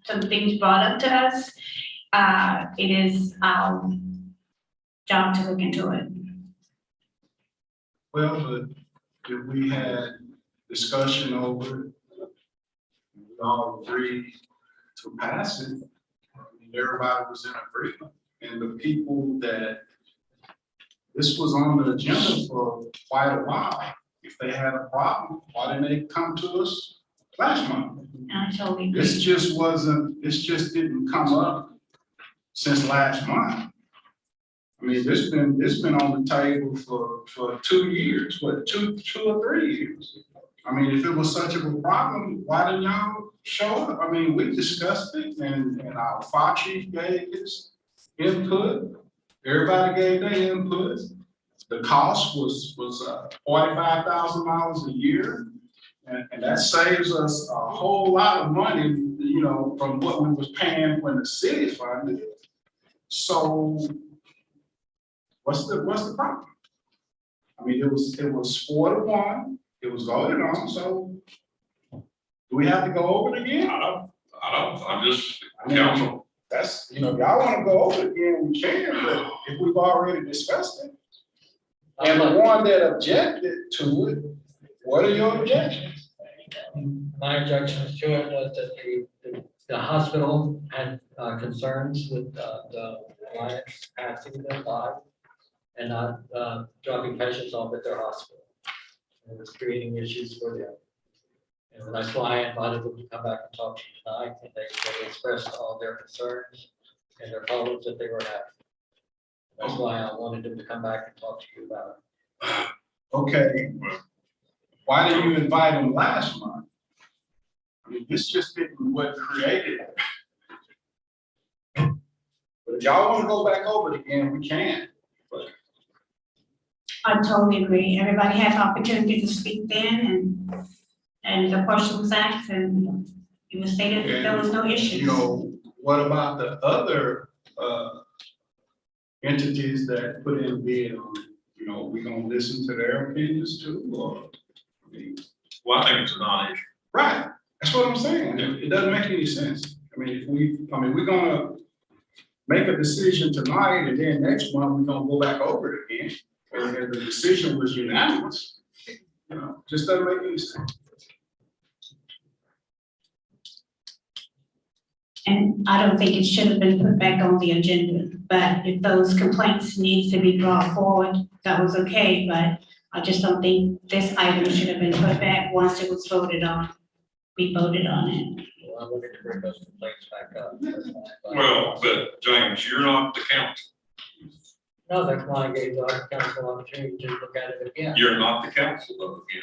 some things brought up to us, it is our job to look into it. Well, but if we had discussion over it, we all agreed to pass it, everybody was in agreement. And the people that, this was on the agenda for quite a while. If they had a problem, why didn't they come to us last month? I totally agree. This just didn't come up since last month. I mean, it's been on the table for 2 years, what, two or 3 years. I mean, if it was such a problem, why didn't y'all show up? I mean, we discussed it and our fire chief gave his input. Everybody gave their input. the cost was $45,000 a year. And that saves us a whole lot of money, you know, from what we was paying when the city funded it. So what's the problem? I mean, it was 4-1, it was voted on, so do we have to go over it again? I'm just, I mean, council, that's, you know, if y'all wanna go over it again, we can, but if we've already discussed it. And the one that objected to it, what are your objections? My objections to it was that the hospital had concerns with the clients passing their lives and not dropping patients off at their hospital. And it was creating issues for them. And that's why I invited them to come back and talk to you tonight, and they expressed all their concerns and their problems that they were having. That's why I wanted them to come back and talk to you about it. Okay, why didn't you invite them last month? I mean, this just didn't what created it. But if y'all wanna go back over it again, we can. But I totally agree. Everybody had the opportunity to speak then and the question was asked and it was stated that there was no issue. you know, what about the other entities that put in bid on it? You know, we gonna listen to their opinions too, or? I mean, well, I think it's a non-issue. right, that's what I'm saying. It doesn't make any sense. I mean, we're gonna make a decision tonight and then next month we're gonna go back over it again. And the decision was unanimous. You know, just doesn't make any sense. And I don't think it should have been put back on the agenda, but if those complaints needs to be brought forward, that was okay, but I just don't think this item should have been put back once it was voted on. We voted on it. Well, I'm looking to bring those complaints back up. Well, but James, you're not the council. No, that's why I gave our council opportunity to look at it again. You're not the council though, again.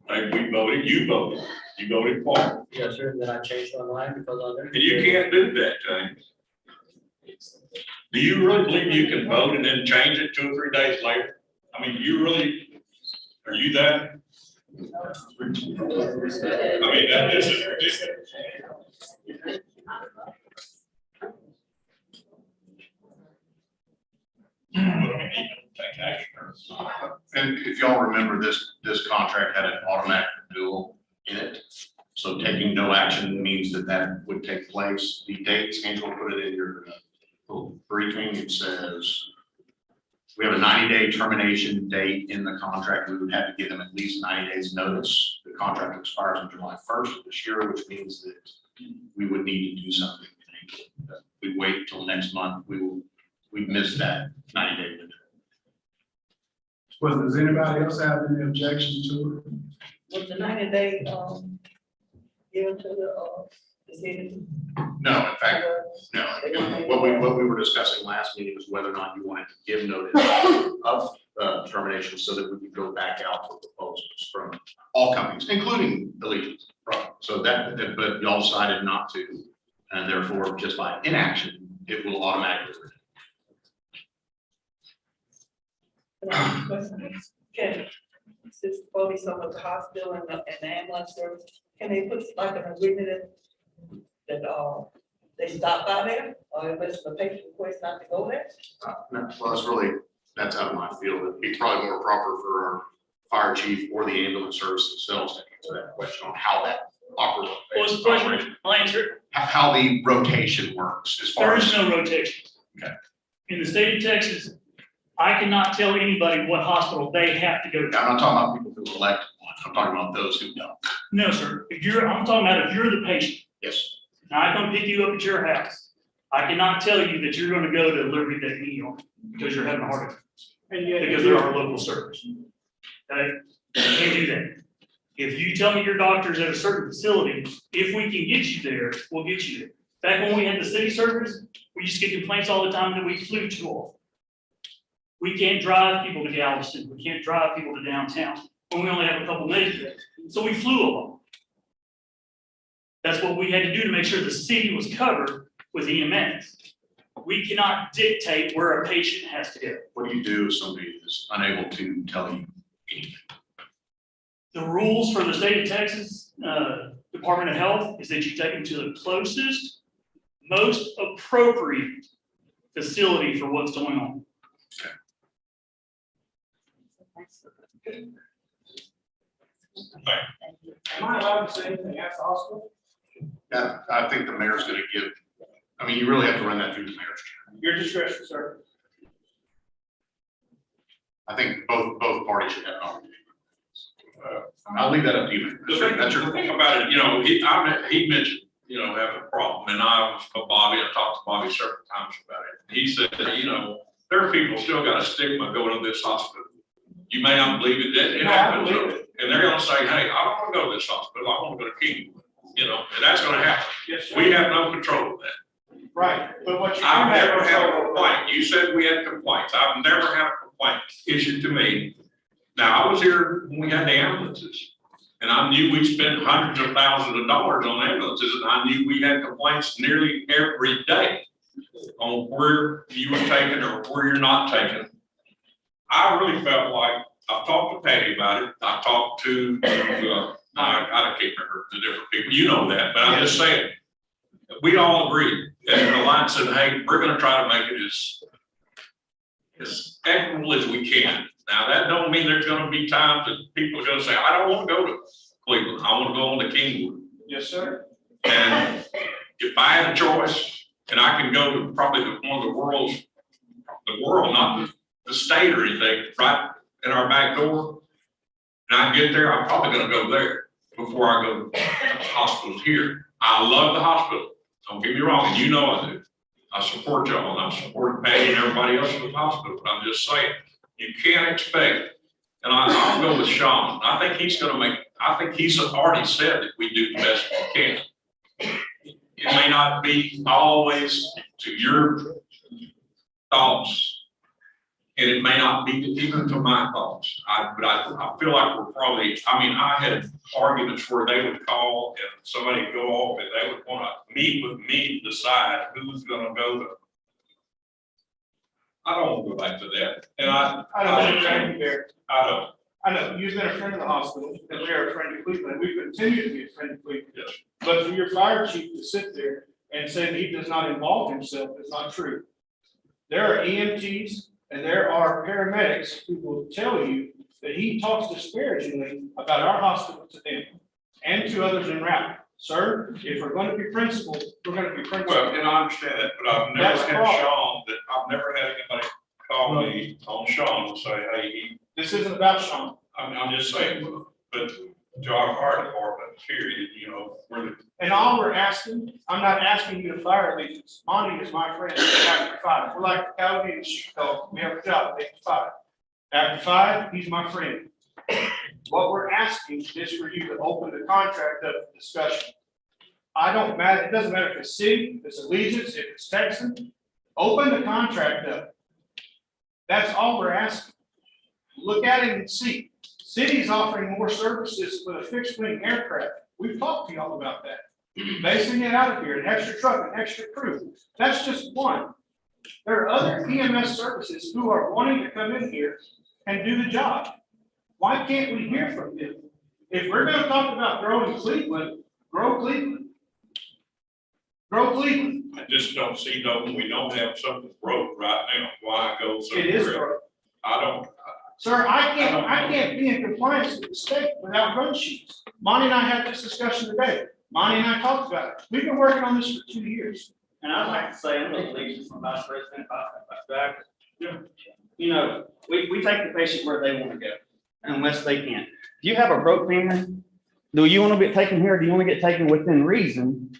Like we voted, you voted for it. Yes, sir, and then I changed my mind because I And you can't do that, James. Do you really believe you can vote and then change it 2 or 3 days later? I mean, are you that? I mean, that is ridiculous. And if y'all remember, this contract had an automatic renewal in it. So taking no action means that would take place. The dates, Angela put it in your little briefing. It says we have a 90-day termination date in the contract. We would have to give them at least 90 days notice. The contract expires on July 1st of this year, which means that we would need to do something. If we wait till next month, we've missed that 90-day window. Well, does anybody else have any objection to it? Was the 90-day, given to the city? No, in fact, no. What we were discussing last meeting was whether or not you wanted to give notice of termination so that we could go back out for proposals from all companies, including Allegiance. So but y'all decided not to, and therefore, just by inaction, it will automatically. Can, since police on the hospital and the ambulance service, can they put like an agreement that they stop by there, or if it's the patient request not to go there? No, well, that's out of my field. It'd be probably more proper for our fire chief or the ambulance service themselves to answer that question on how that operates. What's the question? I'll answer it. How the rotation works as far There as. is no rotation. Okay. In the state of Texas, I cannot tell anybody what hospital they have to go to. I'm not talking about people who elect one. I'm talking about those who don't. No, sir. I'm talking about if you're the patient. Yes. Now I come pick you up at your house. I cannot tell you that you're going to go to Liberty Day Meal because you're having a heart attack. Because they're our local service. Okay? You can't do that. If you tell me your doctor's at a certain facility, if we can get you there, we'll get you there. Back when we had the city service, we used to get complaints all the time that we flew too often. We can't drive people to Galveston. We can't drive people to downtown when we only have a couple Medicaid. So we flew a lot. That's what we had to do to make sure the city was covered with EMS. We cannot dictate where a patient has to go. What do you do if somebody is unable to tell you anything? The rules for the state of Texas, Department of Health, is that you take them to the closest, most appropriate facility for what's going on. Am I allowed to say anything at the hospital? I think the mayor's gonna give, I mean, you really have to run that through the mayor's chair. Your discretion, sir. I think both parties should have an opportunity. I'll leave that up to you. That's your. The thing about it, you know, he mentioned, you know, having a problem, and I talked to Bobby several times about it. He said, you know, there are people still got a stigma going to this hospital. You may not believe it, it happens, and they're gonna say, hey, I don't wanna go to this hospital, I wanna go to Kingwood, you know, and that's gonna happen. Yes, sir. We have no control of that. Right, but what you. I've never had a complaint. You said we had complaints. I've never had a complaint issued to me. Now, I was here when we had the ambulances, and I knew we spent hundreds of thousands of dollars on ambulances, and I knew we had complaints nearly every day on where you were taken or where you're not taken. I really felt like, I've talked to Patty about it. I talked to, I can't remember the different people, you know that, but I'm just saying, we all agreed, and the line said, hey, we're gonna try to make it as equitable as we can. Now, that don't mean there's gonna be times that people are gonna say, I don't wanna go to Cleveland, I wanna go on to Kingwood. Yes, sir. And if I had a choice, and I can go to probably one of the world, not the state or anything, right in our back door, and I get there, I'm probably gonna go there before I go to hospitals here. I love the hospital, don't get me wrong, and you know I do. I support y'all, and I support Patty and everybody else in the hospital, but I'm just saying, you can't expect, and I'll go with Sean, I think he's already said that we do the best we can. It may not be always to your thoughts, and it may not be even to my thoughts. But I feel like we're probably, I had arguments where they would call and somebody would go off and they would want to meet with me to decide who's gonna go to. I don't want to go back to that. And I don't. I know, you've been a friend of the hospital, and we are a friend of Cleveland, we continue to be a friend of Cleveland. Yes. But for your fire chief to sit there and say that he does not involve himself is not true. There are EMTs and there are paramedics who will tell you that he talks disparagingly about our hospital to them and to others in route. Sir, if we're going to be principled, we're going to be principled. Well, and I understand that, but I've never had anybody call me on Sean and say, hey, this isn't about Sean. I'm just saying, but to our fire department, period, you know, And all we're asking, I'm not asking you to fire allegiance. Monty is my friend after 5. We're like the Cowboys and Chicago. We have a job after 5. After 5, he's my friend. What we're asking is for you to open the contract up for discussion. I don't matter, it doesn't matter if it's city, if it's Allegiance, if it's Texan, open the contract up. That's all we're asking. Look at it and see. City's offering more services with a fixed wing aircraft. We've talked to y'all about that. Basing it out of here, an extra truck, an extra crew. That's just one. There are other EMS services who are wanting to come in here and do the job. Why can't we hear from them? If we're gonna talk about growing Cleveland, grow Cleveland. Grow Cleveland. I just don't see, we don't have something broke right now, why go somewhere? It is broke. I don't. Sir, I can't be in compliance with the state without run sheets. Monty and I had this discussion today. Monty and I talked about it. We've been working on this for 2 years. And I'd like to say, I'm the Allegiance Vice President, back. You know, we take the patient where they want to go, unless they can. If you have a broke family, do you want to get taken here, or do you want to get taken within reason,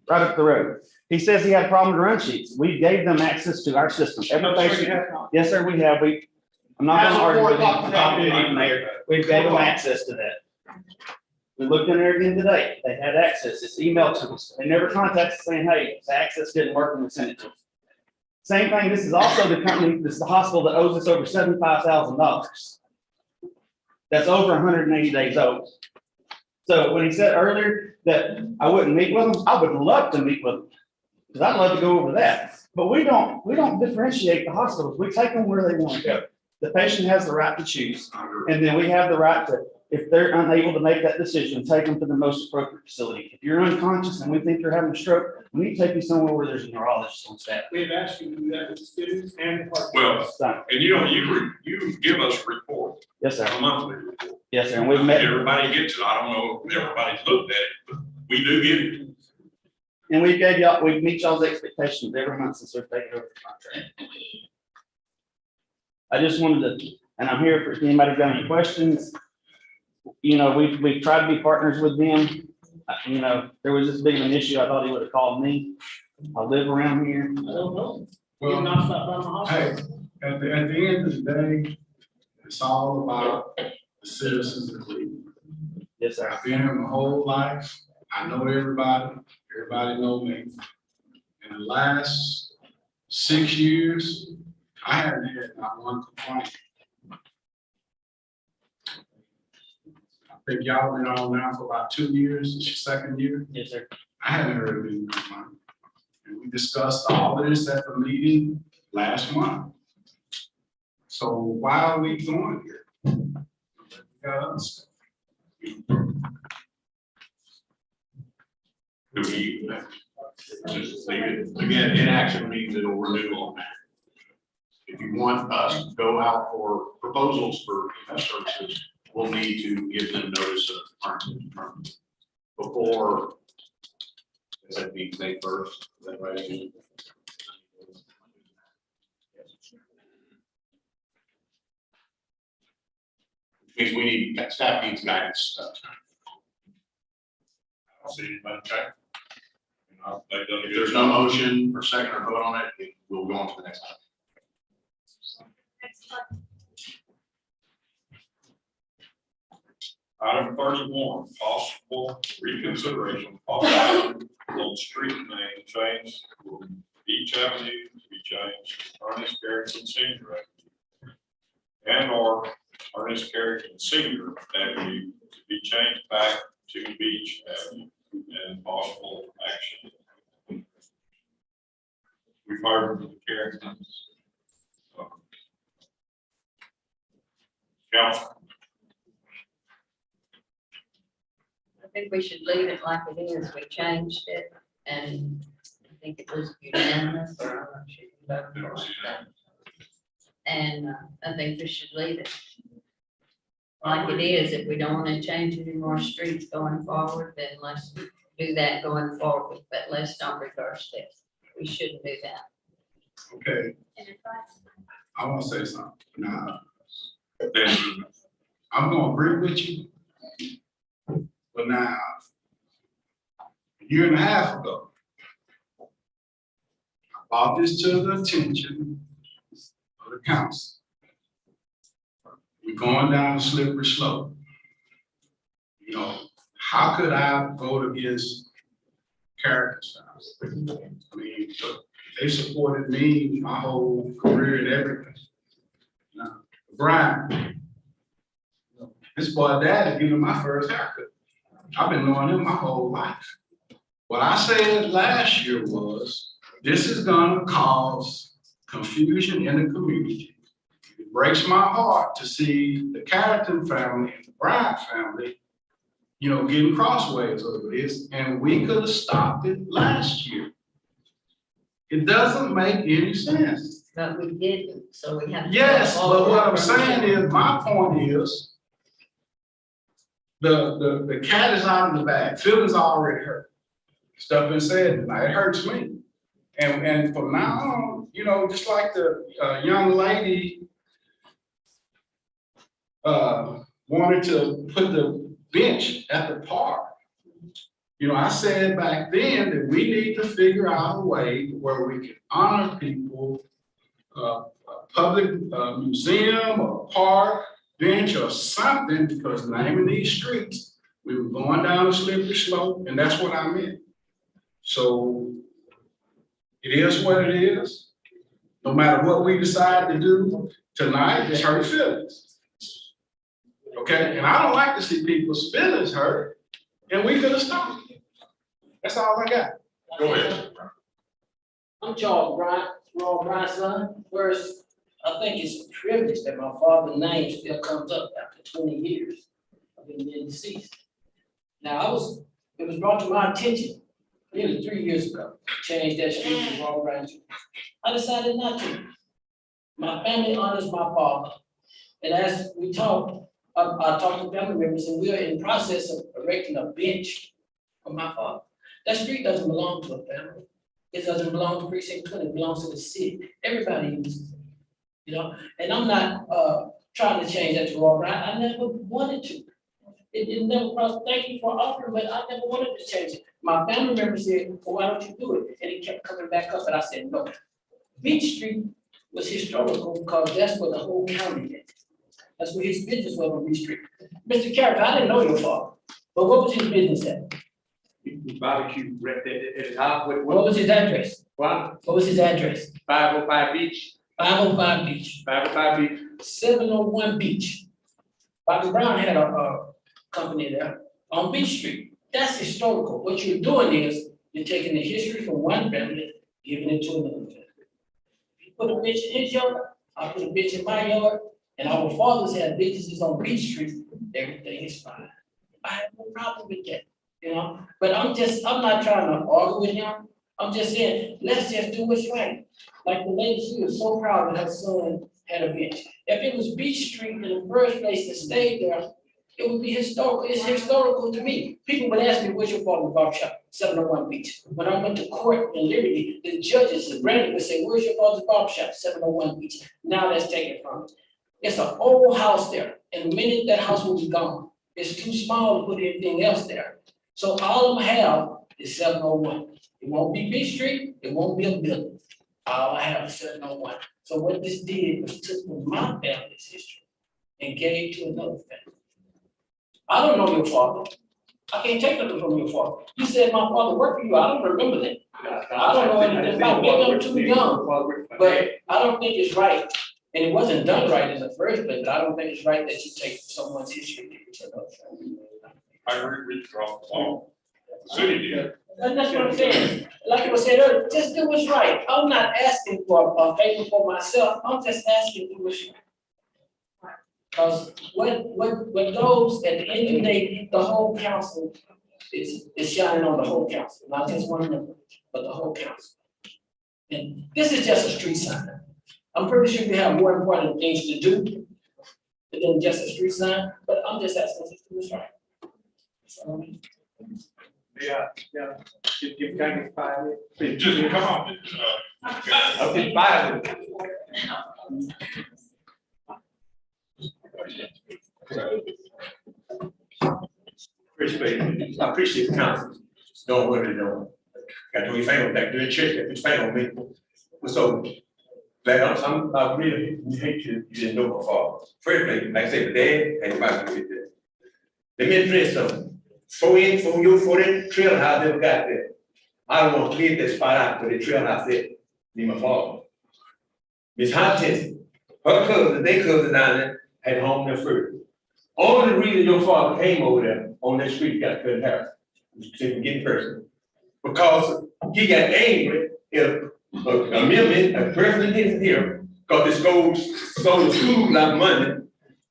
right up the road? He says he had a problem with run sheets. We gave them access to our system. Every patient, yes, sir, we have. I'm not going to argue with him, Mayor. We gave them access to that. We looked in there again today. They had access. It's emailed to us. They never contacted us saying, hey, the access didn't work and we sent it to us. Same thing. This is also the company, this is the hospital that owes us over $75,000. That's over 180 days old. So when he said earlier that I wouldn't meet with them, I would love to meet with them. Because I'd love to go over that, but we don't differentiate the hospitals. We take them where they want to go. The patient has the right to choose. And then we have the right to, if they're unable to make that decision, take them to the most appropriate facility. If you're unconscious and we think you're having a stroke, we need to take you somewhere where there's a neurologist on staff. We've asked you to do that with students and. Well, and you give us a report. Yes, sir. A monthly report. Yes, sir. And we've met. Everybody gets it. I don't know if everybody's looked at it, but we do get it. And we meet y'all's expectations every month since we've taken over the contract. I just wanted to, and I'm here if anybody's got any questions. You know, we've tried to be partners with them. You know, there was this big of an issue. I thought he would have called me. I live around here. I don't know. Well, Not stop by my hospital. Hey, at the end of the day, it's all about the citizens of Cleveland. Yes, sir. I've been here my whole life. I know everybody. Everybody know me. In the last 6 years, I haven't had not one complaint. I think y'all been on now for about 2 years. It's your second year. Yes, sir. I haven't heard of any complaint. And we discussed all of this at the meeting last month. So why are we going here? We got other stuff. Do we just leave it? Again, inaction means it'll renew on that. If you want us to go out for proposals for EMS services, we'll need to give them notice of term before. That means May 1st, is that right? Means we need, staff needs guidance. I don't see anybody check. If there's no motion or second or vote on it, we'll go on to the next item. Item 31, possible reconsideration of action on street name change from Beach Avenue to be changed to Ernest Carrington Senior Avenue. And/or Ernest Carrington Senior Avenue to be changed back to Beach Avenue, and possible action. We've heard from the Carringtons. Council. I think we should leave it like it is. We changed it and I think it was unanimous, or I'm not sure you voted for it. And I think we should leave it like it is. If we don't want to change any more streets going forward, then let's do that going forward, but let's not reverse this. We shouldn't do that. Okay, I want to say something. Now, Then I'm gonna agree with you. But now, a year and a half ago, I brought this to the attention of the council. We're going down a slippery slope. You know, how could I vote against characters? I mean, they supported me my whole career and everything. Now, Brian, this boy dad gave me my first haircut. I've been knowing him my whole life. What I said last year was, this is gonna cause confusion in the community. It breaks my heart to see the Carrington family and the Bryant family, you know, getting crossways over this, and we could have stopped it last year. It doesn't make any sense. But we didn't, so we have. Yes, but what I'm saying is, my point is, the cat is out of the bag. Feelings already hurt. Stuff been said tonight, it hurts me. And from now on, you know, just like the young lady wanted to put the bench at the park. You know, I said back then that we need to figure out a way where we can honor people, a public museum or park, bench or something, because naming these streets, we were going down a slippery slope, and that's what I meant. So it is what it is. No matter what we decide to do tonight, it's hurt feelings. Okay, and I don't like to see people's feelings hurt, and we could have stopped it. That's all I got. go ahead. I'm Charles Bryant, Roy Bryant's son. First, I think it's a privilege that my father's name still comes up after 20 years of him being deceased. Now, it was brought to my attention nearly 3 years ago, to change that street to Roy Bryant. I decided not to. My family honors my father. And as we talked, I talked to family members, and we are in process of erecting a bench for my father. That street doesn't belong to a family. It doesn't belong to precinct 20, it belongs to the city. Everybody uses it, you know? And I'm not trying to change that to Roy Bryant. I never wanted to. It never crossed, thank you for offering, but I never wanted to change it. My family member said, well, why don't you do it? And it kept coming back up, and I said, no. Beach Street was historical because that's where the whole county is. That's where his business was on Beach Street. Mr. Carrick, I didn't know your father, but what was his business at? Barbecue right there at his house. What was his address? What? What was his address? 505 Beach. 505 Beach. 505 Beach. 701 Beach. Bobby Brown had a company there on Beach Street. That's historical. What you're doing is you're taking the history from one family, giving it to another family. If you put a bench in his yard, I put a bench in my yard, and our fathers had businesses on Beach Street, everything is fine. I have no problem with that, you know? But I'm not trying to argue with him. I'm just saying, let's just do what's right. Like the lady, she was so proud that her son had a bench. If it was Beach Street in the first place that stayed there, it would be historical. It's historical to me. People would ask me, where's your father's barbershop? 701 Beach. When I went to court in Liberty, the judges, the Brandon would say, where's your father's barbershop? 701 Beach. Now that's taken from it. It's an old house there, and the minute that house will be gone, it's too small to put anything else there. So all I'm have is 701. It won't be Beach Street, it won't be a building. All I have is 701. So what this did was took from my family's history and gave to another family. I don't know your father. I can't take nothing from your father. You said my father worked for you. I don't remember that. I don't know anything about it. Maybe I'm too young, but I don't think it's right. And it wasn't done right in the first place, but I don't think it's right that you take someone's history and give it to another family. I withdraw the law. The city did. And that's what I'm saying. Like I was saying earlier, just do what's right. I'm not asking for a favor for myself. I'm just asking for what's right. Because what goes at the end of the day, the whole council is shining on the whole council, not just one member, but the whole council. And this is just a street sign. I'm pretty sure we have more important things to do than just a street sign, but I'm just asking to do what's right. So, Yeah. Give kind of 5 minutes. Just come on. Okay, 5 minutes. I appreciate the council. Don't worry, no. Got to do your finger back, do your church, got your finger on me. So, like, I really hate you didn't know my father. First thing, like I said, the dad and my did that. Let me address something. 4 in trail house never got there. I don't want to clear that spot out for the trail house there. Me, my father. Miss Hodgson, her cousin, their cousin down there, had home there first. Only reason your father came over there on that street got cut hair, so he can get person. Because he got angry if a member, a person isn't here, because the school sold the school a lot of money.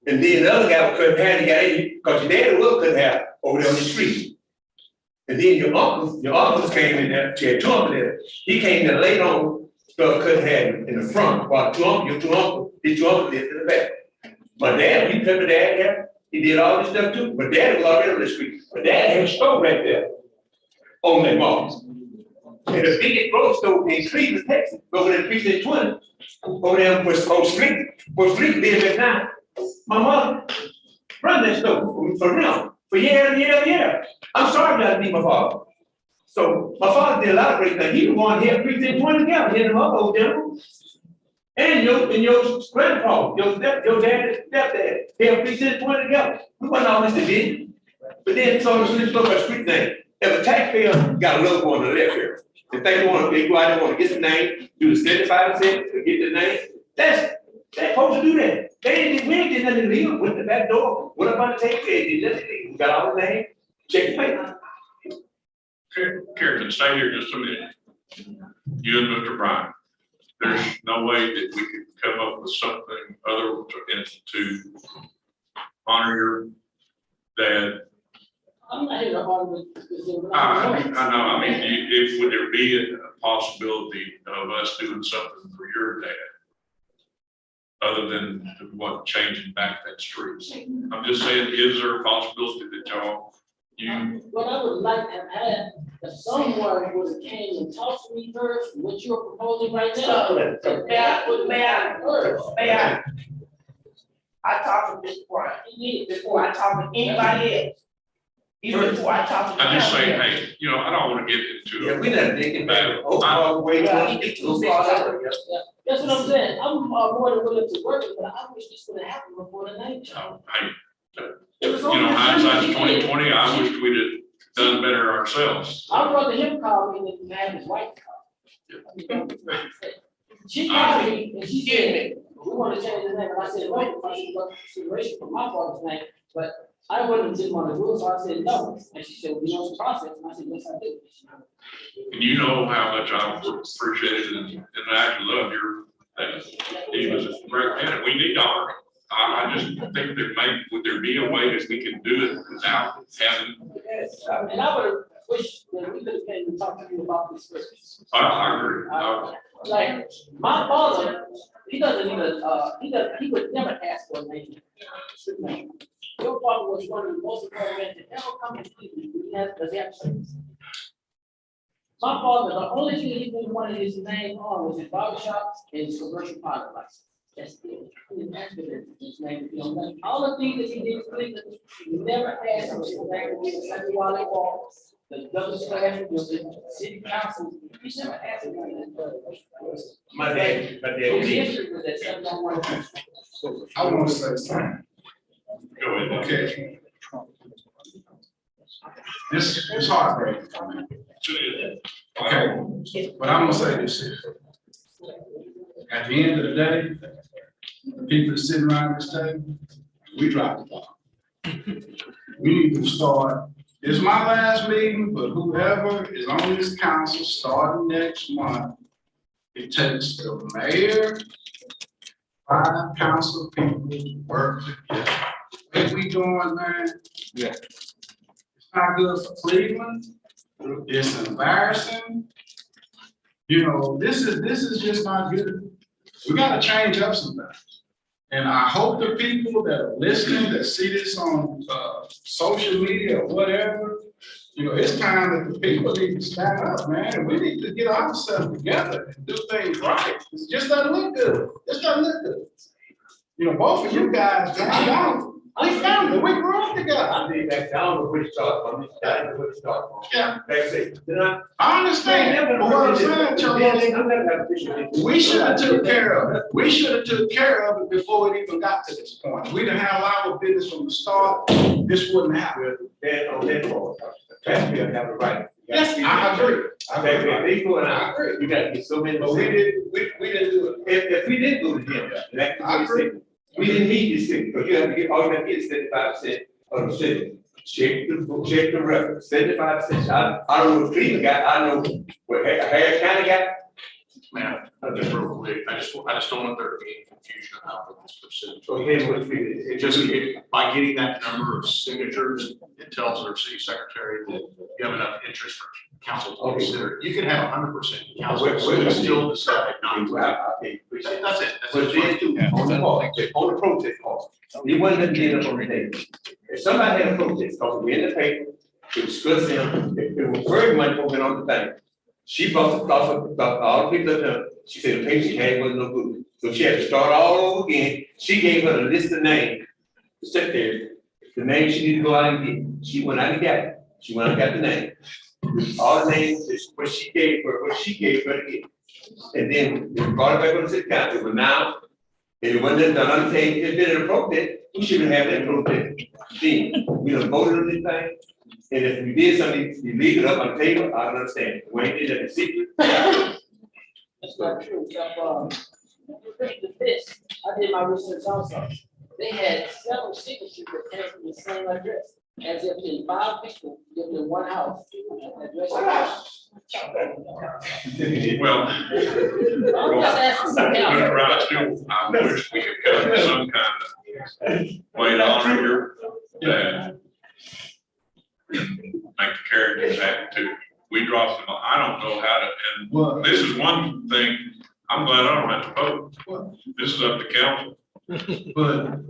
And then the other guy was cutting hair, he got angry, because your daddy was cutting hair over there on the street. And then your uncles came in there, she had 2 uncles there. He came there later on, started cutting hair in the front, while your two uncles lived in the back. My dad, he cut the dad hair, he did all this stuff too, but dad was already on the street. But dad had a store right there on that mall. And the biggest grocery store in Cleveland, Texas, over there in precinct 20, over there was street lived at night. My mother run that store for real, for years and years and years. I'm sorry not to be my father. So my father did a lot of great things. He was one here, precinct 20 together, he had them up over there. And your grandpa, your dad and stepdad, they have precinct 20 together. We wasn't all this division. But then so let's look at a street name. If a taxpayer got a logo on the left here, if they go out there want to get the name, do the 75 cents to get the name, they're supposed to do that. We ain't did nothing illegal, went to the back door. What about the taxpayer? Did nothing illegal. We got all the name, check the paper. Carrington, stay here just a minute. you and Mr. Bryan, there's no way that we could come up with something other to honor your dad. I'm not here to argue with. I know, I mean, would there be a possibility of us doing something for your dad? Other than what, changing back that street? I'm just saying, is there a possibility that y'all, What I would like to have had, that someone would have came and talked to me first, what you're proposing right now. I talked to Mr. Bryant before I talked to anybody else. Even before I talked to. I just say, hey, you know, I don't want to get into. Yeah, we not thinking battle. That's what I'm saying, I'm more than willing to work with, but I wish this would have happened before the night. You know, hindsight's 20/20, I wish we'd have done better ourselves. I'd rather him call me than have his wife call. She called me and she said, we want to change the name, and I said, wait, I should look consideration for my father's name, but I wasn't just want to do it, so I said, no, and she said, we know the process, and I said, yes, I do. And you know how much I appreciated and actually love your dad. He was a great man, and we need to honor him. I just think would there be a way that we can do it without having? And I would have wished that we could have came and talked to you about this first. I agree. Like, my father, he doesn't even, he would never ask for a name. Your father was one of the most important men to ever come to Cleveland. He has service. My father, the only thing he didn't want his name on was his barbershop and his commercial pilot license. That's it. He didn't ask for his name. All the things that he did in Cleveland, he never asked for his name. Exactly why they walked. The double slash, the city council, he never asked for that. My dad. I want to say something. Go ahead. Okay. This is heartbreaking. Okay, but I'm gonna say this here. At the end of the day, the people sitting around this table, we dropped the ball. We need to start, it's my last meeting, but whoever is on this council starting next month, it takes the mayor, 5 council people to work together. What we doing, man? Yeah. It's not good for Cleveland. It's embarrassing. You know, this is just not good. We gotta change up some things. And I hope the people that are listening, that see this on social media or whatever, you know, it's time that the people need to stand up, man. And we need to get ourselves together and do things right. It just doesn't look good. It doesn't look good. You know, both of you guys, we family, we grew up together. I think that down to which start from, which start from. Yeah. That's it. I understand, but what I'm saying, Charlie, we should have took care of it. We should have took care of it before it even got to this point. We didn't have our business from the start. This wouldn't happen. On that part, taxpayer have a right. Yes, I agree. People and I agree. You got to get so many. But we didn't do it. If we did go to them, that's what I agree. We didn't need this thing, because you have to get, all you have to get is 75% of the city. Check the record, 75%. I don't know what Cleveland got, I know what Harris County got. Man, just real quick, I just don't want there to be any confusion about this percentage. So here's what it Just by getting that number of signatures, it tells our city secretary that you have enough interest for council to consider. You can have 100% council, still decide not to. That's it. But then, on the protest call, you wouldn't have been up on the table. If somebody had a protest call, we in the paper, it was good for them, it was very much what went on the thing. She brought all the people up, she said the paper she had wasn't no good. So she had to start all over again. She gave her a list of names to sit there, the names she needed to go out and get. She went out and got it. She went out and got the name. All the names, what she gave her to get. And then we brought it back on the city council, but now, if it wasn't done on the table, it did a protest, we shouldn't have that protest. Then, we done voted on this thing, and if we did something, you leave it up on the table, I don't understand. Wayne did that in secret. That's not true. This, I did my research also. They had several signatures that came from the same address. as if in 5 people lived in one house. Address it. Well, I'm just asking some help. Mr. Rice, too, I wish we could come to some kind of way to honor your dad. Make the characters happy too. We dropped them, I don't know how to, and this is one thing, I'm glad I don't have to vote. This is up to council. But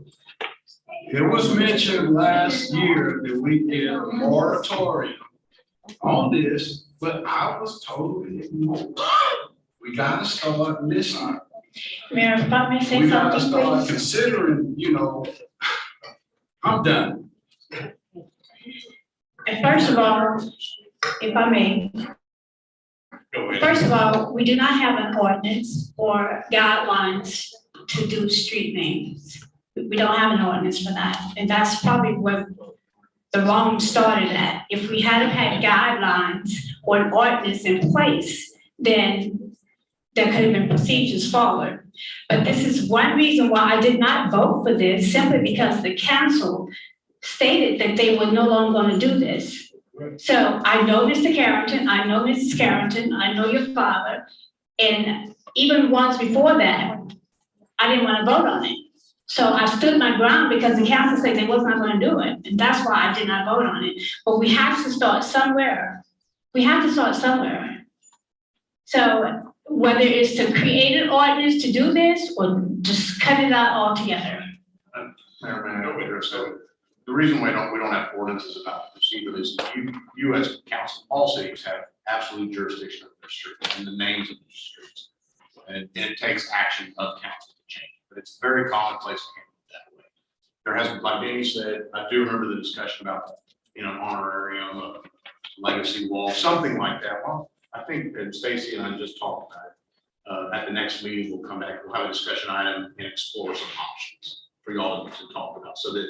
it was mentioned last year that we did a moratorium on this, but I was totally ignored. We gotta start listening. Mayor, if I may say We gotta something, start please. considering, I'm done. And first of all, if I may, Go ahead. first of all, we do not have an ordinance or guidelines to do street names. We don't have an ordinance for that, and that's probably where the wrong started at. If we had had guidelines or an ordinance in place, then there could have been procedures followed. But this is one reason why I did not vote for this, simply because the council stated that they were no longer going to do this. So I know Mr. Carrington, I know Mrs. Carrington, I know your father, and even once before that, I didn't want to vote on it. So I stood my ground because the council said they was not going to do it, and that's why I did not vote on it. But we have to start somewhere. We have to start somewhere. So whether it's to create an ordinance to do this or just cut it out altogether. Mayor, so the reason we don't have ordinances about the procedure is you as council, all cities have absolute jurisdiction of their streets and the names of the streets. And it takes action of council to change, but it's very commonplace to handle it that way. There hasn't, like Danny said, I do remember the discussion about, honorarium, legacy wall, something like that. Well, I think that Stacy and I just talked about it. At the next meeting, we'll come back, we'll have a discussion item and explore some options for y'all to talk about, so that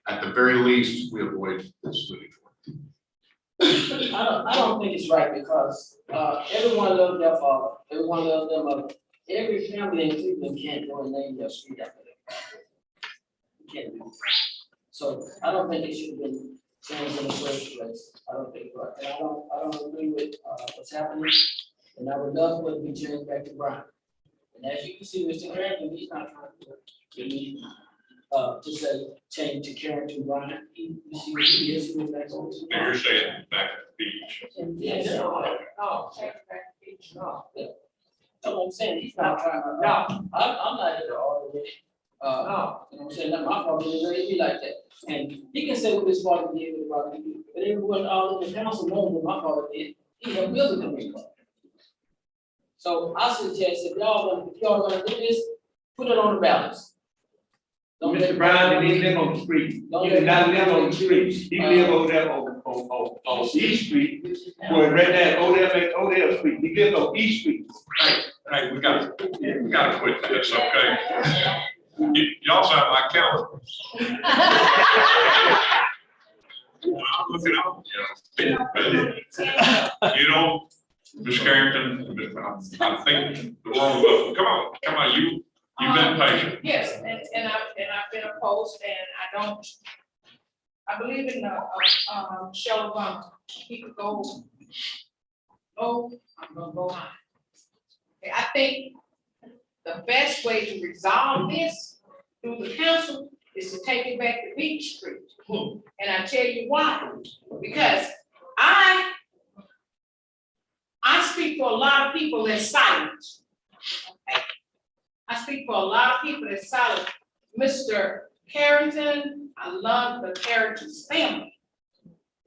at the very least, we avoid this moving forward. I don't think it's right because everyone loves their father, everyone loves their mother. Every family in Cleveland can't go and name their street after them. Can't do it. So I don't think it should have been changed in the first place. I don't think, and I don't agree with what's happening. And I would love for it to be changed back to Brian. And as you can see, Mr. Carrington, he's not trying to me to say change to Carrington Brian. You see what he is, he went back over to. And you're saying back at the beach. Yes, no, yeah. That's what I'm saying, he's not trying to, no, I'm not here to argue with it. You know what I'm saying, that my father didn't really be like that. And he can say what his father did with the rock, but everyone, all of the council knows what my father did, he helped build the community. So I suggest if y'all gonna do this, put it on the balance. Mr. Brown, he live on the street. He did not live on the streets. He live over there on East Street, where right there, Odell Street. He lives on East Street. Hey, we gotta quit this, okay? Y'all sound like counselors. I'm looking out, you know, Ms. Carrington, I think the world, come on, you've been patient. Yes, and I've been opposed, and I believe in Michelle Obama. He could go, I'm gonna go on. I think the best way to resolve this through the council is to take it back to Beach Street. And I tell you why, because I speak for a lot of people in silence. I speak for a lot of people in silence. Mr. Carrington, I love the Carrington's family,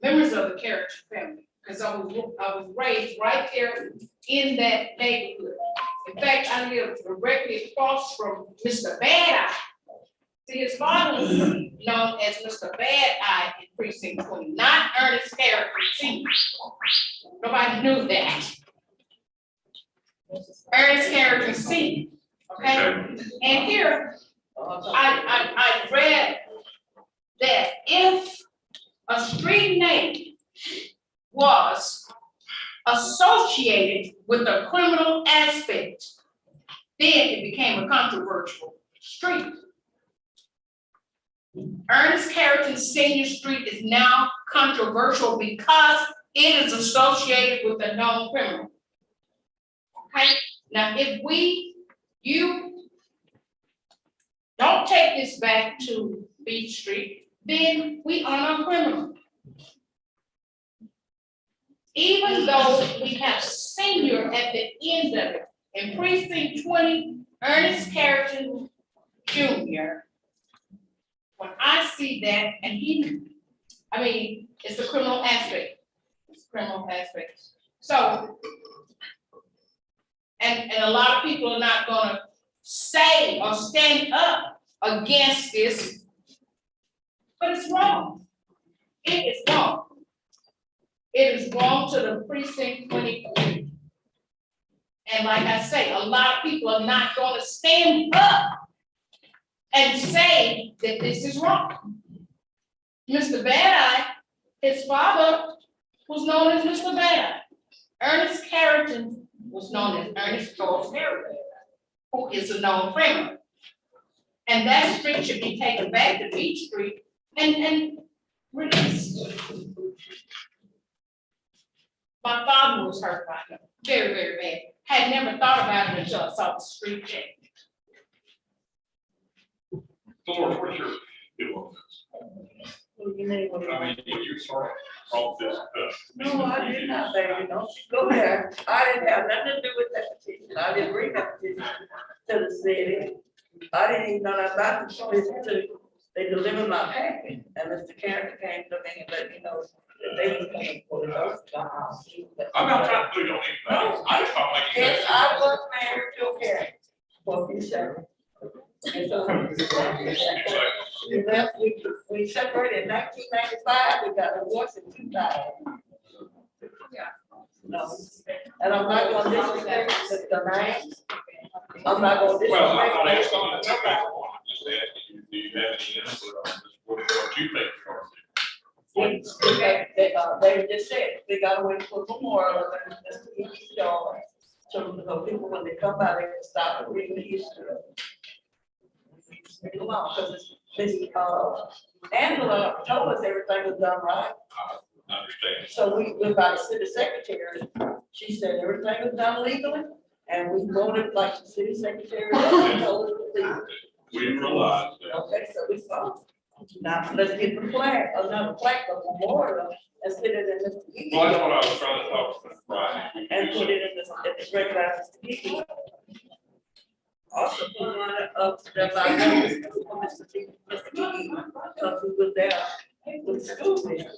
members of the Carrington family, because I was raised right there in that neighborhood. In fact, I live directly across from Mr. Bad Eye. See, his father was known as Mr. Bad Eye in precinct 20, not Ernest Carrington Sr. Nobody knew that. Ernest Carrington Sr. Okay, and here I read that if a street name was associated with a criminal aspect, then it became a controversial street. Ernest Carrington Senior Street is now controversial because it is associated with a known criminal. Okay, now if you don't take this back to Beach Street, then we are a criminal. Even though we have senior at the end of it, in precinct 20, Ernest Carrington Jr. When I see that, and it's a criminal aspect. It's a criminal aspect. So, and a lot of people are not gonna say or stand up against this, but it's wrong. It is wrong. It is wrong to the precinct 23. And like I say, a lot of people are not gonna stand up and say that this is wrong. Mr. Bad Eye, his father was known as Mr. Bad Eye. Ernest Carrington was known as Ernest Charles Carrington, who is a known criminal. And that street should be taken back to Beach Street and released. My father was hurt by it, very, very bad. Had never thought about it until I saw the street check. Dolores, what's your view on this? I mean, you sort of brought this up. No, I did not, baby, don't you go there. I didn't have nothing to do with that petition. I didn't bring that petition to the city. I didn't even know nothing about the petition. They delivered my package, and Mr. Carrington came to me and let me know that they was paying for it. I'm not trying to put it on anybody. I just thought like. Yes, I was married to a Carrington for a few seconds. And so we left, we separated in 1995, we got divorced in 2000. No, and I'm not gonna disrespect the name. I'm not gonna disrespect. Well, I'm not asking you to take that one. I'm just asking you, do you have any input on this? What you think, Charlie? They just said, they gotta wait for memorial and just to each yard. So the people, when they come by, they can stop and read the history of it. Come on, because Angela told us everything was done right. I understand. So we went by the city secretary, she said everything was done legally, and we voted like the city secretary told us legally. We didn't realize that. Okay, so we saw. Now, let's get the flag, another flag of memorial, and sit it in the. Well, that's what I was trying to talk about, Friday. And put it in the regular Mr. Also, put one up to the Mr. Kiki, because we was there with the school there.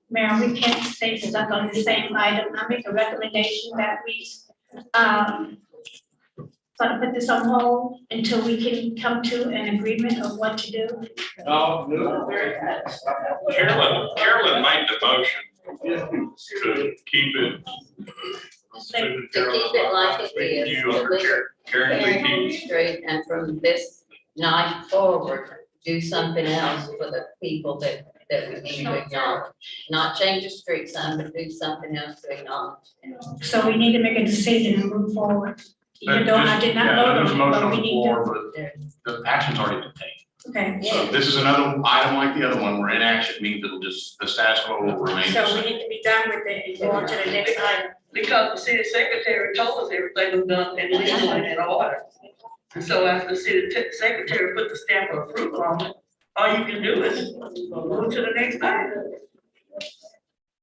Mayor, we can't stay stuck on the same item. I make a recommendation that we, sort of put this on hold until we can come to an agreement of what to do. Carolyn made the motion to keep it. To keep it like it is. You are Carrington Street, and from this night forward, do something else for the people that we need to acknowledge. Not change the street sign, but do something else to acknowledge. So we need to make a decision and move forward. Even though I did not vote There's a on it, motion but on we the need floor, to. but the action's already been taken. Okay. So this is another item like the other one, where inaction means it'll just, the status quo will remain the So we same. need to be done with it and go on to the next item. Because the city secretary told us everything was done and legal and in order. So after the city secretary put the stamp of approval on it, all you can do is move to the next item.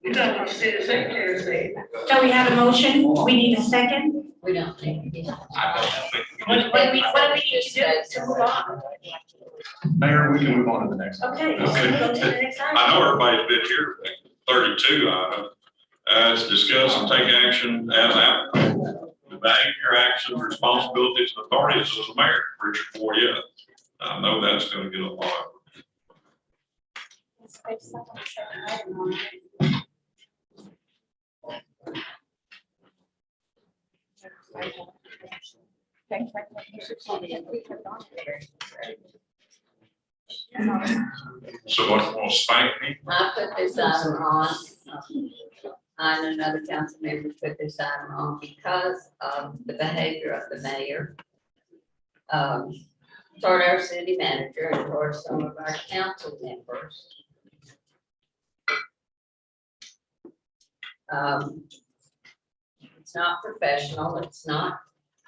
You know what the city secretary said. So we have a motion, we need a second. We don't think. I don't think. What do we need to do to move on? Mayor, we can move on to the next. Okay, so we go to the next item. I know everybody's been here, 32 items, to discuss and take action as applicable. The behavior, actions, responsibilities, and authorities of the mayor, Richard Ford. I know that's gonna get a lot. So what, want to spank me? I put this item on, I and another council member put this item on because of the behavior of the mayor. toward our city manager and toward some of our council members. It's not professional, it's not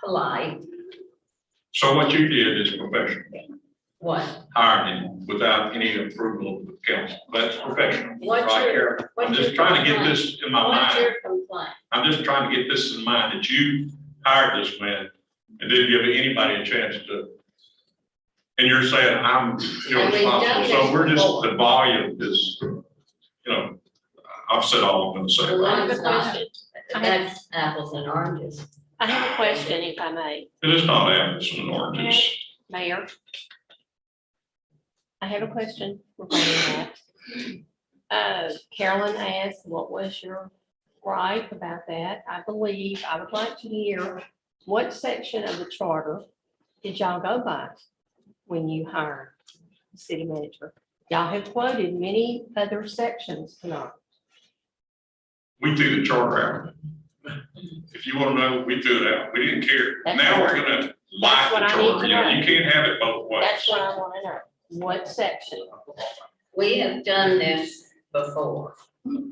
polite. So what you did is professional, What? hired him without any approval of the council, that's professional. What's Right your- there. what's I'm your just trying to get complaint? this in my What's mind. your complaint? I'm just trying to get this in mind, that you hired this man and didn't give anybody a chance to. And you're saying I'm And we've done irresponsible, so this we're just, before. the volume is, I've said all I'm gonna say. The right? one's not, that's apples and oranges. I have a question, if I may, It is not apples and oranges. Mayor. I have a question regarding that. Carolyn asked, what was your gripe about that? I believe, I would like to hear, what section of the charter did y'all go by when you hired the city manager? Y'all have quoted many other sections tonight. We threw the charter out. If you wanna know, we threw it out. We didn't care. That's Now we're what- gonna like the what I need charter. to You know, know. you can't have it both ways. That's what I want to know. What section? We have done this before.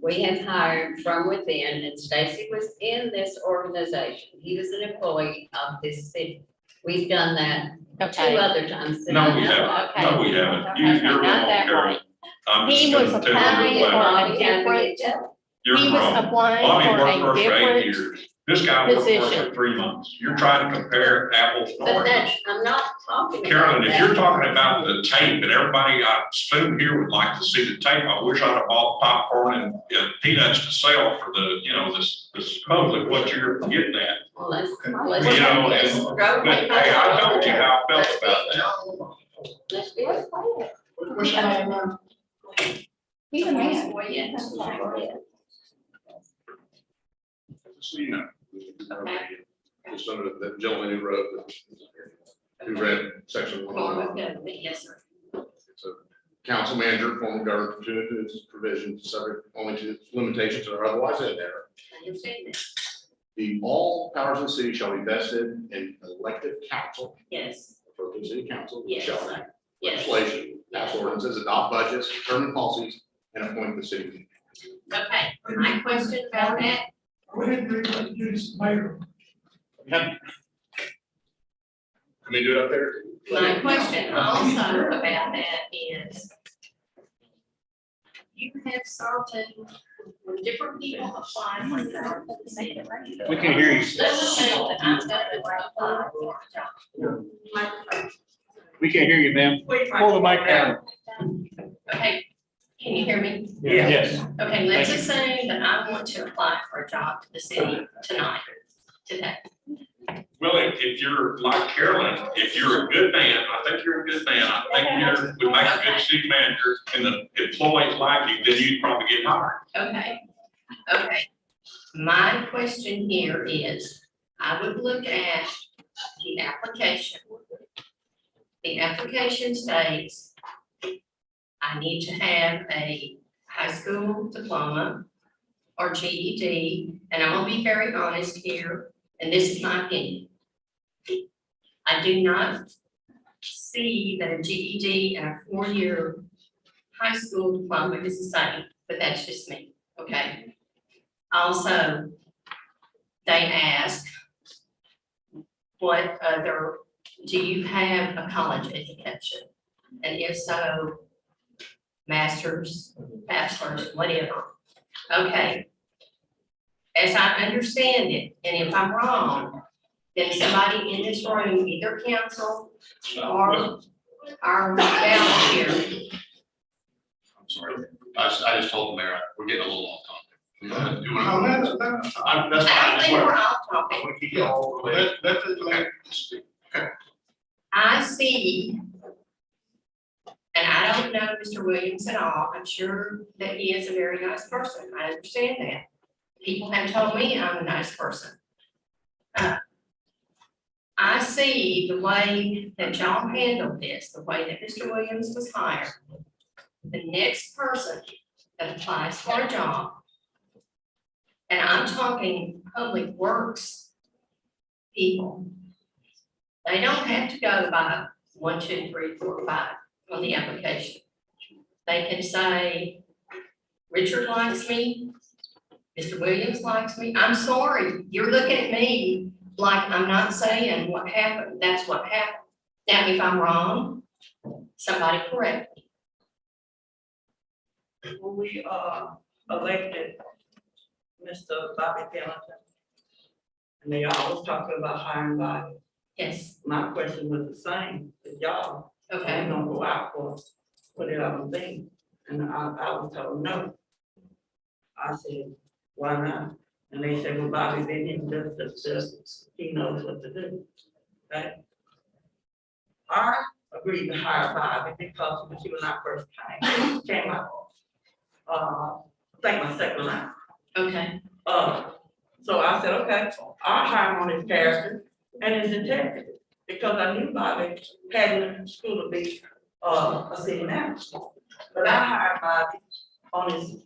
We have hired from within, and Stacy was in this organization. He was an employee of this city. We've done that two Okay. other times. No, we haven't. No, we haven't. You're Not wrong, that Carol. way. I'm He just was gonna tell you applying you're for wrong. a different, You're he was wrong. applying Bobby for worked for a us for 8 different years. This guy worked for us position. for 3 months. You're trying to compare apples and But oranges. that's, I'm not talking about Carolyn, if that. you're talking about the tape, and everybody, I assume here would like to see the tape, I wish I'd have bought popcorn and peanuts to sell for the, this public, what you're getting at. Well, let's. You know, but hey, I told you how I felt about that. Let's do it. He's a man, boy, yes. So you know. Just under the gentleman who wrote, who read section 1. Yes, sir. It's a council manager, form of government pursuant to its provisions, subject only to limitations that are otherwise in there. I understand that. All powers of the city shall be vested in elective council, Yes, for the city council, Yes. shall enact yes. legislation, pass ordinances, adopt budgets, determine policies, and appoint the city. Okay, my question about that, Go ahead and reintroduce Mayor. Let me do it up there. my question also about that is, you have something, when different people apply for jobs in the city. We can hear you. Let's say that I'm going to apply for a job. We can't hear you, ma'am. Pull the mic down. Okay, can you hear me? Yes. Okay, let's Thank you. assume that I want to apply for a job to the city today. Well, if you're like Carolyn, if you're a good man, I think you're a good man, I think would make a good city manager, and the employees like you, then you'd probably get hired. Okay, okay. My question here is, I would look at the application. The application states, I need to have a high school diploma or GED, and I'm gonna be very honest here, and this is my opinion. I do not see that a GED and a 4-year high school diploma is the same, but that's just me, okay? Also, they ask, what other, do you have a college education? And if so, master's, bachelor's, whatever. Okay. As I understand it, and if I'm wrong, then somebody in this room, either council or our gal here. I'm sorry. I just told the mayor, we're getting a little off topic. That's That's I fine. don't think we're off topic. I want to keep you all the way. it. I see, and I don't know Mr. Williams at all, I'm sure that he is a very nice person, I understand that. People have told me I'm a nice person. I see the way that y'all handled this, the way that Mr. Williams was hired. The next person that applies for a job, and I'm talking public works people, they don't have to go by 1, 2, 3, 4, 5 on the application. They can say, Richard likes me, Mr. Williams likes me. I'm sorry, you're looking at me like I'm not saying what happened, that's what happened. Now, if I'm wrong, somebody correct me. When we elected Mr. Bobby Pendleton, and they all was talking about hiring Bobby. Yes. My question was the same as y'all. Okay. We don't go out for, put it on the thing, and I was told no. I said, why not? And they said, well, Bobby been in this, he knows what to do. Okay? I agreed to hire Bobby because when she was our first came out. I think my second round. Okay. So I said, okay, I'll hire him on his character and his integrity, because I knew Bobby hadn't in school to be a city manager. But I hired Bobby on his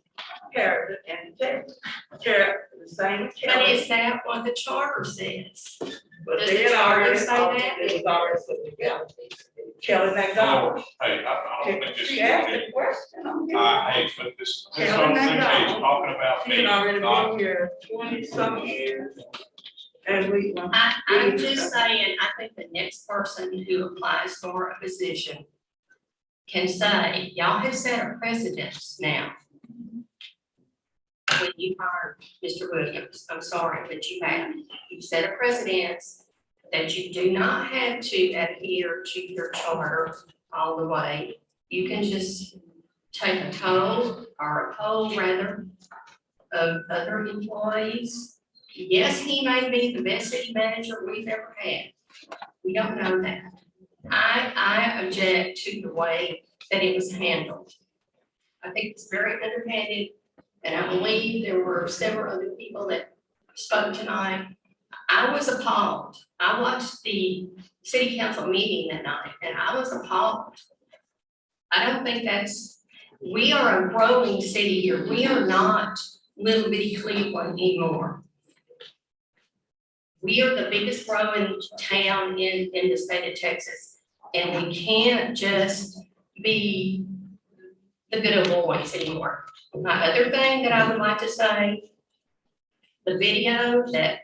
character and integrity. Character, the same. But is that what the charter says? But Does they the had charter already, say that? it was already put together. Kelly McDonald. Hey, I don't think this. She asked the question. I'm giving I hate with this. Kelly I don't think McDonald. he's talking about She me. had already not- been here 20-some years. And we. I'm just saying, I think the next person who applies for a position can say, y'all have set a precedence now. When you hired Mr. Williams, I'm sorry, but you have, you set a precedence that you do not have to adhere to your charter all the way. You can just take a poll rather of other employees. Yes, he may be the best city manager we've ever had. We don't know that. I object to the way that it was handled. I think it's very underhanded, and I believe there were several other people that spoke tonight. I was appalled. I watched the city council meeting that night, and I was appalled. I don't think we are a growing city here. We are not little bitty Cleveland anymore. We are the biggest growing town in the state of Texas, and we can't just be the good old boys anymore. My other thing that I would like to say, the video that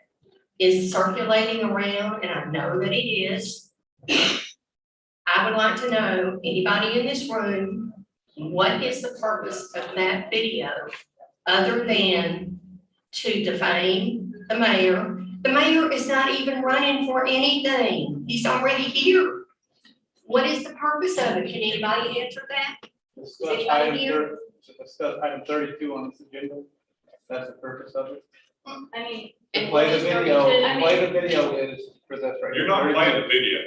is circulating around, and I know that it is, I would like to know, anybody in this room, what is the purpose of that video other than to defame the mayor? The mayor is not even running for anything. He's already here. What is the purpose of it? Can anybody answer that? Is anybody here? Discuss item 32 on this agenda. That's the purpose of it. I mean. To play the video, play the video is for this right. You're not playing the video.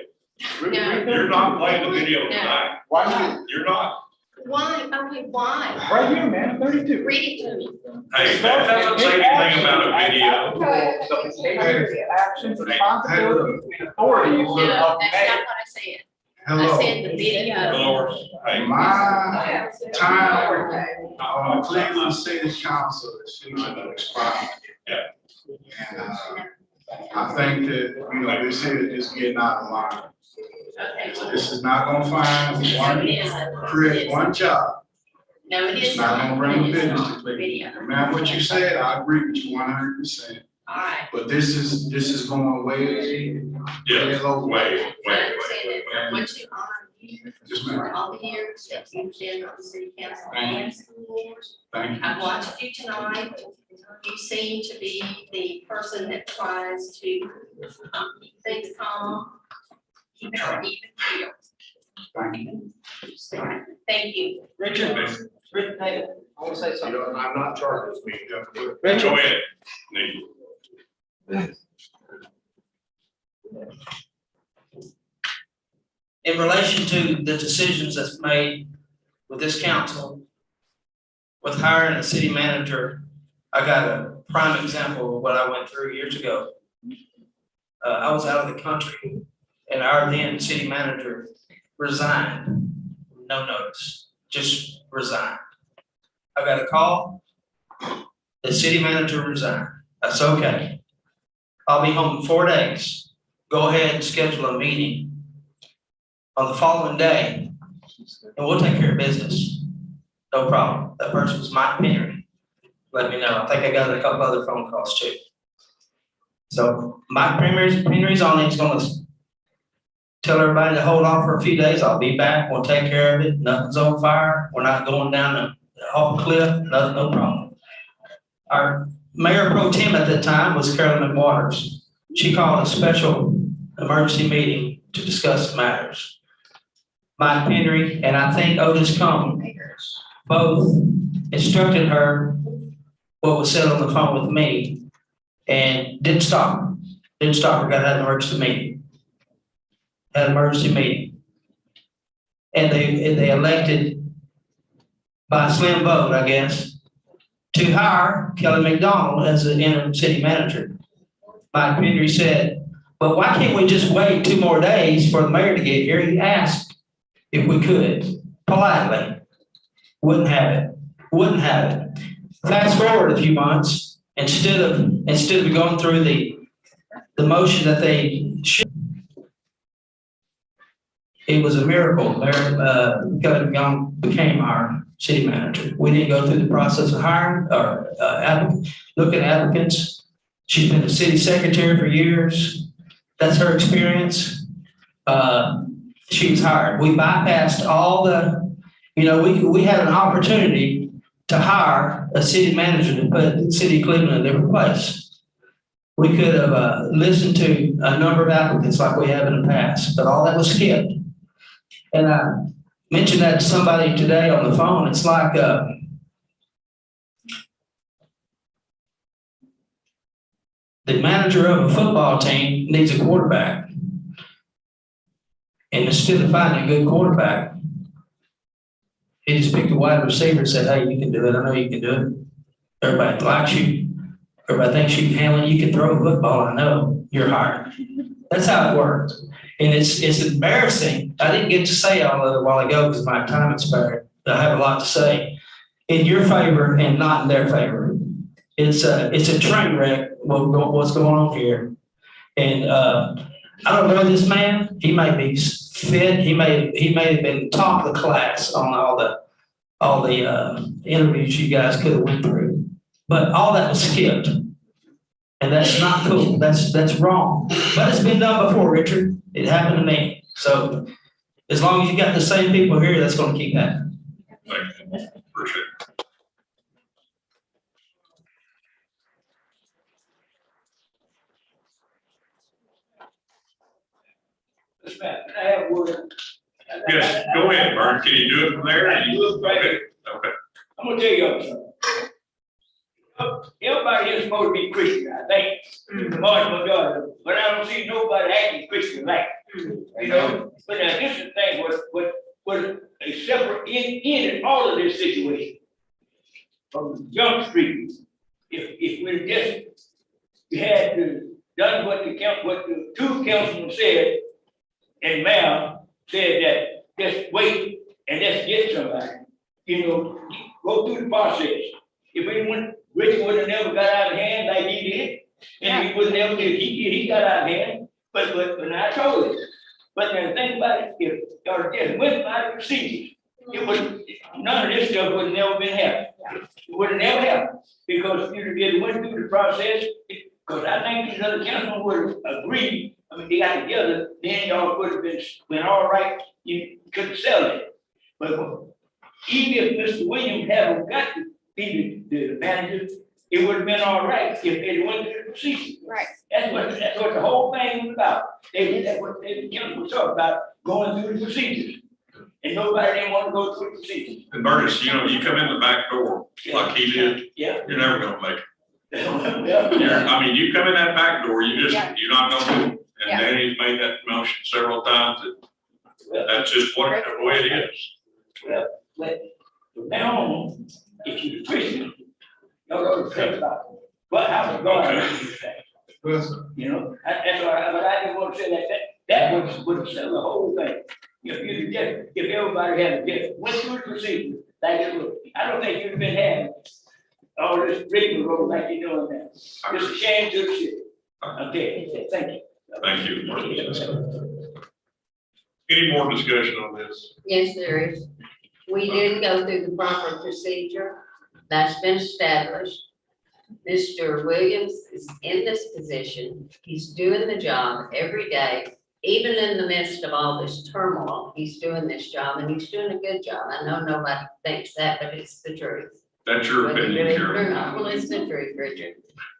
No. You're not playing the video No. tonight. Why not? You're not. Why? Okay, why? Right here, man, 32. Read it to me. Hey, that doesn't say anything about a video. So there's actions, responsibilities, and authorities No, of that's not mayor. what I said. I Hello, said the video. Lord, hey. My time on Cleveland City Council is gonna expire. And I think that, this here is just getting out of line. Okay. This is not gonna find create one job. No, it It's is not not. gonna bring the business to Cleveland. Video. No matter what you said, I agree with you 100%. All right. But this is going way. Yeah, low. wait. I understand it. I want to honor you Just for all the years that you've been on the city council and school board. Thank you. I watched you tonight. You seem to be the person that tries to keep things calm, keep it even keel. Thank you. Thank you. Richard, I want to say something. I'm not charged this meeting. Go ahead, Nate. In relation to the decisions that's made with this council, with hiring a city manager, I got a prime example of what I went through years ago. I was out of the country and our then city manager resigned, no notice, just resigned. I got a call, the city manager resigned. That's okay. I'll be home in 4 days. Go ahead and schedule a meeting on the following day, and we'll take care of business. No problem. That person was Mike Henry. Let me know. I think I got a couple other phone calls too. So Mike Henry's on it. He's gonna tell everybody to hold off for a few days. I'll be back. We'll take care of it. Nothing's on fire. We're not going down off a cliff. No problem. Our mayor pro tem at that time was Carolyn McWaters. She called a special emergency meeting to discuss matters. Mike Henry and I think Otis Combs both instructed her what was said on the phone with me and didn't stop her. Didn't stop her, got to have an emergency meeting. Had an emergency meeting. And they elected by a slim vote, I guess, to hire Kelly McDonald as the interim city manager. Mike Henry said, but why can't we just wait 2 more days for the mayor to get here? He asked if we could, politely. Wouldn't have it. Fast forward a few months, instead of going through the motion that they should, it was a miracle. Mayor Kelly McDonald became our city manager. We didn't go through the process of hiring or looking at applicants. She's been the city secretary for years. That's her experience. She was hired. We bypassed all the, we had an opportunity to hire a city manager to put the city of Cleveland in a different place. We could have listened to a number of applicants like we have in the past, but all that was skipped. And I mentioned that to somebody today on the phone. It's like the manager of a football team needs a quarterback. And instead of finding a good quarterback, he just picked a wide receiver and said, hey, you can do it. I know you can do it. Everybody likes you. Everybody thinks you can handle it. You can throw a football. I know you're hired. That's how it worked. And it's embarrassing. I didn't get to say all of it a while ago because my time expired. I have a lot to say in your favor and not in their favor. It's a train wreck what's going on here. And I don't know this man. He may be fit. He may have been top of the class on all the interviews you guys could have went through. But all that was skipped. And that's not cool. That's wrong. But it's been done before, Richard. It happened to me. So as long as you got the same people here, that's going to keep happening. Thank you. Appreciate it. I have word. Yes, go ahead, Bert. Can you do it from there? Okay. I'm gonna tell you something. Everybody here is supposed to be Christian, I think. The vast majority, but I don't see nobody acting Christian like, But now this is the thing, what a separate in all of this situation. From Jump Street, if we just had done what the 2 councilmen said, and Mal said that just wait and let's get somebody, go through the process. If anyone, Richard would have never got out of hand like he did, and he would never did, he got out of hand, but I told him. But now think about it, if y'all just went by the procedures, none of this stuff would have never been happened. It would have never happened, because if you went through the process, because I think these other councilmen would have agreed. I mean, they got together, then y'all would have been all right, you couldn't sell it. But even if Mr. Williams hadn't got to be the manager, it would have been all right if they went through the procedure. Right. That's what the whole thing was about. That's what the council was talking about, going through the procedures. And nobody didn't want to go through the procedures. And Burgess, you come in the back door like he did, Yeah. you're never gonna make it. Yeah. You come in that back door, you're not gonna do it. And Yeah. Danny's made that motion several times. That's just the way it is. Well, but from now on, if you're Christian, y'all go to think about how it's going. That's why, but I just want to say that would sell the whole thing. If everybody had just went through the procedure, like it would, I don't think you'd been having all this rigmarole like you're doing now. It's a shame to the city. Okay, thank you. Thank you. Any more discussion on this? Yes, there is. We didn't go through the proper procedure. That's been established. Mr. Williams is in this position. He's doing the job every day, even in the midst of all this turmoil. He's doing this job and he's doing a good job. I know nobody thinks that, but it's the truth. That's your Whether you opinion, believe it or Karen. not, well, it's the truth, Richard.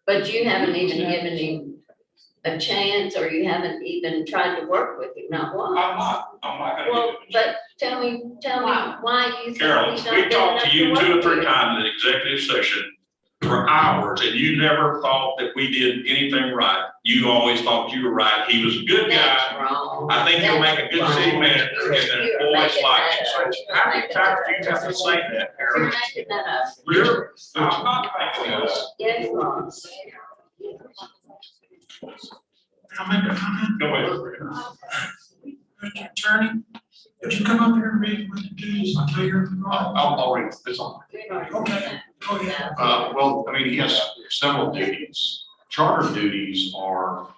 But you haven't even given him a chance, or you haven't even tried to work with him, not once. I'm not gonna. Well, but tell me why you think Carolyn, he's not we good talked enough to you work 2 or 3 with? times in executive session for hours, and you never thought that we did anything right. You always thought you were right. He was a good That's guy. wrong. I think he'll make a good city Wrong. manager, and the You're employees making like that him. up. So how many times do you have to say that, You're Carolyn? making that up. I'm not making this. Yes, Ron. I'll make a comment. Go ahead. Mr. Attorney, would you come up here and read what the duties of the mayor? I'll read this on. Okay, go ahead. Well, I mean, he has several duties. Charter duties are,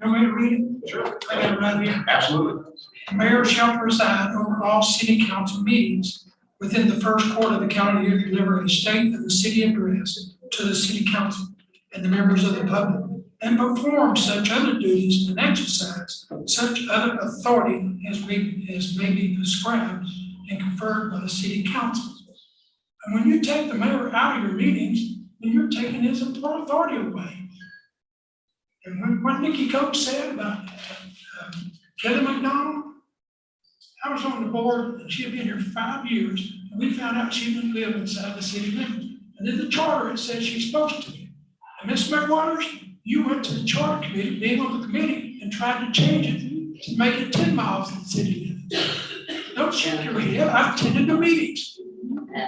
You want me to read it? Sure. I got it right here. absolutely. The mayor shall preside over all city council meetings within the first quarter of the calendar year, delivering the state of the city address to the city council and the members of the public, and perform such other duties and exercise such other authority as may be prescribed and conferred by the city council. And when you take the mayor out of your meetings, then you're taking his authority away. And what Nikki Coates said about Kelly McDonald, I was on the board, and she had been here 5 years, and we found out she didn't live inside the city limits. And in the charter, it says she's supposed to. And Ms. McWaters, you went to the charter committee, being on the committee, and tried to change it to make it 10 miles in the city limits. Don't shake your head, I've attended the meetings.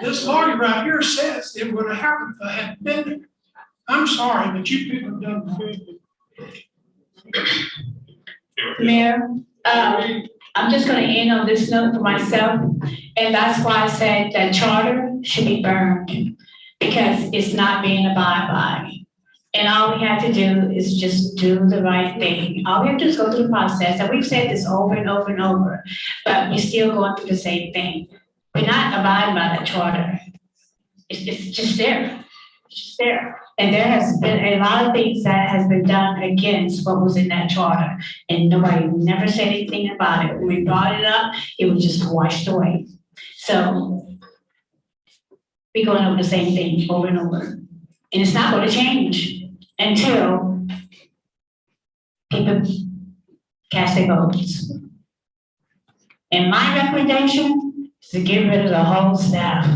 This lawyer right here says it would have happened if I hadn't been there. I'm sorry, but you people have done wrong. Mayor, I'm just gonna end on this note for myself, and that's why I said that charter should be burned, because it's not being abided by. And all we have to do is just do the right thing. All we have to do is go through the process, and we've said this over and over and over, but we're still going through the same thing. We're not abiding by the charter. It's just there, it's just there. And there has been a lot of things that has been done against what was in that charter, and nobody never said anything about it. When we brought it up, it was just washed away. So we're going over the same thing over and over, and it's not going to change until people cast their votes. And my recommendation is to get rid of the whole staff.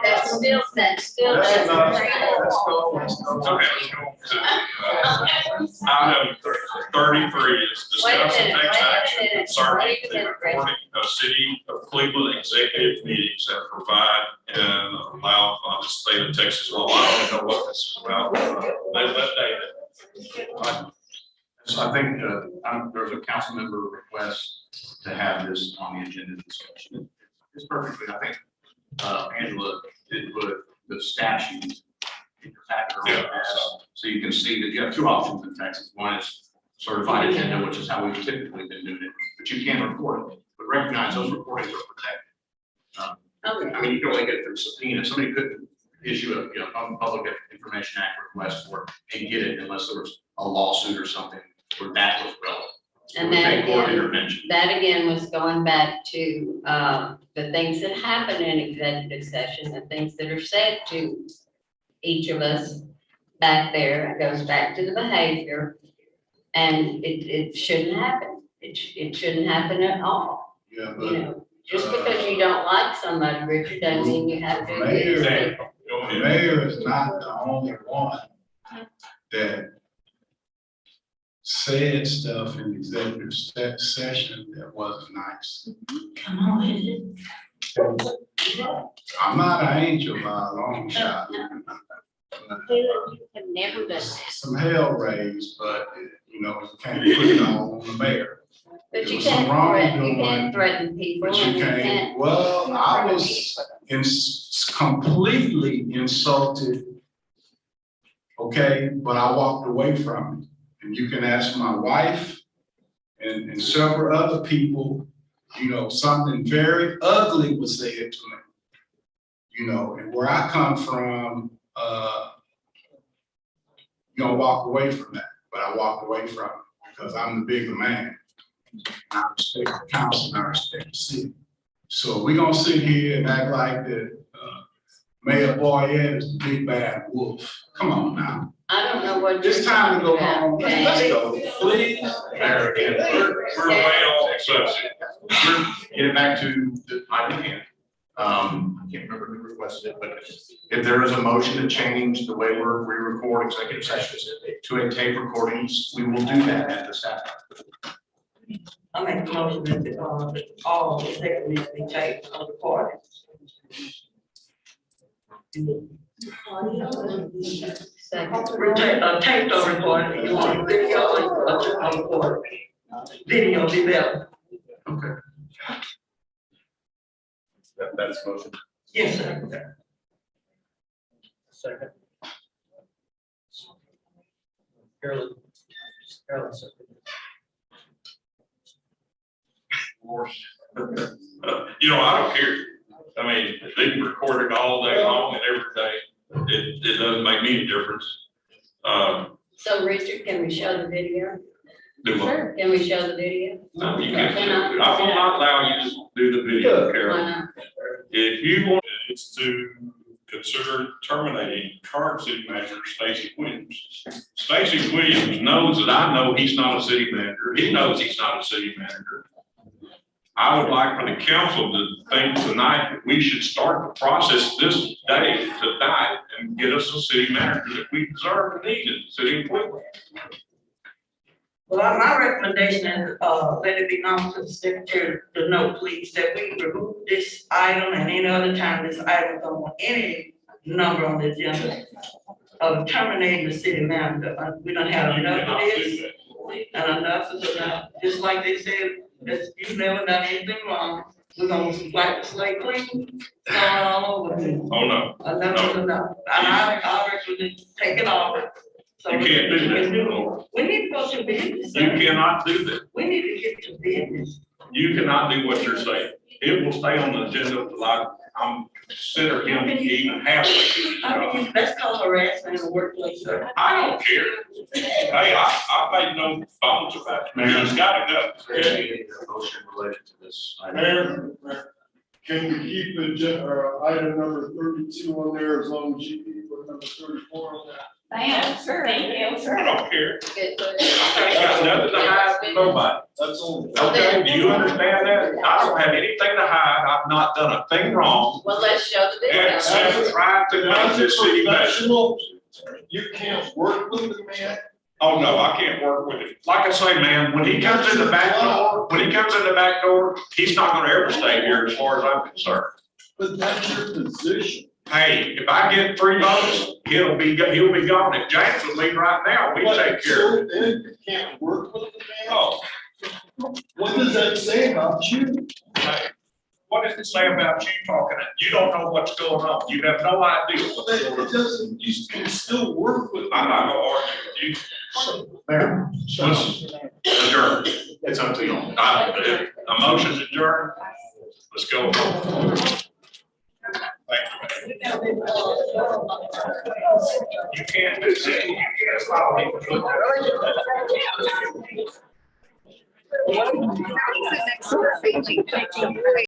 That's still. Okay, let's go to, item 33 is discuss and take action concerning the recording of city of Cleveland executive meetings that provide and allow by the state of Texas law. I don't know what this is about. Let David. So I think there's a council member request to have this on the agenda discussion. It's perfectly, I think, Angela did put the statute in your packet. So you can see that you have 2 options in Texas. One is certified agenda, which is how we've typically been doing it, but you can record it, but recognize those recordings are protected. I mean, you can only get it through subpoena. Somebody couldn't issue a Public Information Act request for it and get it unless there was a lawsuit or something where that was relevant. And It would take court that intervention. again was going back to, the things that happen in executive session, the things that are said to each of us back there. It goes back to the behavior, and it shouldn't happen. It shouldn't happen at all. Yeah, You know, just because you don't like somebody, Richard, doesn't mean you have to agree with it. The mayor is not the only one that said stuff in executive session that wasn't nice. Come on. I'm not an angel by a long shot. You have never done that. Some hell raised, but you can't put it all on the mayor. But There you was some can't wrongdoing, threaten people, But and you you can't, can't. well, I was completely insulted. Okay, but I walked away from it. And you can ask my wife and several other people, you know, something very ugly was said to me. You know, and where I come from, you don't walk away from that, but I walked away from it because I'm the bigger man. I respect the council and I respect the city. So we're gonna sit here and act like that Mayor Boyette is the big bad wolf. Come on now. I don't know what. It's time to go home. Let's go, please. Mayor, again, we're way off subject. Get it back to the item at hand. I can't remember who requested it, but if there is a motion to change the way we record executive sessions to a tape recordings, we will do that at the staff. I make the motion that, all executives be taped on the recording. Taped on recording, you want video on recording. Video be better. Okay. That's the motion. Yes, sir. Second. Carolyn. You know, I don't care. I mean, they can record it all day long and every day. It doesn't make me any difference. So Richard, can we show the video? Do what? Sure. Can we show the video? No, you can't. I will not allow you to do the video, Carol. Why not? If you want, it's to consider terminating current city manager Stacy Williams. Stacy Williams knows that I know he's not a city manager. He knows he's not a city manager. I would like for the council to think tonight that we should start the process this day, tonight, and get us a city manager that we deserve and need in the city of Cleveland. Well, my recommendation is, let it be known to the secretary, to note, please, that we remove this item and any other time this item come on any number on the agenda of terminating the city manager. We don't have enough of this and enough is enough. Just like they said, that you've never done anything wrong. We're gonna wipe the slate clean, start all over again. Oh, no. Enough is enough. And I recommend take it off. So You can't do that. we need to go to business. You sir. cannot do that. We need to get to business. You cannot do what you're saying. It will stay on the agenda until I'm consider him even halfway through his I job. mean, that's called harassment in the workplace, sir. I don't care. Hey, I made no bones about it. He's gotta go. Motion related to this item. Mayor, can we keep item number 32 on there as long as you put number 34 on that? Sure. Thank you. I don't care. Good. I ain't got nothing to hide from nobody. That's all. Okay, do you understand that? I don't have anything to hide. I've not done a thing wrong. Well, let's show the video. Except try to make As a this city better. professional, you can't work with the man. Oh, no, I can't work with him. Like I say, man, when he comes in the back door, he's not gonna ever stay here as far as I'm concerned. But that's your position. Hey, if I get 3 votes, he'll be gone. If James would leave right now, we take care of it. So then you can't work with the man? Oh, What does that say about you? hey, what does it say about you talking? You don't know what's going on. You have no idea. It doesn't, you can still work with. I'm not gonna argue with you. Mayor, Let's adjourn. it's up to you. A motion's adjourned. Let's go. Thank you. You can't do that. You can't stop me.